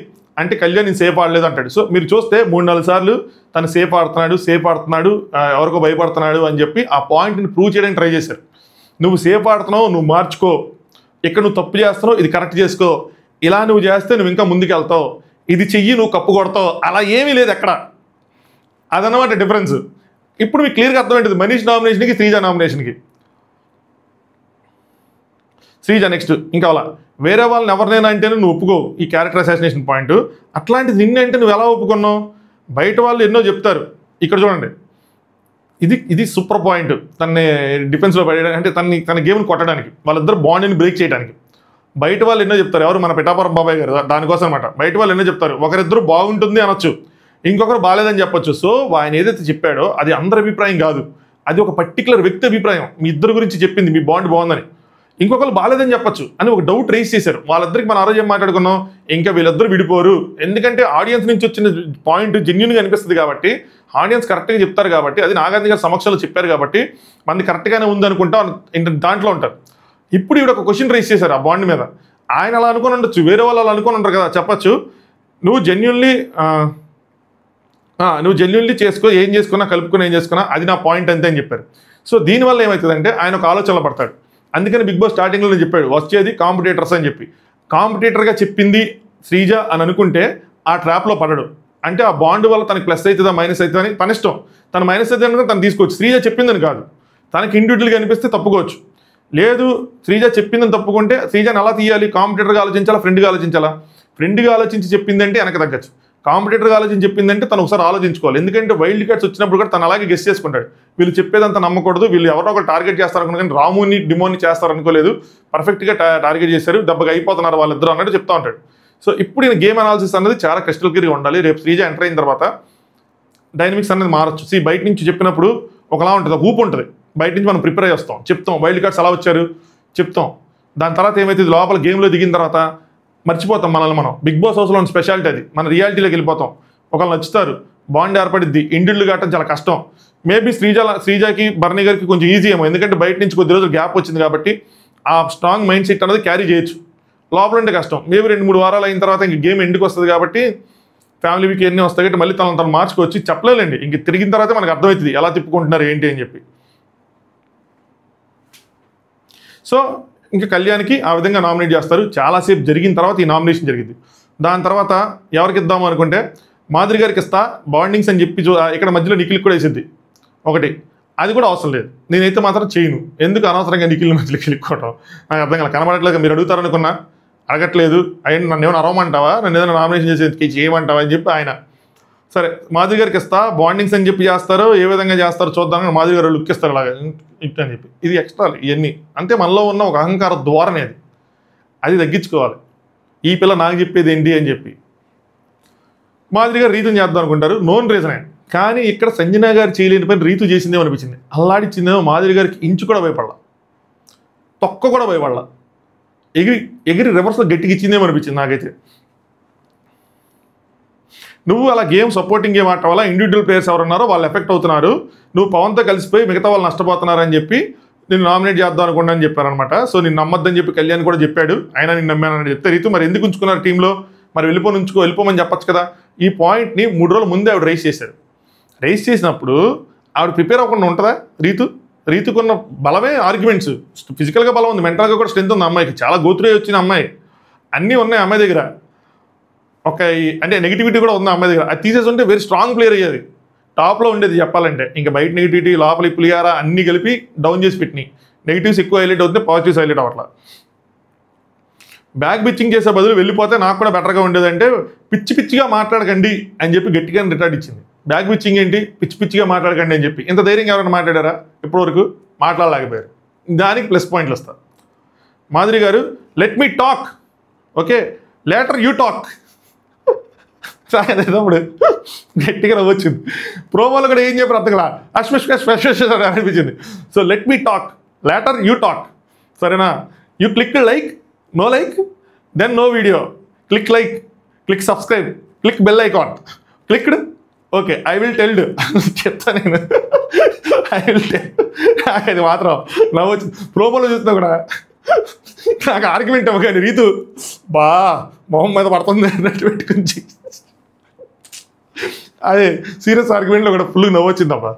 Speaker 1: అంటే కళ్యాణ్ నేను సేఫ్ ఆడలేదు అంటాడు. సో మీరు చూస్తే 3-4 సార్లు తను సేఫ్ ఆడుతున్నాడు, ఎవరికో భయపడుతున్నాడు అని చెప్పి ఆ పాయింట్ని ప్రూవ్ చేయడానికి ట్రై చేశారు. నువ్వు సేఫ్ ఆడుతున్నావు, నువ్వు మార్చుకో, ఇక్కడ నువ్వు తప్పు చేస్తున్నావు, ఇది కరెక్ట్ చేసుకో, ఇలా నువ్వు చేస్తే నువ్వు ఇంకా ముందుకు వెళ్తావు, ఇది చెయ్యి నువ్వు కప్పు కొడతావు, అలా ఏమీ లేదు ఎక్కడ. అదన్నమాట డిఫరెన్స్. ఇప్పుడు మీకు క్లియర్గా అర్థమైంటుంది మనీష్ నామినేషన్కి, శ్రీజ నామినేషన్కి. శ్రీజ నెక్స్ట్ ఇంకా అలా వేరే వాళ్ళని ఎవరినైనా అంటేనే నువ్వు ఒప్పుకో ఈ క్యారెక్టర్ అసాసినేషన్ పాయింట్, అట్లాంటిది నిన్నంటే నువ్వు ఎలా ఒప్పుకున్నావు, బయట వాళ్ళు ఎన్నో చెప్తారు. ఇక్కడ చూడండి, ఇది సూపర్ పాయింట్, తనని డిఫెన్స్లో పడేయడానికి, అంటే తన గేమ్ని కొట్టడానికి, వాళ్ళిద్దరు బాండ్ని బ్రేక్ చేయడానికి. బయట వాళ్ళు ఎన్నో చెప్తారు, ఎవరు మన పిఠాపురం బాబాయ్ గారు, దానికోసం అనమాట. బయట వాళ్ళు ఎన్నో చెప్తారు, ఒకరిద్దరు బాగుంటుంది అనొచ్చు, ఇంకొకరు బాగాలేదని చెప్పొచ్చు. సో ఆయన ఏదైతే చెప్పాడో అది అందరి అభిప్రాయం కాదు, అది ఒక పర్టికులర్ వ్యక్తి అభిప్రాయం. మీ ఇద్దరు గురించి చెప్పింది, మీ బాండ్ బాగుందని, ఇంకొకరు బాగాలేదని చెప్పొచ్చు అని ఒక డౌట్ రేస్ చేశారు. వాళ్ళిద్దరికి మనం ఆరోగ్యం మాట్లాడుకున్నాం, ఇంకా వీళ్ళిద్దరు విడిపోరు, ఎందుకంటే ఆడియన్స్ నుంచి వచ్చిన పాయింట్ జెన్యూన్గా అనిపిస్తుంది కాబట్టి, ఆడియన్స్ కరెక్ట్గా చెప్తారు కాబట్టి, అది నాగార్జున గారి సమక్షంలో చెప్పారు కాబట్టి మనది కరెక్ట్గానే ఉంది అనుకుంటా దాంట్లో ఉంటారు. ఇప్పుడు ఇవి ఒక క్వశ్చన్ రేస్ చేశారు ఆ బాండ్ మీద. ఆయన అలా అనుకుని ఉండొచ్చు, వేరే వాళ్ళు అలా అనుకుని ఉంటారు కదా, చెప్పచ్చు నువ్వు జెన్యూన్లీ చేసుకో, ఏం చేసుకున్నా కలుపుకుని ఏం చేసుకున్నా అది నా పాయింట్ అంతే అని చెప్పారు. సో దీనివల్ల ఏమవుతుందంటే ఆయన ఒక ఆలోచనలో పడతాడు. అందుకని బిగ్ బాస్ స్టార్టింగ్లో నేను చెప్పాడు వచ్చేది కాంపిటేటర్స్ అని చెప్పి. కాంపిటేటర్గా చెప్పింది శ్రీజ అని అనుకుంటే ఆ ట్రాప్లో పడడు. అంటే ఆ బాండ్ వల్ల తనకి ప్లస్ అవుతుందా మైనస్ అవుతుందా అని తన ఇష్టం, తను మైనస్ అవుతుంది అనుకుంటే తను తీసుకోవచ్చు. శ్రీజ చెప్పిందని కాదు, తనకి ఇండివిజువల్గా అనిపిస్తే తప్పుకోవచ్చు. లేదు శ్రీజ చెప్పిందని తప్పుకుంటే శ్రీజని ఎలా తీయాలి? కాంపిటేటర్గా ఆలోచించాలా, ఫ్రెండ్గా ఆలోచించాలా? ఫ్రెండ్గా ఆలోచించి చెప్పిందంటే వెనక తగ్గచ్చు. కాంపిటేటర్గా ఆలోచించి చెప్పిందంటే తను ఒకసారి ఆలోచించుకోవాలి. ఎందుకంటే వైల్డ్ కార్డ్స్ వచ్చినప్పుడు కూడా తను అలాగే గెస్ చేసుకుంటాడు. వీళ్ళు చెప్పేదంతా నమ్మకూడదు, వీళ్ళు ఎవరో ఒకరు టార్గెట్ చేస్తారనుకున్నా కానీ రాముని డిమోని చేస్తారనుకోలేదు, పర్ఫెక్ట్గా టార్గెట్ చేశారు, దెబ్బగా అయిపోతున్నారు వాళ్ళిద్దరు అన్నట్టు చెప్తా ఉంటాడు. సో ఇప్పుడు ఈయన గేమ్ అనాలిసిస్ అనేది చాలా క్రిస్టల్ క్లియర్గా ఉండాలి. రేపు శ్రీజ ఎంటర్ అయిన తర్వాత డైనమిక్స్ అనేది మారచ్చు. బయట నుంచి చెప్పినప్పుడు ఒకలా ఉంటుంది, ఒక ఊపు ఉంటుంది. బయట నుంచి మనం ప్రిపేర్ అయ్యి వస్తాం, చెప్తాం వైల్డ్ కార్డ్స్ ఎలా వచ్చారు చెప్తాం. దాని తర్వాత ఏమైతుంది, లోపల గేమ్లో దిగిన తర్వాత మర్చిపోతాం మనల్ని మనం. బిగ్ బాస్ హౌస్లో ఉన్న స్పెషాలిటీ అది, మన రియాలిటీలోకి వెళ్ళిపోతాం. ఒకళ్ళు నచ్చుతారు, బాండ్ ఏర్పడిద్ది, ఇండిళ్ళు కావటం చాలా కష్టం. మేబీ శ్రీజాకి బర్నీ గారికి కొంచెం ఈజీ ఏమో, ఎందుకంటే బయట నుంచి కొద్ది రోజులు గ్యాప్ వచ్చింది కాబట్టి ఆ స్ట్రాంగ్ మైండ్ సెట్ అనేది క్యారీ చేయొచ్చు. లోపల అంటే కష్టం. మేబీ 2-3 వారాలు అయిన తర్వాత ఇంక గేమ్ ఎండ్కి వస్తుంది కాబట్టి ఫ్యామిలీ వీక్ ఎన్ని వస్తాయి కాబట్టి మళ్ళీ తను మార్చుకోవచ్చు. చెప్పలేండి, ఇంక తిరిగిన తర్వాత మనకు అర్థమవుతుంది ఎలా తిప్పుకుంటున్నారు ఏంటి అని చెప్పి. సో ఇంకా కళ్యాణ్కి ఆ విధంగా నామినేట్ చేస్తారు. చాలాసేపు జరిగిన తర్వాత ఈ నామినేషన్ జరిగింది. దాని తర్వాత ఎవరికి ఇద్దాము అనుకుంటే మాధురి గారికి ఇస్తా బాండింగ్స్ అని చెప్పి ఇక్కడ మధ్యలో నిఖిల్ కూడా వేసిద్ది ఒకటి, అది కూడా అవసరం లేదు. నేనైతే మాత్రం చేయను, ఎందుకు అనవసరంగా నిఖిల్ మధ్యలో కిలుక్కోవటం నాకు అర్థం కాదు. కనబడట్లేదు, మీరు అడుగుతారనుకున్నా అడగట్లేదు. ఆయన నన్ను ఏమైనా అరవమంటావా, నన్ను ఏదైనా నామినేషన్ చేసి చేయమంటావా అని చెప్పి ఆయన సరే మాధురి గారికి ఇస్తా బాండింగ్స్ అని చెప్పి చేస్తారు, ఏ విధంగా చేస్తారో చూద్దాం. మాధురి గారు లుక్ ఇస్తారు అలాగా అని చెప్పి. ఇది ఎక్స్ట్రా ఇవన్నీ అంతే, మనలో ఉన్న ఒక అహంకార ధోరణి అది తగ్గించుకోవాలి. ఈ పిల్ల నాకు చెప్పేది ఏంటి అని చెప్పి మాధురి గారు రీతుని చేద్దాం అనుకుంటారు, నోన్ రీజనే. కానీ ఇక్కడ సంజన గారు చేయలేని పని రీతు చేసిందేమో అనిపించింది. అల్లాడిచ్చిందేమో మాధురి గారికి ఇంచు కూడా భయపడాల, తొక్క కూడా భయపడాల, ఎగిరి రివర్స్లో గట్టిగా ఇచ్చిందేమో అనిపించింది నాకైతే. నువ్వు అలా గేమ్ సపోర్టింగ్ గేమ్ ఆడటం వల్ల ఇండివిజువల్ ప్లేయర్స్ ఎవరున్నారో వాళ్ళు ఎఫెక్ట్ అవుతున్నారు, నువ్వు పవన్తో కలిసిపోయి మిగతా వాళ్ళు నష్టపోతున్నారని చెప్పి నేను నామినేట్ చేద్దాం అనుకున్నా అని చెప్పారనమాట. సో నేను నమ్మద్దని చెప్పి కళ్యాణ్ కూడా చెప్పాడు, ఆయన నేను నమ్మానని చెప్తే రీతు మరి ఎందుకు ఉంచుకున్నారు టీంలో, మరి వెళ్ళిపోమని చెప్పచ్చు కదా. ఈ పాయింట్ని 3 రోజుల ముందే ఆవిడ రైస్ చేశారు. రైస్ చేసినప్పుడు ఆవిడ ప్రిపేర్ అవ్వకుండా ఉంటుందా? రీతుకున్న బలమే ఆర్గ్యుమెంట్స్, ఫిజికల్గా బలం ఉంది, మెంటల్గా కూడా స్ట్రెంత్ ఉంది అమ్మాయికి, చాలా గోత్రే వచ్చిన అమ్మాయి, అన్నీ ఉన్నాయి అమ్మాయి దగ్గర. ఒక అంటే నెగిటివిటీ కూడా ఉంది అమ్మాయి దగ్గర. అది తీసేసి ఉంటే వెరీ స్ట్రాంగ్ ప్లేయర్ అయ్యేది, టాప్లో ఉండేది చెప్పాలంటే. ఇంకా బయట నెగిటివిటీ లోపల పులిహార అన్నీ కలిపి డౌన్ చేసి పెట్టినాయి. నెగిటివ్స్ ఎక్కువ హైలైట్ అవుతుంది, పాజిటివ్స్ హైలైట్ అవ్వట్లా. బ్యాక్ పిచ్చింగ్ చేసే బదులు వెళ్ళిపోతే నాకు కూడా బెటర్గా ఉండేదంటే పిచ్చిగా మాట్లాడకండి అని చెప్పి గట్టిగా రిటార్డ్ ఇచ్చింది. బ్యాక్ పిచ్చింగ్ ఏంటి, పిచ్చిగా మాట్లాడకండి అని చెప్పి. ఇంత ధైర్యంగా ఎవరైనా మాట్లాడారా? ఇప్పటివరకు మాట్లాడలేకపోయారు. దానికి ప్లస్ పాయింట్లు వస్తారు. Madhuri garu let me talk, okay later you talk సాయప్పుడు గట్టిగా నవ్వొచ్చింది. ప్రోమోలో కూడా ఏం చెప్పారు అర్థం కదా, అనిపించింది. So let me talk later you talk, సరేనా? You click like, no like then no video, click like, click subscribe, click bell icon, clicked, okay I will telled చెప్తా నేను, ఐ విల్ టెల్. అది మాత్రం నవ్వొచ్చింది. ప్రోమోలో చూస్తున్నా కూడా నాకు ఆర్గ్యుమెంట్ అవ్వ కానీ రీతు మొహం మీద పడుతుంది అన్నట్టు పెట్టుకుని అదే సీరియస్ ఆర్గ్యుమెంట్లో కూడా ఫుల్ నవ్వొచ్చిందమ్మా.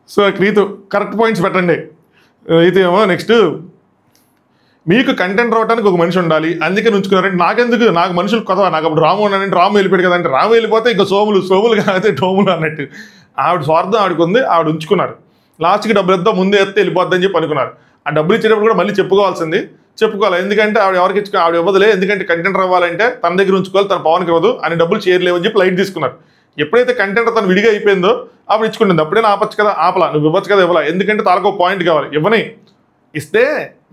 Speaker 1: సో రీతు కరెక్ట్ పాయింట్స్ పెట్టండి. రీతు ఏమో నెక్స్ట్ మీకు కంటెంట్ రావడానికి ఒక మనిషి ఉండాలి, అందుకే ఉంచుకున్నారంటే నాకెందుకు, నాకు మనుషులు కొత్తవా, నాకు అప్పుడు రాము ఉన్నానంటే రాము వెళ్ళిపోయాడు కదంటే రాము వెళ్ళిపోతే ఇంకా సోములు కాకపోతే టోములు అన్నట్టు. ఆవిడ స్వార్థం ఆవిడకు ఉంది, ఆవిడ ఉంచుకున్నారు. లాస్ట్కి డబ్బులు ఇద్దాం ముందే ఎత్తే వెళ్ళిపోద్దని చెప్పి అనుకున్నారు. ఆ డబ్బులు ఇచ్చేటప్పుడు కూడా మళ్ళీ చెప్పుకోవాలి, ఎందుకంటే ఆవిడ ఎవరికి ఆవిడ ఇవ్వదులే, ఎందుకంటే కంటెంట్ రావాలంటే తన దగ్గర ఉంచుకోవాలి, తన పవన్కి ఇవ్వదు అని డబ్బులు చేయలేవని చెప్పి లైట్ తీసుకున్నారు. ఎప్పుడైతే కంటెంట్ తను విడిగా అయిపోయిందో అప్పుడు ఇచ్చుకుంటుంది. అప్పుడైనా ఆపచ్చు కదా, ఆపలా, నువ్వు ఇవ్వచ్చు కదా, ఇవ్వాలా, ఎందుకంటే తనకు పాయింట్ కావాలి. ఇవ్వని ఇస్తే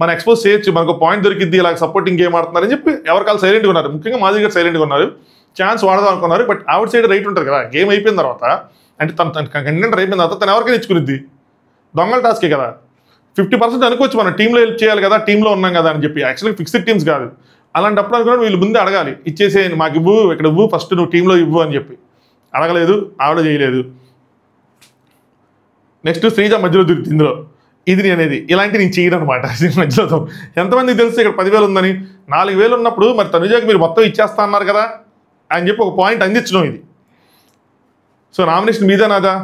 Speaker 1: మనం ఎక్స్పోజ్ చేయొచ్చు, మనకు పాయింట్ దొరికిద్ది, ఇలా సపోర్టింగ్ గేమ్ ఆడుతున్నారని చెప్పి ఎవరికాలు సైలెంట్గా ఉన్నారు. ముఖ్యంగా మాధురి గారు సైలెంట్గా ఉన్నారు, ఛాన్స్ వాడదాం అనుకున్నారు. బట్ ఆవిడ సైడ్ రైట్ ఉంటుంది కదా, గేమ్ అయిపోయిన తర్వాత అంటే తన కంటెంట్ అయిపోయిన తర్వాత తను ఎవరికైనా ఇచ్చుకునిద్ది, దొంగల టాస్కే కదా. 50% అనుకోవచ్చు, మనం టీంలో హెల్ప్ చేయాలి కదా, టీంలో ఉన్నాం కదా అని చెప్పి. యాక్చువల్గా ఫిక్స్డ్ టీమ్స్ కాదు. అలాంటప్పుడు అనుకున్నాడు వీళ్ళు ముందే అడగాలి, ఇచ్చేసే మాకు ఇవ్వు, ఇక్కడ ఇవ్వు, ఫస్ట్ నువ్వు టీంలో ఇవ్వు అని చెప్పి. అడగలేదు, ఆవిడ చేయలేదు. నెక్స్ట్ శ్రీజ మధ్యలో దొరికింది ఇందులో, ఇది అనేది ఇలాంటి నేను చేయను అనమాట. మధ్యలో ఎంతమందికి తెలుసు ఇక్కడ 10,000 ఉందని, 4,000 ఉన్నప్పుడు మరి తనుజాకి మీరు మొత్తం ఇచ్చేస్తా అన్నారు కదా అని చెప్పి ఒక పాయింట్ అందించడం ఇది. సో నామినేషన్ మీదా నాదా,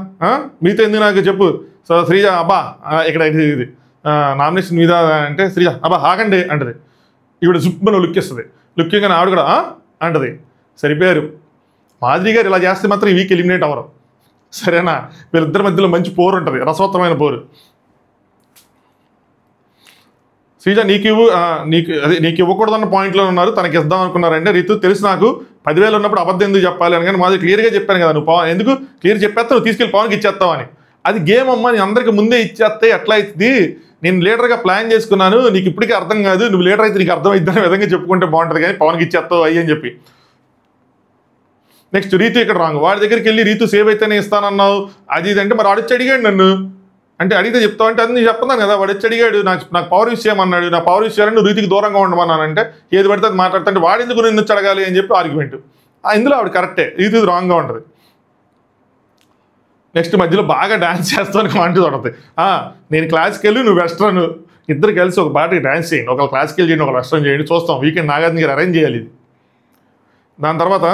Speaker 1: మీతో ఎందుకు నాకు చెప్పు. సో శ్రీజ అబ్బా ఇక్కడ ఇది నామినేషన్ మీద అంటే శ్రీజ అబ్బా ఆగండి అంటది. ఈవిడ జుప్పును లుక్ ఇస్తుంది, లుక్కింగ్ అని ఆవిడ కూడా అంటది. సరిపోయారు. మాధురి గారు ఇలా చేస్తే మాత్రం ఈ వీక్ ఎలిమినేట్ అవ్వరు, సరేనా? వీళ్ళిద్దరి మధ్యలో మంచి పోరు ఉంటుంది, రసవత్తరమైన పోరు. శ్రీజ నీకు ఇవ్వకూడదన్న పాయింట్లో ఉన్నారు, తనకి ఇద్దాం అనుకున్నారంటే రితు తెలుసు నాకు 10,000 ఉన్నప్పుడు అబద్ధం ఎందుకు చెప్పాలి అని, కానీ మాది క్లియర్గా చెప్పాను కదా, నువ్వు పవన్ ఎందుకు క్లియర్ చెప్పేస్తా, నువ్వు తీసుకెళ్ళి పవన్కి ఇచ్చేస్తావు అని. అది గేమ్ అమ్మ, నేను అందరికి ముందే ఇచ్చేస్తే ఎట్లా అవుతుంది, నేను లీడర్గా ప్లాన్ చేసుకున్నాను, నీకు ఇప్పటికీ అర్థం కాదు, నువ్వు లీడర్ అయితే నీకు అర్థమైద్ది అనే విధంగా చెప్పుకుంటే బాగుంటుంది, కానీ పవన్కి ఇచ్చేస్తావు అయ్యి అని చెప్పి. నెక్స్ట్ రీతు ఇక్కడ రాంగ్. వాడి దగ్గరికి వెళ్ళి రీతు సేవ్ అయితేనే ఇస్తానన్నావు అది ఇది అంటే, మరి వాడు వచ్చి అడిగాడు నన్ను అంటే, అడిగితే చెప్తావు అంటే అది నేను చెప్తాను కదా, వాడు వచ్చి అడిగాడు నాకు పవర్ యూస్ చేయమన్నాడు, నా పవర్ యూస్ చేయాలని నువ్వు రీతికి దూరంగా ఉండమన్నానంటే ఏది పడితే అది మాట్లాడుతుంటే వాడు ఎందుకు నిన్ను అడగాలి అని చెప్పి ఆర్గ్యుమెంట్. ఇందులో ఆవిడ కరెక్టే, రీతి రాంగ్గా ఉంటుంది. నెక్స్ట్ మధ్యలో బాగా డ్యాన్స్ చేస్తాను అంటూ చూడతాయి. నేను క్లాస్కి వెళ్ళి నువ్వు వెస్ట్రన్, ఇద్దరు కలిసి ఒక పాటకి డ్యాన్స్ చేయండి, ఒకళ్ళు క్లాస్కి వెళ్ళి చేయండి, ఒక వెస్ట్రన్ చేయండి, చూస్తాం వీకెండ్ నాగార్జున గారు అరేంజ్ చేయాలి ఇది. దాని తర్వాత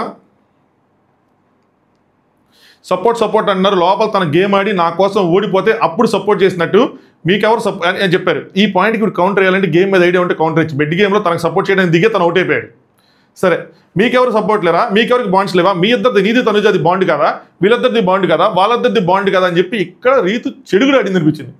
Speaker 1: సపోర్ట్ అన్నారు, లోపల తన గేమ్ ఆడి నా కోసం ఓడిపోతే అప్పుడు సపోర్ట్ చేసినట్టు మీకెవరు అని చెప్పారు. ఈ పాయింట్కి ఇప్పుడు కౌంటర్ వేయాలంటే గేమ్ మీద ఐడియా ఉంటే కౌంటర్ ఇచ్చి, బెడ్ గేమ్లో తనకు సపోర్ట్ చేయడానికి దిగే తను అవుట్ అయిపోయాడు. సరే, మీకెవరు సపోర్ట్ లేరా, మీకెవరికి బాండ్స్ లేవా, మీ ఇద్దరిది నీది తనుజది బాండ్ కదా, వీళ్ళిద్దరిది బాండ్ కదా, వాళ్ళిద్దరిది బాండ్ కదా అని చెప్పి ఇక్కడ రీతు చెడుగుడు అడిగింది అనిపించింది.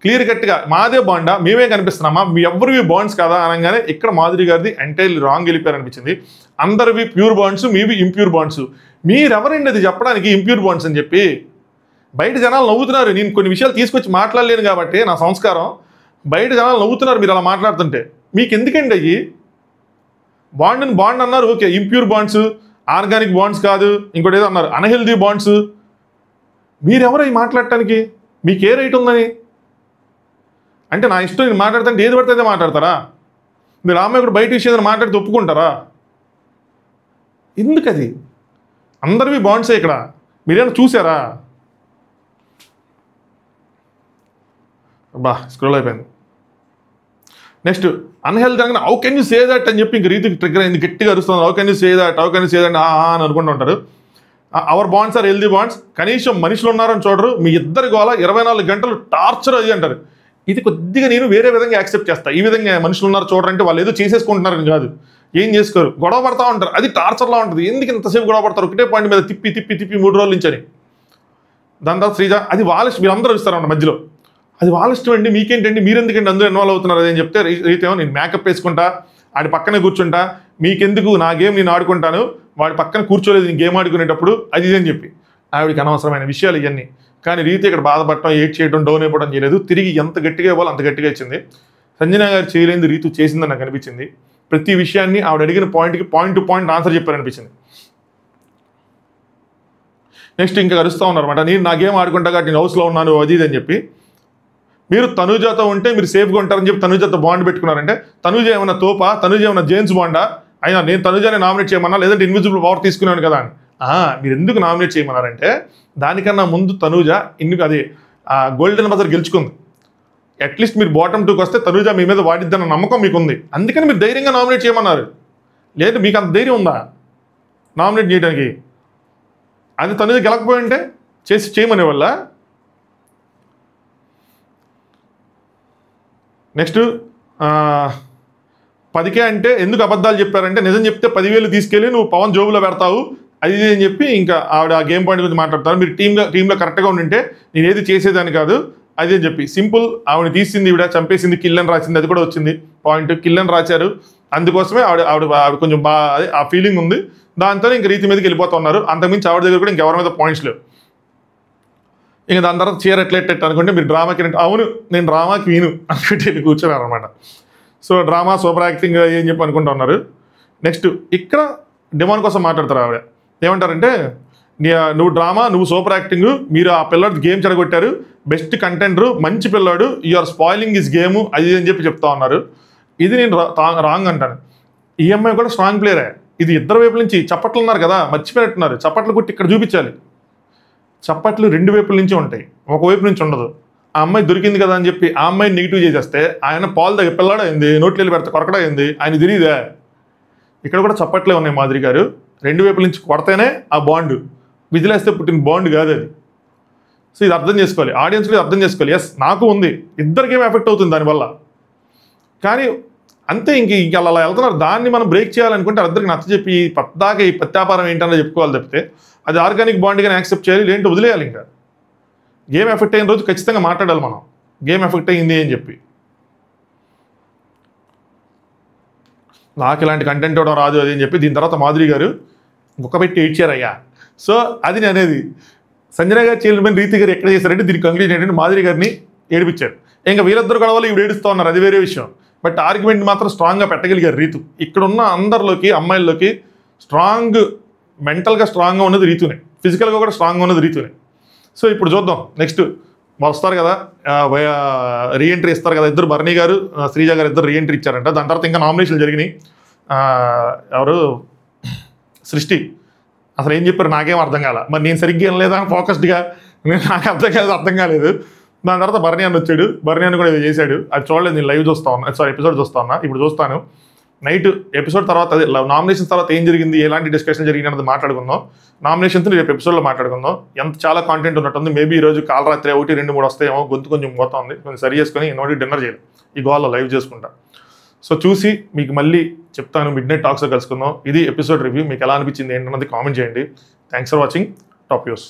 Speaker 1: క్లియర్ కట్గా మాదే బాండా, మేమే కనిపిస్తున్నామా, మీ ఎవరివి బాండ్స్ కదా అనగానే ఇక్కడ మాధురి గారిది ఎంటైర్లీ రాంగ్ వెళ్ళిపోయారు అనిపించింది. అందరివి ప్యూర్ బాండ్స్, మీవి ఇంప్యూర్ బాండ్స్. మీరెవరండి అది చెప్పడానికి ఇంప్యూర్ బాండ్స్ అని చెప్పి? బయట జనాలు నవ్వుతున్నారు, నేను కొన్ని విషయాలు తీసుకొచ్చి మాట్లాడలేను కాబట్టి నా సంస్కారం, బయట జనాలు నవ్వుతున్నారు మీరు అలా మాట్లాడుతుంటే. మీకు ఎందుకండి అయ్యి బాండ్ అన్నారు, okay, impure bonds, organic bonds కాదు, ఇంకోటి ఏదో అన్నారు అన్హెల్దీ బాండ్స్. మీరెవరు అవి మాట్లాడటానికి? మీకు ఏ రైట్ ఉందని? అంటే నా ఇష్టం నేను మాట్లాడుతుంటే ఏది పడితే అదే మాట్లాడతారా? మీరు ఆమె కూడా బయట విషయం మాట్లాడితే ఒప్పుకుంటారా? ఎందుకది? అందరివి బాండ్సే ఇక్కడ, మీరేమైనా చూసారా? స్క్రోల్ అయిపోయింది. నెక్స్ట్ అన్హెల్తీ అనగా how can you say that అని చెప్పి ఇంక రీతికి ట్రిగ్గర్ అయింది, గట్టిగా అరుస్తుంది. How can you say that అని అనుకుంటూ ఉంటారు. Our bonds are healthy bonds. కనీసం మనుషులు ఉన్నారని చూడరు, మీ ఇద్దరి గోల 24 గంటలు టార్చర్ అది అంటారు. ఇది కొద్దిగా నేను వేరే విధంగా యాక్సెప్ట్ చేస్తాను. ఈ విధంగా మనుషులు ఉన్నారు చూడరంటే వాళ్ళు ఏదో చేసేసుకుంటున్నారని కాదు, ఏం చేసుకోరు, గొడవ పడతా ఉంటారు. అది టార్చర్లా ఉంటుంది. ఎందుకు ఇంతసేపు గొడవ పడతారు ఒకటే పాయింట్ మీద తిప్పి 3 రోజుల నుంచి అని. దాని తర్వాత శ్రీజ అది వాళ్ళ ఇష్టం, మీరు అందరూ ఇస్తారన్న మధ్యలో, అది వాళ్ళ ఇష్టం అండి, మీకేంటండి, మీరెందుకండి అందరూ ఇన్వాల్వ్ అవుతున్నారు అదేం చెప్తే రీతేమో నేను మేకప్ వేసుకుంటా, ఆడి పక్కనే కూర్చుంటా, మీకెందుకు, నా గేమ్ నేను ఆడుకుంటాను, వాడి పక్కన కూర్చోలేదు నేను గేమ్ ఆడుకునేటప్పుడు, అది ఇదని చెప్పి ఆవిడికి అనవసరమైన విషయాలు ఇవన్నీ. కానీ రీతి ఇక్కడ బాధపడటం, ఏడ్ చేయడం, డౌన్ అయిపోవడం చేయలేదు. తిరిగి ఎంత గట్టిగా ఇవ్వాలో అంత గట్టిగా ఇచ్చింది. సంజన గారు చేయలేని రీతు చేసిందని నాకు అనిపించింది. ప్రతి విషయాన్ని ఆవిడ అడిగిన పాయింట్కి పాయింట్ టు పాయింట్ ఆన్సర్ చెప్పారనిపించింది. నెక్స్ట్ ఇంకా కలుస్తూ ఉన్నారన్నమాట, నేను నా గేమ్ ఆడుకుంటా కాబట్టి నేను హౌస్లో ఉన్నాను అది ఇది అని చెప్పి. మీరు తనుజాతో ఉంటే మీరు సేఫ్గా ఉంటారని చెప్పి తనుజాతో బాండ్ పెట్టుకున్నారంటే తనుజ ఏమన్నా తోపా, తనుజ ఏమన్నా జేమ్స్ బాండా? అయినా నేను తనుజాని నామినేట్ చేయమన్నా, లేదంటే ఇన్విజిబుల్ పవర్ తీసుకున్నాను కదా అని. మీరు ఎందుకు నామినేట్ చేయమన్నారంటే దానికన్నా ముందు తనుజ అదే గోల్డెన్ బజర్ గెలుచుకుంది. అట్లీస్ట్ మీరు బాటమ్ 2కి వస్తే తనుజ మీ మీద వాడిద్దన్న నమ్మకం మీకు ఉంది, అందుకని మీరు ధైర్యంగా నామినేట్ చేయమన్నారు. లేదు మీకు అంత ధైర్యం ఉందా నామినేట్ చేయడానికి? అది తనుజ గెలకపోయి ఉంటే చేయమనే వల్ల. నెక్స్ట్ 10K అంటే ఎందుకు అబద్ధాలు చెప్పారంటే, నిజం చెప్తే 10,000 తీసుకెళ్ళి నువ్వు పవన్ జోబులో పెడతావు అది అని చెప్పి ఇంకా ఆవిడ ఆ గేమ్ పాయింట్ గురించి మాట్లాడతారు. మీరు టీంలో కరెక్ట్గా ఉండింటే నేను ఏది చేసేదాన్ని కాదు అది అని చెప్పి. సింపుల్, ఆవిడ తీసింది ఈవిడ, చంపేసింది, కిల్ అని రాసింది, అది కూడా వచ్చింది పాయింట్. కిల్ అని రాశారు, అందుకోసమే ఆవిడ కొంచెం బాగా ఆ ఫీలింగ్ ఉంది. దాంతో ఇంక రీతి మీదకి వెళ్ళిపోతూ ఉన్నారు. అంతకుమించి ఆవిడ దగ్గర కూడా ఇంకెవరి మీద పాయింట్స్ లేవు. ఇంకా దాని తర్వాత చీర ఎట్లెట్ అనుకుంటే మీరు డ్రామాకి అవును నేను డ్రామాకి విను అనుకుంటే వెళ్ళి కూర్చున్నారు అనమాట. సో డ్రామా సూపర్ యాక్టింగ్ ఏం చెప్పి అనుకుంటా ఉన్నారు. నెక్స్ట్ ఇక్కడ డిమాండ్ కోసం మాట్లాడతారు ఆవిడ. ఏమంటారంటే నువ్వు డ్రామా, నువ్వు సూపర్ యాక్టింగ్, మీరు ఆ పిల్లడు గేమ్ చెడగొట్టారు, బెస్ట్ కంటెంటర్, మంచి పిల్లాడు, you are spoiling his game అది అని చెప్తా ఉన్నారు. ఇది నేను రాంగ్ అంటాను. ఈ అమ్మాయి కూడా స్ట్రాంగ్ ప్లేయరే. ఇది ఇద్దరు వైపుల నుంచి చప్పట్లు ఉన్నారు కదా, మర్చిపోయినట్టున్నారు. చప్పట్లు కొట్టి ఇక్కడ చూపించాలి. చప్పట్లు 2 వైపుల నుంచి ఉంటాయి, ఒకవైపు నుంచి ఉండదు. ఆ అమ్మాయి దొరికింది కదా అని చెప్పి ఆ అమ్మాయిని నెగిటివ్ చేసేస్తే ఆయన పాలు దగ్గర పిల్లాడు అయింది, నోట్లు వెళ్ళి పెడితే కొరకడా అయింది, ఆయన తెలియదే. ఇక్కడ కూడా చప్పట్లే ఉన్నాయి మాధురి గారు. 2 వైపుల నుంచి కొడితేనే ఆ బాండ్, విజిలేస్తే పుట్టిన బాండ్ కాదు అది. సో ఇది అర్థం చేసుకోవాలి, ఆడియన్స్ కూడా అర్థం చేసుకోవాలి. ఎస్ నాకు ఉంది, ఇద్దరికేమో ఎఫెక్ట్ అవుతుంది దానివల్ల. కానీ అంతే, ఇంక అలా వెళ్తున్నారు. దాన్ని మనం బ్రేక్ చేయాలనుకుంటే ఇద్దరికి నచ్చ చెప్పి పద్దాకా ఈ ప్రత్యాపారం ఏంటన్నా చెప్పుకోవాలి తప్పితే అది ఆర్గానిక్ బాండ్ కానీ యాక్సెప్ట్ చేయాలి, లేదంటే వదిలేయాలి. ఇంకా గేమ్ ఎఫెక్ట్ అయిన రోజు ఖచ్చితంగా మాట్లాడాలి మనం, గేమ్ ఎఫెక్ట్ అయింది అని చెప్పి. నాకు ఇలాంటి కంటెంట్ ఇవ్వడం రాదు అది అని చెప్పి దీని తర్వాత మాధురి గారు ముక్క పెట్టి ఏడ్చారయ్యా. సో అది నేను అనేది సంజన గారు చైర్మన్ రీతి గారు ఎక్కడ చేశారంటే దీనికి కంక్లూజన్ ఏంటంటే మాధురి గారిని ఏడిపించారు. ఇంకా వీళ్ళిద్దరు గొడవలు ఇవి ఏడుస్తూ ఉన్నారు, అది వేరే విషయం. బట్ ఆర్గ్యుమెంట్ మాత్రం స్ట్రాంగ్గా పెట్టగలిగారు రీతు. ఇక్కడున్న అందరిలోకి అమ్మాయిల్లోకి మెంటల్గా స్ట్రాంగ్గా ఉన్నది రీతునే, ఫిజికల్గా కూడా స్ట్రాంగ్గా ఉన్నది రీతునే. సో ఇప్పుడు చూద్దాం నెక్స్ట్ వస్తారు కదా, రీఎంట్రీ ఇస్తారు కదా ఇద్దరు, భరణి గారు శ్రీజ గారు ఇద్దరు రీఎంట్రీ ఇచ్చారంట. దాని తర్వాత ఇంకా నామినేషన్లు జరిగినాయి. ఎవరు సృష్టి అసలు ఏం చెప్పారు నాకేం అర్థం కాల. మరి నేను సరిగ్గా ఏం లేదా ఫోకస్డ్గా నాకు అర్థం కాలేదు. దాని తర్వాత భరణి అని వచ్చాడు, భరణి అని కూడా చేశాడు. అది చూడలేదు, నేను లైవ్ చూస్తా ఉన్నా, సారీ ఎపిసోడ్ చూస్తా ఉన్నా, ఇప్పుడు చూస్తాను. నైట్ ఎపిసోడ్ తర్వాత అదే నామినేషన్స్ తర్వాత ఏం జరిగింది, ఎలాంటి డిస్కషన్ జరిగింది అన్నది మాట్లాడుకుందాం. నామినేషన్స్ రేపు ఎపిసోడ్లో మాట్లాడుకుందాం. ఎంత చాలా కాంటెంట్ ఉన్నట్టుంది. మేబీ ఈరోజు కాల్ రాత్రి 1, 2, 3 వస్తాయేమో, గొంతు కొంచెం పోతుంది, కొంచెం సరి చేసుకొని ఇన్నోటి డిన్నర్ చేయాలి, ఈ గోల్లో లైవ్ చేసుకుంటా. సో చూసి మీకు మళ్ళీ చెప్తాను, మిడ్ నైట్ టాక్స్లో కలుసుకుందాం. ఇది ఎపిసోడ్ రివ్యూ. మీకు ఎలా అనిపించింది ఏంటన్నది కామెంట్ చేయండి. Thanks for watching top news.